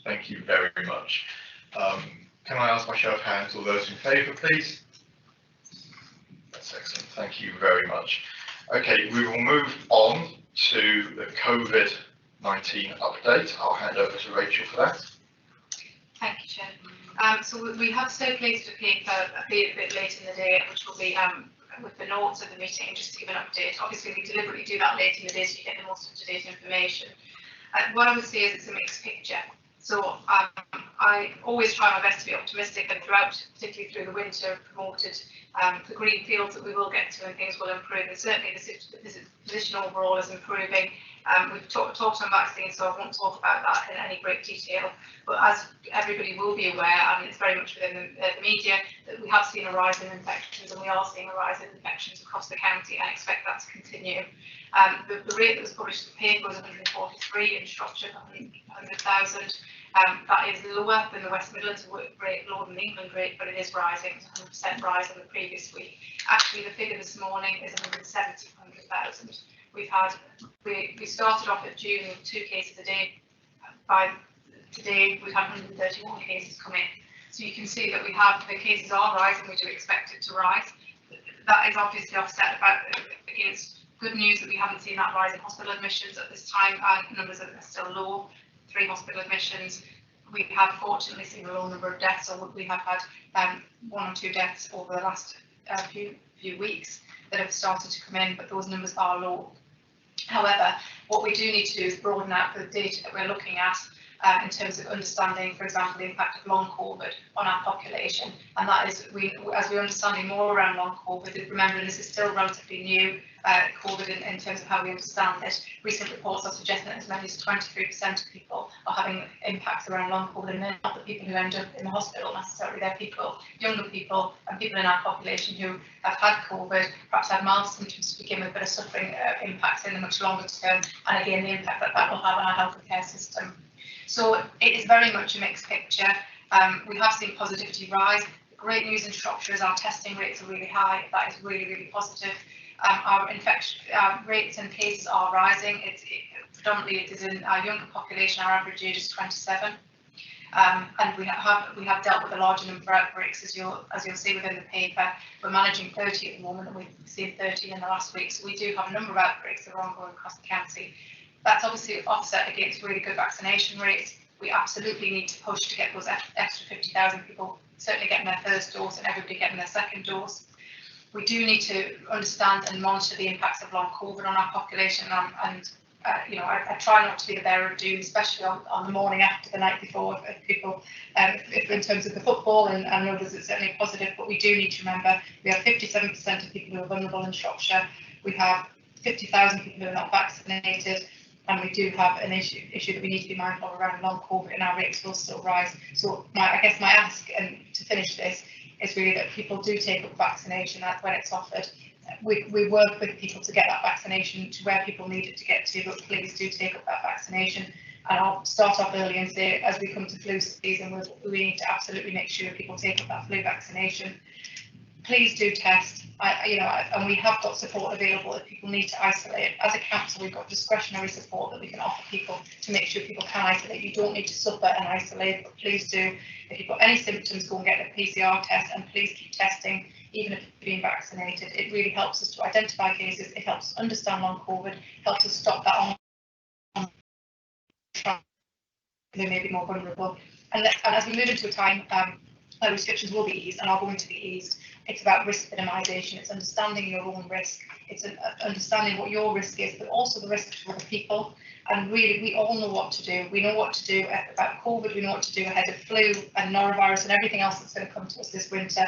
thank you very much. Can I ask by show of hands all those in favour, please? That's excellent. Thank you very much. Okay, we will move on to the COVID-19 update. I'll hand over to Rachel for that. Thank you, Chair. So we have circulated a paper a bit late in the day, which will be with the notes of the meeting, just to give an update. Obviously, we deliberately do that late in the day so you get the most up-to-date information. What I would say is it's a mixed picture. So I always try my best to be optimistic, and throughout, particularly through the winter, promoted the green fields that we will get to and things will improve. And certainly the position overall is improving. We've talked on vaccines, so I won't talk about that in any great detail. But as everybody will be aware, and it's very much within the media, that we have seen a rise in infections, and we are seeing a rise in infections across the county, and I expect that to continue. The rate that was published in the paper was 143 in Shropshire, 100,000. That is lower than the West Midlands rate, lower than the England rate, but it is rising. It's 100% rise on the previous week. Actually, the figure this morning is 170, 100,000. We started off at June with 2 cases a day. By today, we've had 131 cases come in. So you can see that the cases are rising. We do expect it to rise. That is obviously offset against good news that we haven't seen that rise in hospital admissions at this time. Numbers are still low. 3 hospital admissions. We have fortunately seen a low number of deaths, so we have had 1 or 2 deaths over the last few weeks that have started to come in, but those numbers are low. However, what we do need to do is broaden out the data that we're looking at in terms of understanding, for example, the impact of long COVID on our population. And that is, as we're understanding more around long COVID, remembering this is still relatively new, COVID in terms of how we understand it. Recent reports are suggesting that as many as 23% of people are having impacts around long COVID, and they're not the people who end up in the hospital necessarily. They're people, younger people, and people in our population who have had COVID, perhaps had mild symptoms to begin with, but are suffering impacts in the much longer term, and again the impact that will have on our healthcare system. So it is very much a mixed picture. We have seen positivity rise. The great news in Shropshire is our testing rates are really high. That is really, really positive. Our infection rates and cases are rising. Predominantly it is in our younger population. Our average age is 27, and we have dealt with a larger number of outbreaks, as you'll see within the paper. We're managing 30 at the moment, and we've seen 30 in the last week. So we do have a number of outbreaks that are ongoing across the county. That's obviously offset against really good vaccination rates. We absolutely need to push to get those extra 50,000 people certainly getting their first dose and everybody getting their second dose. We do need to understand and monitor the impacts of long COVID on our population, and I try not to be the bearer of doom, especially on the morning after, the night before, if people, if in terms of the football, and I know there's certainly positive, but we do need to remember we have 57% of people who are vulnerable in Shropshire. We have 50,000 people who are not vaccinated, and we do have an issue that we need to be mindful of around long COVID, and our rates will still rise. So I guess my ask, and to finish this, is really that people do take up vaccination when it's offered. We work with people to get that vaccination to where people need it to get to, but please do take up that vaccination. And I'll start off early and say, as we come to flu season, we need to absolutely make sure people take up that flu vaccination. Please do test, and we have got support available if people need to isolate. As a council, we've got discretionary support that we can offer people to make sure people can isolate. You don't need to suffer and isolate, but please do. If you've got any symptoms, go and get a PCR test, and please keep testing, even if you've been vaccinated. It really helps us to identify cases. It helps us understand long COVID, helps us stop that on track. They may be more vulnerable. And as we move into a time, restrictions will be eased and are going to be eased. It's about risk minimisation. It's understanding your own risk. It's understanding what your risk is, but also the risk to other people. And really, we all know what to do. We know what to do about COVID. We know what to do ahead of flu and norovirus and everything else that's going to come to us this winter.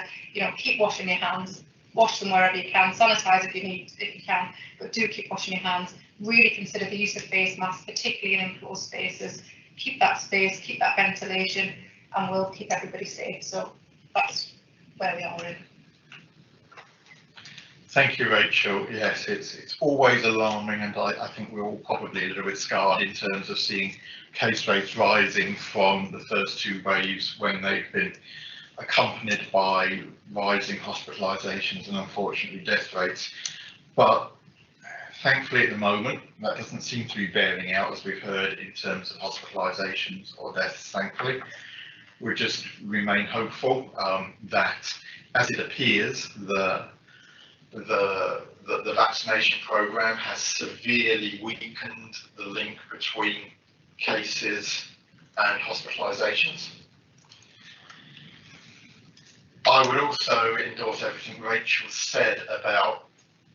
Keep washing your hands. Wash them wherever you can. Sanitise if you can, but do keep washing your hands. Really consider the use of face masks, particularly in enclosed spaces. Keep that space, keep that ventilation, and we'll keep everybody safe. So that's where we are in. Thank you, Rachel. Yes, it's always alarming, and I think we're all probably a little bit scarred in terms of seeing case rates rising from the first two waves when they've been accompanied by rising hospitalisations and unfortunately death rates. But thankfully at the moment that doesn't seem to be bearing out, as we've heard, in terms of hospitalisations or deaths. Thankfully, we just remain hopeful that, as it appears, the vaccination programme has severely weakened the link between cases and hospitalisations. I would also endorse everything Rachel said about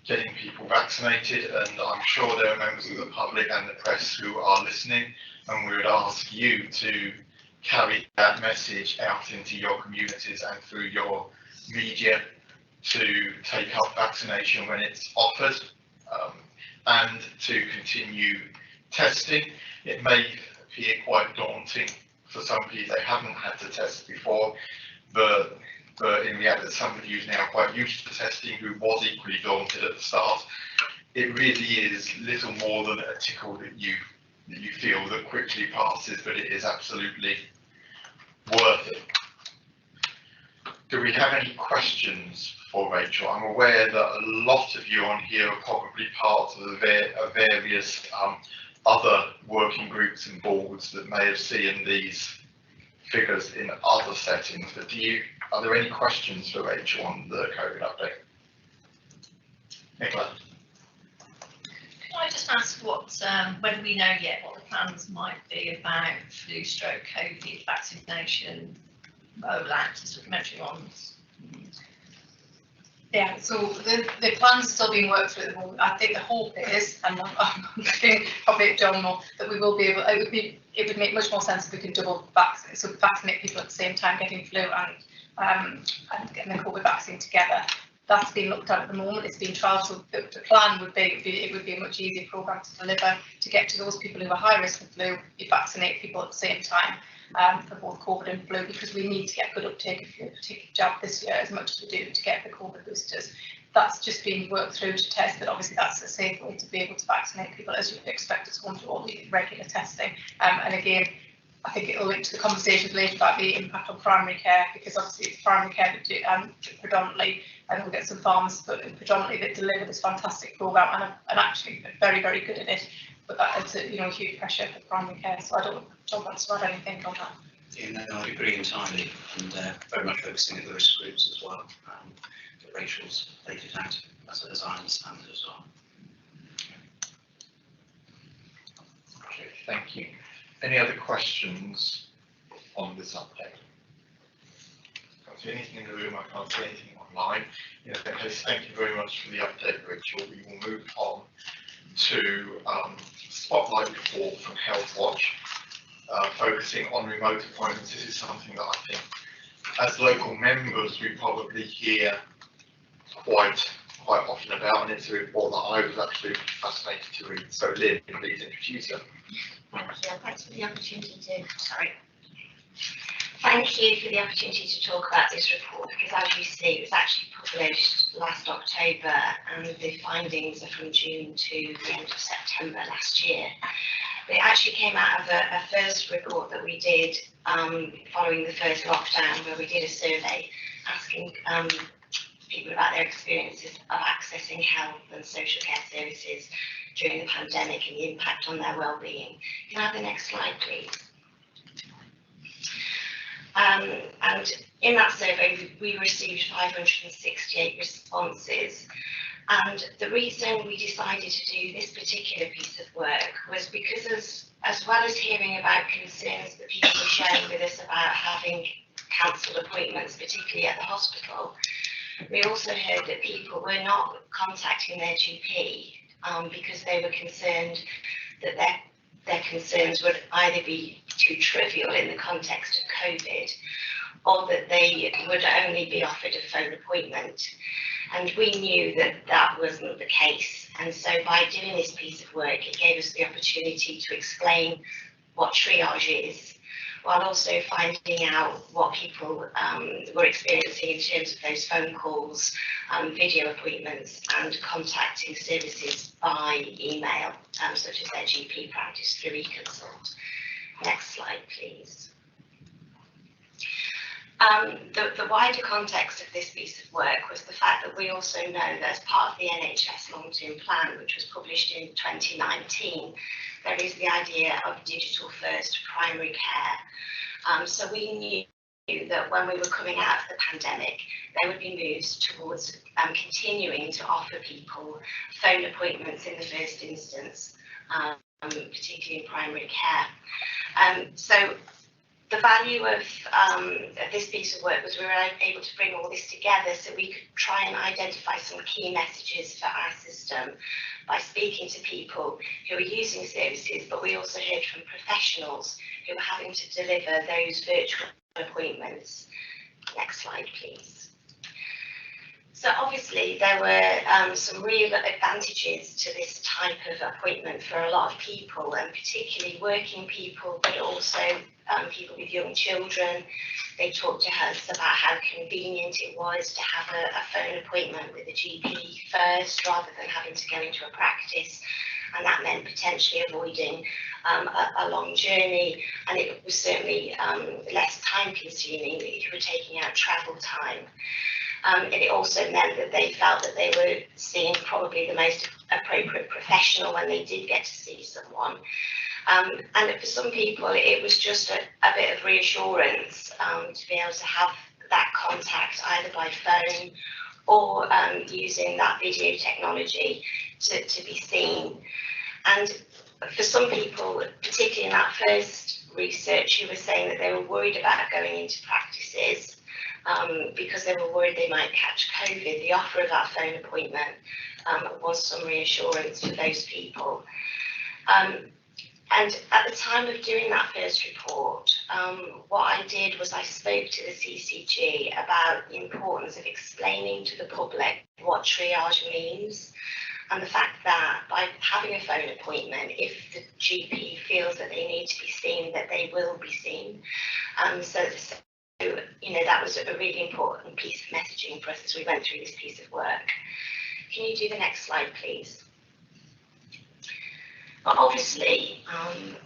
getting people vaccinated, and I'm sure there are members of the public and the press who are listening, and we would ask you to carry that message out into your communities and through your media to take up vaccination when it's offered, and to continue testing. It may appear quite daunting for some people. They haven't had to test before, but in reality, somebody who's now quite used to testing, who was equally daunted at the start, it really is little more than a tickle that you feel that quickly passes, but it is absolutely worth it. Do we have any questions for Rachel? I'm aware that a lot of you on here are probably part of the various other working groups and boards that may have seen these figures in other settings, but are there any questions for Rachel on the COVID update? Nicola? Could I just ask whether we know yet what the plans might be about flu/COVID vaccination rollout to supplementary ones? Yeah, so the plans are still being worked through at the moment. I think the hope is, and I'm looking probably at John more, that we will be able. It would make much more sense if we could double vaccinate people at the same time, getting flu and getting the COVID vaccine together. That's being looked at the moment. It's being trialled. So the plan would be it would be a much easier programme to deliver, to get to those people who are high risk of flu. You vaccinate people at the same time. For both COVID and flu, because we need to get good uptake of a particular jab this year as much as we do to get the COVID boosters. That's just being worked through to test, but obviously that's a safe way to be able to vaccinate people, as you would expect us to go through all the regular testing. And again, I think it'll link to the conversations later about the impact on primary care, because obviously it's primary care that predominantly, and we'll get some farmers, but predominantly that deliver this fantastic programme and actually very, very good at it. But that is a huge pressure for primary care. So I don't want to add anything on that. Yeah, no, I agree entirely, and very much focusing at the risk groups as well. That Rachel's laid it out as I understand it as well. Okay, thank you. Any other questions on this update? I can't see anything in the room. I can't see anything online. In that case, thank you very much for the update, Rachel. We will move on to spotlight report from Health Watch, focusing on remote appointments. This is something that I think, as local members, we probably hear quite often about, and it's a report that I was actually fascinated to read. So, Lynn, please introduce her. Thank you. Thanks for the opportunity Thank you for the opportunity to talk about this report, because as you see, it was actually published last October and the findings are from June to the end of September last year. But it actually came out of a first report that we did following the first lockdown, where we did a survey asking people about their experiences of accessing health and social care services during the pandemic and the impact on their well-being. Can I have the next slide, please? And in that survey, we received 568 responses. And the reason we decided to do this particular piece of work was because as well as hearing about concerns that people were sharing with us about having cancelled appointments, particularly at the hospital, we also heard that people were not contacting their GP because they were concerned that their concerns would either be too trivial in the context of COVID, or that they would only be offered a phone appointment. And we knew that that wasn't the case. And so by doing this piece of work, it gave us the opportunity to explain what triage is, while also finding out what people were experiencing in terms of those phone calls, video appointments, and contacting services by email, such as their GP practice through eConsult. Next slide, please. The wider context of this piece of work was the fact that we also know that as part of the NHS long-term plan, which was published in 2019, there is the idea of digital first primary care. So we knew that when we were coming out of the pandemic, there would be moves towards continuing to offer people phone appointments in the first instance, particularly in primary care. So the value of this piece of work was we were able to bring all this together so we could try and identify some key messages for our system by speaking to people who are using services, but we also heard from professionals who were having to deliver those virtual appointments. Next slide, please. So obviously there were some real advantages to this type of appointment for a lot of people, and particularly working people, but also people with young children. They talked to us about how convenient it was to have a phone appointment with a GP first rather than having to go into a practice, and that meant potentially avoiding a long journey, and it was certainly less time consuming if you were taking out travel time. And it also meant that they felt that they were seeing probably the most appropriate professional when they did get to see someone. And for some people, it was just a bit of reassurance to be able to have that contact either by phone or using that video technology to be seen. And for some people, particularly in that first research, who were saying that they were worried about going into practices because they were worried they might catch COVID, the offer of that phone appointment was some reassurance for those people. And at the time of doing that first report, what I did was I spoke to the CCG about the importance of explaining to the public what triage means, and the fact that by having a phone appointment, if the GP feels that they need to be seen, that they will be seen. So you know, that was a really important piece of messaging for us as we went through this piece of work. Can you do the next slide, please? But obviously,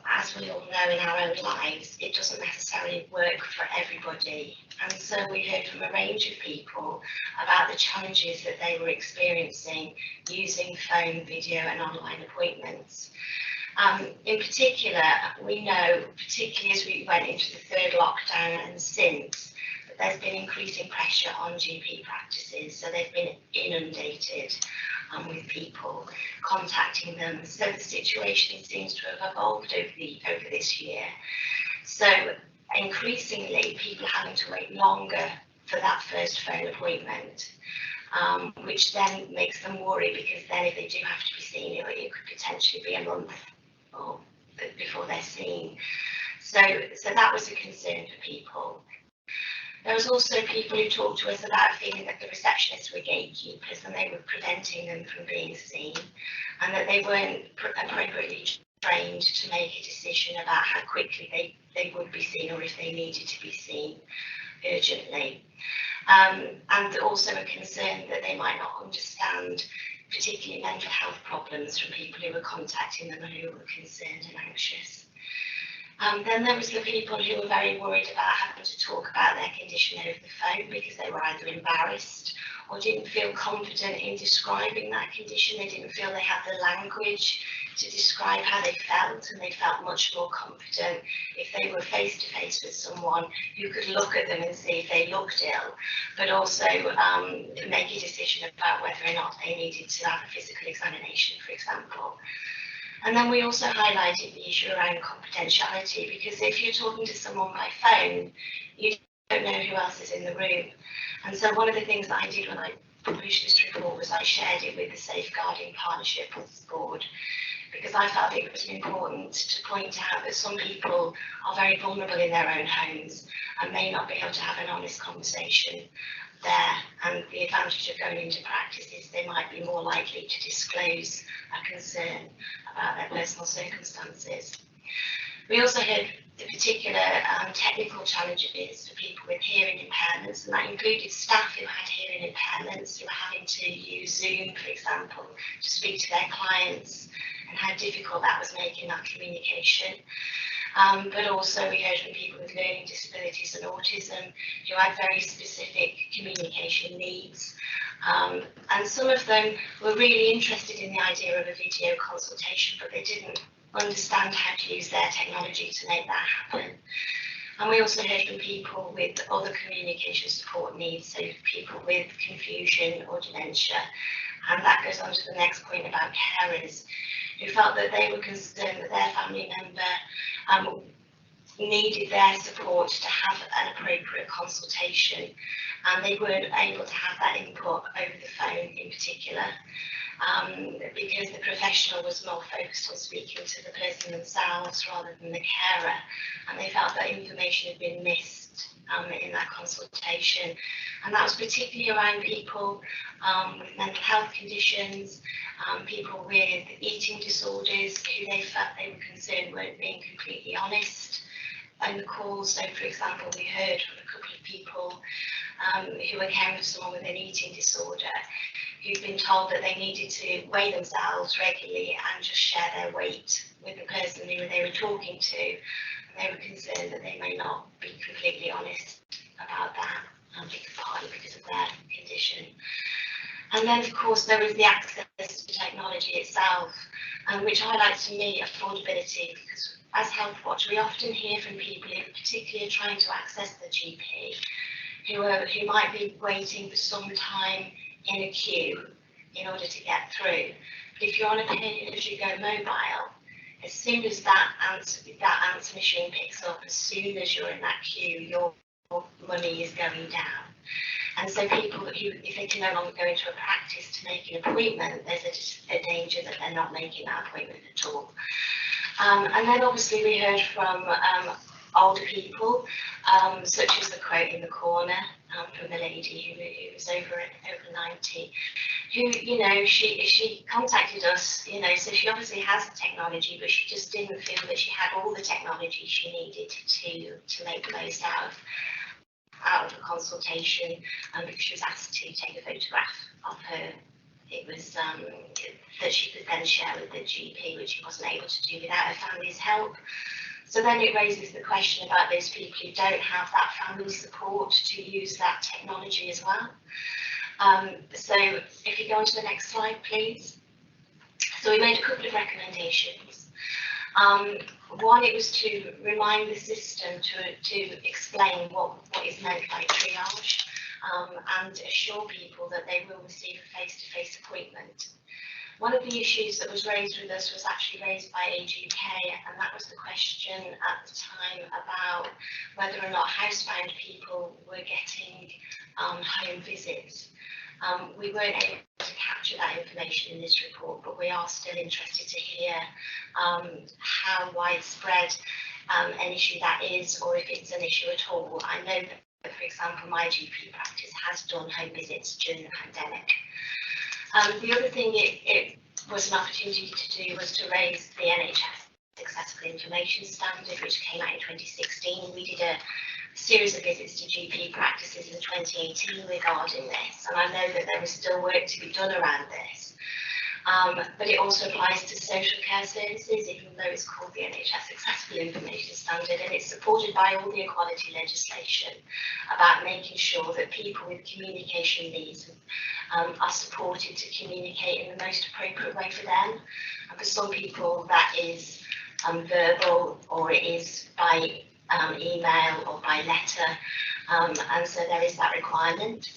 as we all know in our own lives, it doesn't necessarily work for everybody. And so we heard from a range of people about the challenges that they were experiencing using phone, video and online appointments. In particular, we know, particularly as we went into the third lockdown and since, that there's been increasing pressure on GP practices. So they've been inundated with people contacting them. So the situation seems to have evolved over this year. So increasingly, people having to wait longer for that first phone appointment, which then makes them worry, because then if they do have to be seen, it could potentially be a month or before they're seen. So that was a concern for people. There was also people who talked to us about feeling that the receptionists were gatekeepers and they were preventing them from being seen, and that they weren't appropriately trained to make a decision about how quickly they would be seen or if they needed to be seen urgently. And also a concern that they might not understand particularly mental health problems from people who were contacting them and who were concerned and anxious. Then there was the people who were very worried about having to talk about their condition over the phone because they were either embarrassed or didn't feel confident in describing that condition. They didn't feel they had the language to describe how they felt, and they felt much more confident if they were face to face with someone who could look at them and see if they looked ill, but also make a decision about whether or not they needed to have a physical examination, for example. And then we also highlighted the issue around confidentiality, because if you're talking to someone by phone, you don't know who else is in the room. And so one of the things that I did when I published this report was I shared it with the Safeguarding Partnership Board, because I felt it was important to point out that some people are very vulnerable in their own homes and may not be able to have an honest conversation there, and the advantage of going into practice is they might be more likely to disclose a concern about their personal circumstances. We also heard the particular technical challenges for people with hearing impairments, and that included staff who had hearing impairments who were having to use Zoom, for example, to speak to their clients, and how difficult that was making that communication. But also we heard from people with learning disabilities and autism who had very specific communication needs. And some of them were really interested in the idea of a video consultation, but they didn't understand how to use their technology to make that happen. And we also heard from people with other communication support needs, so people with confusion or dementia. And that goes on to the next point about carers, who felt that they were concerned that their family member needed their support to have an appropriate consultation, and they weren't able to have that input over the phone in particular, because the professional was more focused on speaking to the person themselves rather than the carer, and they felt that information had been missed in that consultation. And that was particularly around people with mental health conditions, people with eating disorders who they felt they were concerned weren't being completely honest in the calls. So, for example, we heard from a couple of people who were caring for someone with an eating disorder who'd been told that they needed to weigh themselves regularly and just share their weight with the person who they were talking to. And they were concerned that they may not be completely honest about that, partly because of their condition. And then, of course, there is the access to technology itself, which highlights to me affordability, because as Health Watch, we often hear from people who particularly are trying to access the GP, who might be waiting for some time in a queue in order to get through. But if you're on a pay-as-you-go mobile, as soon as that answer machine picks up, as soon as you're in that queue, your money is going down. And so people who, if they can no longer go into a practice to make an appointment, there's a danger that they're not making that appointment at all. And then obviously we heard from older people, such as the quote in the corner from the lady who was over 90, who, you know, she contacted us, you know, so she obviously has the technology, but she just didn't feel that she had all the technology she needed to make the most out of the consultation, because she was asked to take a photograph of her. It was that she could then share with the GP, which she wasn't able to do without her family's help. So then it raises the question about those people who don't have that family support to use that technology as well. So if you go on to the next slide, please. So we made a couple of recommendations. One, it was to remind the system to explain what is meant by triage, and assure people that they will receive a face-to-face appointment. One of the issues that was raised with us was actually raised by Age UK, and that was the question at the time about whether or not housebound people were getting home visits. We weren't able to capture that information in this report, but we are still interested to hear how widespread an issue that is, or if it's an issue at all. I know that, for example, my GP practice has done home visits during the pandemic. The other thing it was an opportunity to do was to raise the NHS Accessible Information Standard, which came out in 2016. We did a series of visits to GP practices in 2018 regarding this, and I know that there is still work to be done around this. But it also applies to social care services, even though it's called the NHS Accessible Information Standard, and it's supported by all the equality legislation about making sure that people with communication needs are supported to communicate in the most appropriate way for them. And for some people that is verbal, or it is by email or by letter, and so there is that requirement.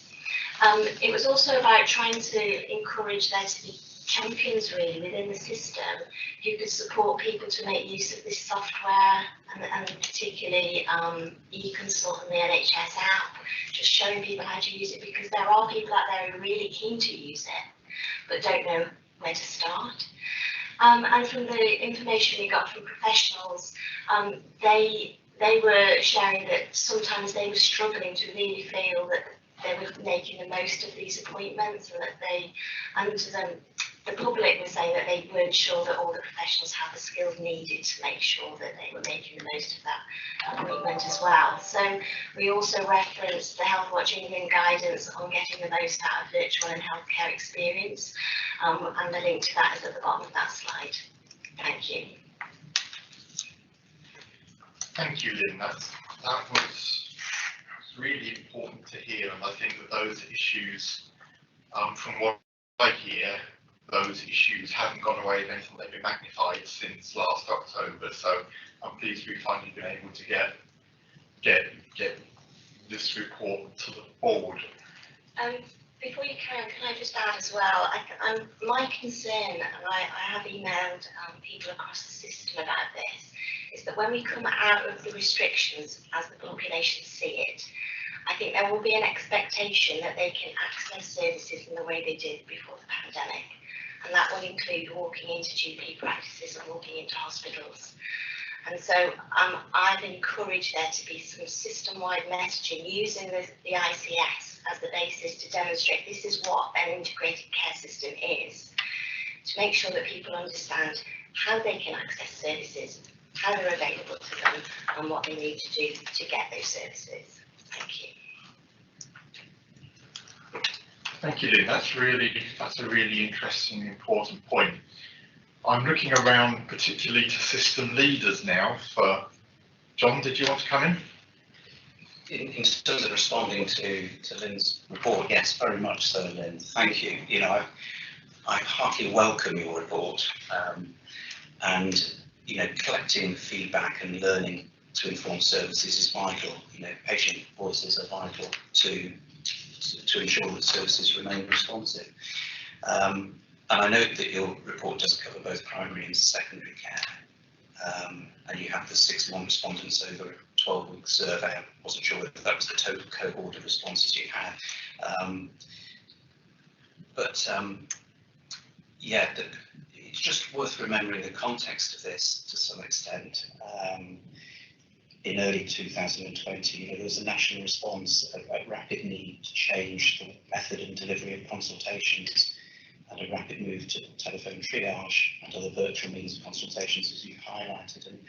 It was also about trying to encourage there to be champions really within the system who could support people to make use of this software, and particularly eConsult and the NHS app, just showing people how to use it, because there are people out there who are really keen to use it but don't know where to start. And from the information we got from professionals, they were sharing that sometimes they were struggling to really feel that they were making the most of these appointments, and that the public were saying that they weren't sure that all the professionals had the skills needed to make sure that they were making the most of that appointment as well. So we also referenced the Health Watch England guidance on getting the most out of virtual and healthcare experience, and the link to that is at the bottom of that slide. Thank you. Thank you, Lynn. That was really important to hear, and I think that those issues, from what I hear, those issues haven't gone away. If anything, they've been magnified since last October. So I'm pleased we've finally been able to get this report to the board. Before you carry on, can I just add as well, my concern, and I have emailed people across the system about this, is that when we come out of the restrictions as the population see it, I think there will be an expectation that they can access services in the way they did before the pandemic. And that will include walking into GP practices and walking into hospitals. And so I've encouraged there to be some system-wide messaging using the ICS as the basis to demonstrate this is what an integrated care system is, to make sure that people understand how they can access services, how they're available to them, and what they need to do to get those services. Thank you. Thank you, Lynn. That's a really interesting and important point. I'm looking around particularly to system leaders now. For John, did you want to come in? In terms of responding to Lynn's report, yes, very much so, Lynn. Thank you. You know, I heartily welcome your report, and you know, collecting feedback and learning to inform services is vital. You know, patient voices are vital to ensure that services remain responsive. And I note that your report does cover both primary and secondary care, and you have the 61 respondents over a 12-week survey. I wasn't sure whether that was the total cohort of responses you had, yeah, it's just worth remembering the context of this to some extent. In early 2020, you know, there was a national response, a rapid need to change the method and delivery of consultations, and a rapid move to telephone triage and other virtual means of consultations, as you highlighted. And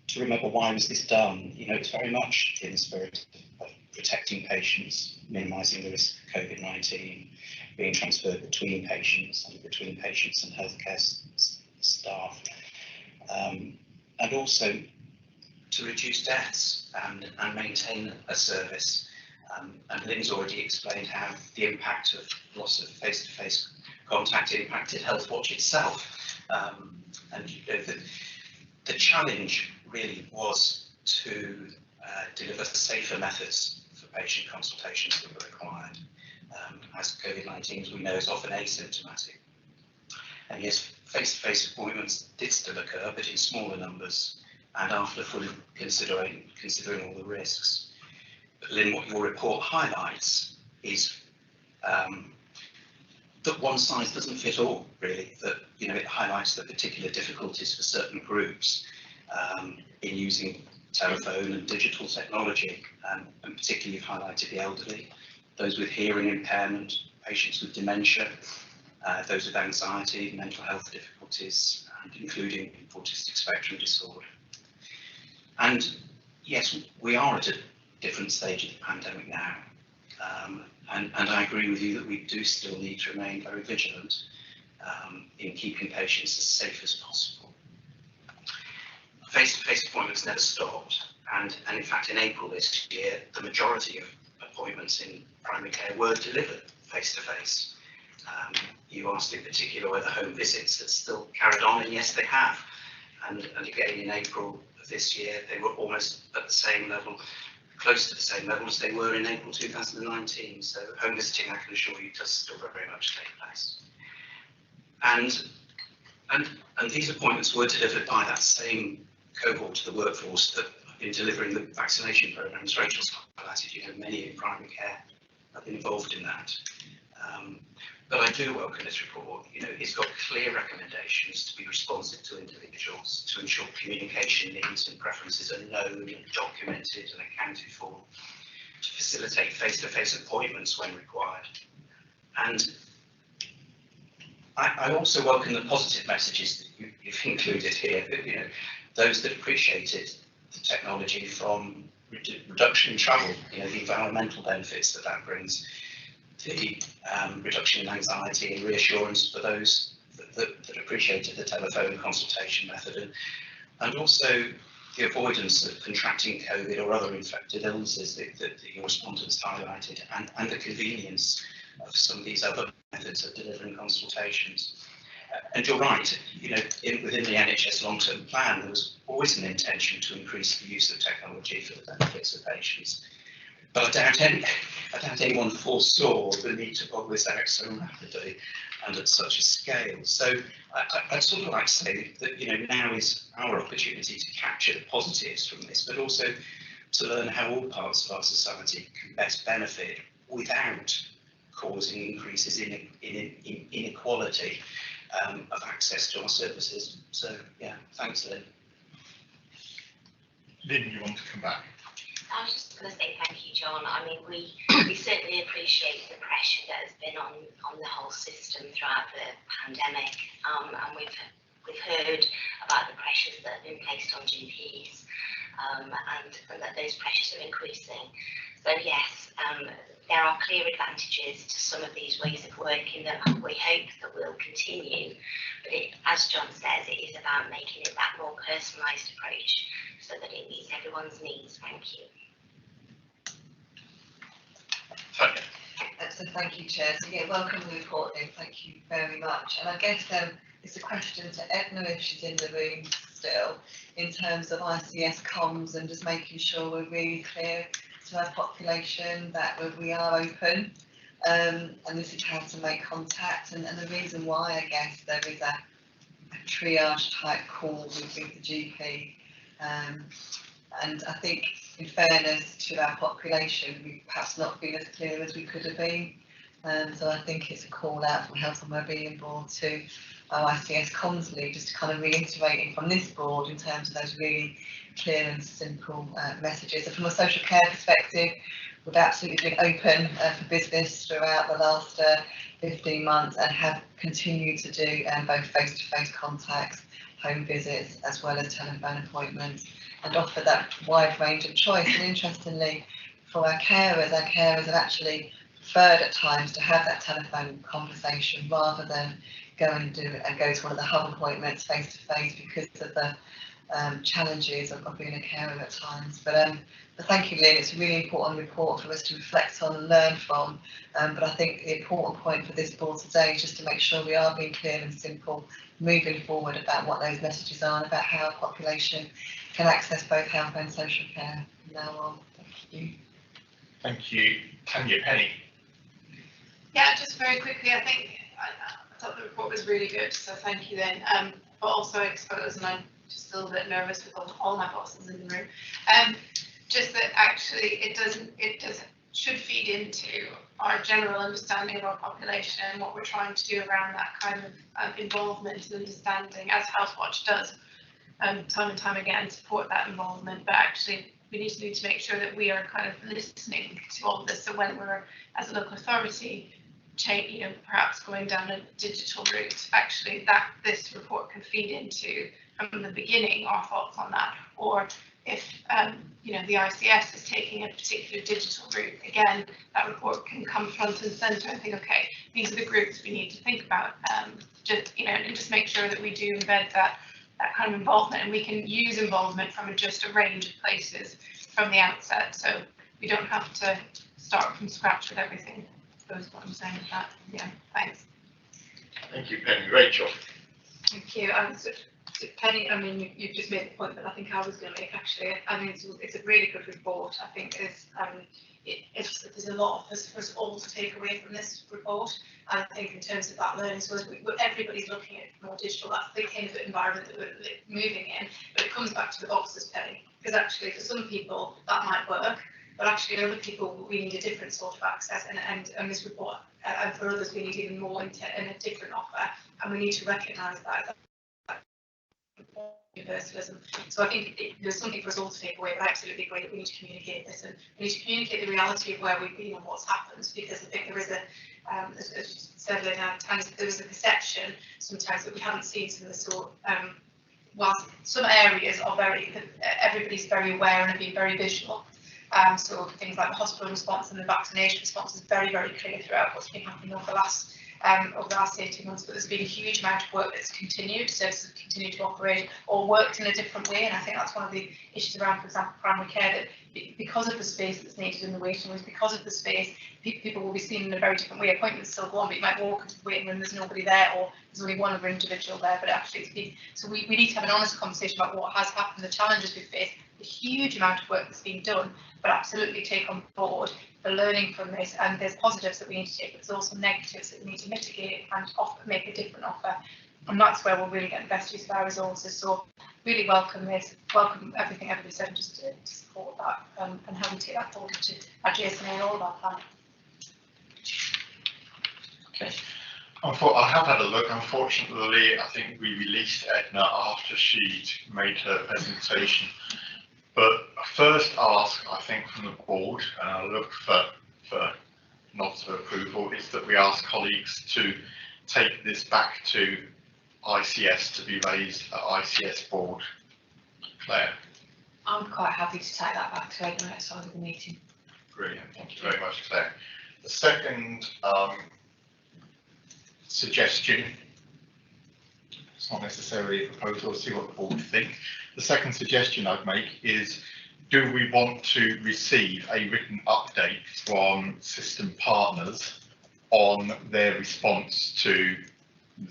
to remember, why was this done? You know, it's very much in the spirit of protecting patients, minimising the risk of COVID-19 being transferred between patients and healthcare staff, and also to reduce deaths and maintain a service. And Lynn's already explained how the impact of loss of face-to-face contact impacted Healthwatch itself. And you know, the challenge really was to deliver safer methods for patient consultations that were required, as COVID-19, as we know, is often asymptomatic. And yes, face-to-face appointments did still occur, but in smaller numbers and after fully considering all the risks. But Lynn, what your report highlights is that one size doesn't fit all, really. That, you know, it highlights the particular difficulties for certain groups in using telephone and digital technology, and particularly you've highlighted the elderly, those with hearing impairment, patients with dementia, those with anxiety, mental health difficulties, and including autistic spectrum disorder. And yes, we are at a different stage of the pandemic now, and I agree with you that we do still need to remain very vigilant in keeping patients as safe as possible. Face-to-face appointments never stopped, and in fact in April this year the majority of appointments in primary care were delivered face-to-face. You asked in particular whether home visits had still carried on, and yes, they have. And again in April of this year, they were almost at the same level, close to the same level as they were in April 2019. So home visiting, I can assure you, does still very much take place. And these appointments were delivered by that same cohort to the workforce that have been delivering the vaccination programs. Rachel's highlighted, you know, many in primary care have been involved in that. But I do welcome this report. You know, it's got clear recommendations to be responsive to individuals, to ensure communication needs and preferences are known and documented and accounted for, to facilitate face-to-face appointments when required. And I also welcome the positive messages that you've included here, that, you know, those that appreciated the technology from reduction in travel, you know, the environmental benefits that that brings, the reduction in anxiety and reassurance for those that appreciated the telephone consultation method, and also the avoidance of contracting COVID or other infected illnesses that your respondents highlighted, and the convenience of some of these other methods of delivering consultations. And you're right, you know, within the NHS long-term plan, there was always an intention to increase the use of technology for the benefits of patients. But I doubt anyone foresaw the need to roll this out so rapidly and at such a scale. So I'd sort of like to say that, you know, now is our opportunity to capture the positives from this, but also to learn how all parts of our society can best benefit without causing increases in inequality of access to our services. So yeah, thanks, Lynn. Lynn, you want to come back? I was just going to say thank you, John. I mean, we certainly appreciate the pressure that has been on the whole system throughout the pandemic, and we've heard about the pressures that have been placed on GPs, and that those pressures are increasing. So yes, there are clear advantages to some of these ways of working that we hope that will continue. But as John says, it is about making it that more personalised approach so that it meets everyone's needs. Thank you. So thank you, Chair. So yeah, welcome to the report, Lynn. Thank you very much. And I guess it's a question to Edna if she's in the room still, in terms of ICS comms and just making sure we're really clear to our population that we are open, and this is how to make contact. And the reason why, I guess, there is a triage type call with the GP. And I think, in fairness to our population, we've perhaps not been as clear as we could have been. So I think it's a call out from Health and Wellbeing Board to our ICS comms lead, just to kind of reiterating from this board in terms of those really clear and simple messages. And from a social care perspective, we've absolutely been open for business throughout the last 15 months and have continued to do both face-to-face contacts, home visits, as well as telephone appointments, and offer that wide range of choice. And interestingly, for our carers have actually preferred at times to have that telephone conversation rather than go to one of the hub appointments face to face because of the challenges of being a carer at times. But thank you, Lynn. It's a really important report for us to reflect on and learn from. But I think the important point for this board today is just to make sure we are being clear and simple moving forward about what those messages are and about how our population can access both health and social care from now on. Thank you. Thank you. Tanya Penny. Yeah, just very quickly, I think I thought the report was really good, so thank you then. But also I suppose, and I'm just a little bit nervous with all my bosses in the room, just that actually it should feed into our general understanding of our population and what we're trying to do around that kind of involvement and understanding, as Healthwatch does time and time again, support that involvement. But actually we need to make sure that we are kind of listening to all of this, so when we're, as a local authority, perhaps going down a digital route, actually that this report can feed into from the beginning our thoughts on that. Or if the ICS is taking a particular digital route, again that report can come front and centre and think, okay, these are the groups we need to think about, and just make sure that we do embed that kind of involvement, and we can use involvement from just a range of places from the outset, so we don't have to start from scratch with everything. That's what I'm saying with that. Yeah, thanks. Thank you, Penny. Rachel. Thank you. Penny, I mean, you've just made the point that I think I was going to make, actually. I mean, it's a really good report. I think there's a lot for us all to take away from this report. And I think in terms of that learning, so everybody's looking at more digital, that's the kind of environment that we're moving in, but it comes back to the boxes, Penny, because actually for some people that might work, but actually other people we need a different sort of access, and this report, and for others we need even more in a different offer, and we need to recognise that universalism. So I think there's something for us all to take away, but I absolutely agree that we need to communicate this, and we need to communicate the reality of where we've been and what's happened, because I think there is as you said, Lynn, at times there was a perception sometimes that we haven't seen some of the sort. Whilst some areas are everybody's very aware and have been very visual. So things like the hospital response and the vaccination response is very, very clear throughout what's been happening over the last 18 months. But there's been a huge amount of work that's continued. Services have continued to operate or worked in a different way. And I think that's one of the issues around, for example, primary care, that because of the space that's needed in the waiting rooms, because of the space, people will be seen in a very different way. Appointments still go on, but you might walk into the waiting room, there's nobody there, or there's only one other individual there. But actually, it's been, so we need to have an honest conversation about what has happened, the challenges we face, the huge amount of work that's been done, but absolutely take on board the learning from this. And there's positives that we need to take, but there's also negatives that we need to mitigate and make a different offer. And that's where we'll really get the best use of our resources. So really welcome this, welcome everything everybody said, and just to support that and how we take that forward to our JSNA and all of our plan. Okay. I have had a look. Unfortunately, I think we released Edna after she'd made her presentation. But first ask, I think, from the board, and I'll look for nods of approval, is that we ask colleagues to take this back to ICS to be raised at ICS board. Claire. I'm quite happy to take that back to Edna outside of the meeting. Brilliant, thank you very much, Claire. The second suggestion, it's not necessarily a proposal, we'll see what the board think. The second suggestion I'd make is, do we want to receive a written update from system partners on their response to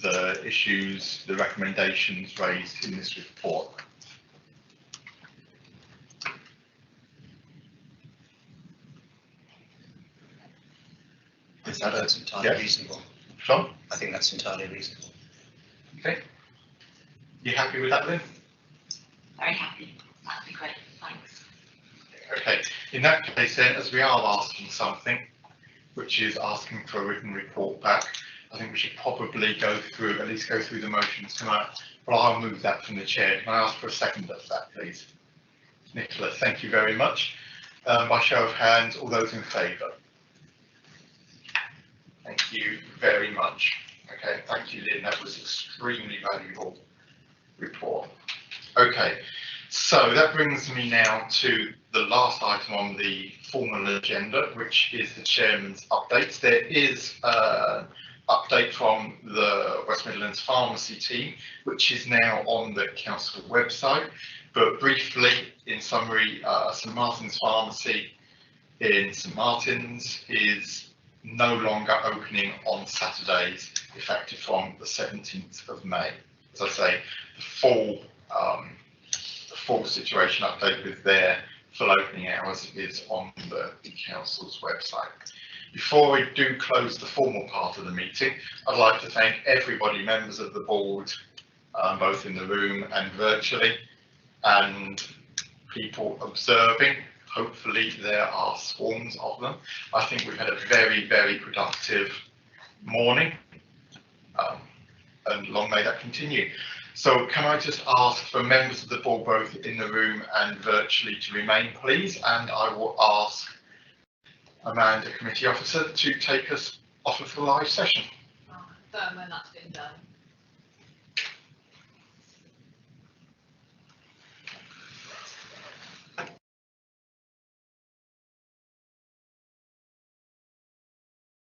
the issues, the recommendations raised in this report? That's entirely reasonable. Sean? I think that's entirely reasonable. Okay. You happy with that, Lynn? Very happy. That'd be great. Thanks. Okay. In that case, then, as we are asking something, which is asking for a written report back, I think we should probably at least go through the motions tonight. But I'll move that from the chair. Can I ask for a second of that, please? Nicola, thank you very much. By show of hands, all those in favour? Thank you very much. Okay, thank you, Lynn. That was extremely valuable report. Okay, so that brings me now to the last item on the formal agenda, which is the chairman's updates. There is an update from the West Midlands Pharmacy team, which is now on the council website. But briefly, in summary, St Martin's Pharmacy in St Martin's is no longer opening on Saturdays, effective from the 17th of May. As I say, the full situation update with their full opening hours is on the council's website. Before we do close the formal part of the meeting, I'd like to thank everybody, members of the board, both in the room and virtually, and people observing. Hopefully there are swarms of them. I think we've had a very, very productive morning, and long may that continue. So can I just ask for members of the board, both in the room and virtually, to remain, please? And I will ask Amanda, committee officer, to take us off of the live session. When that's been done.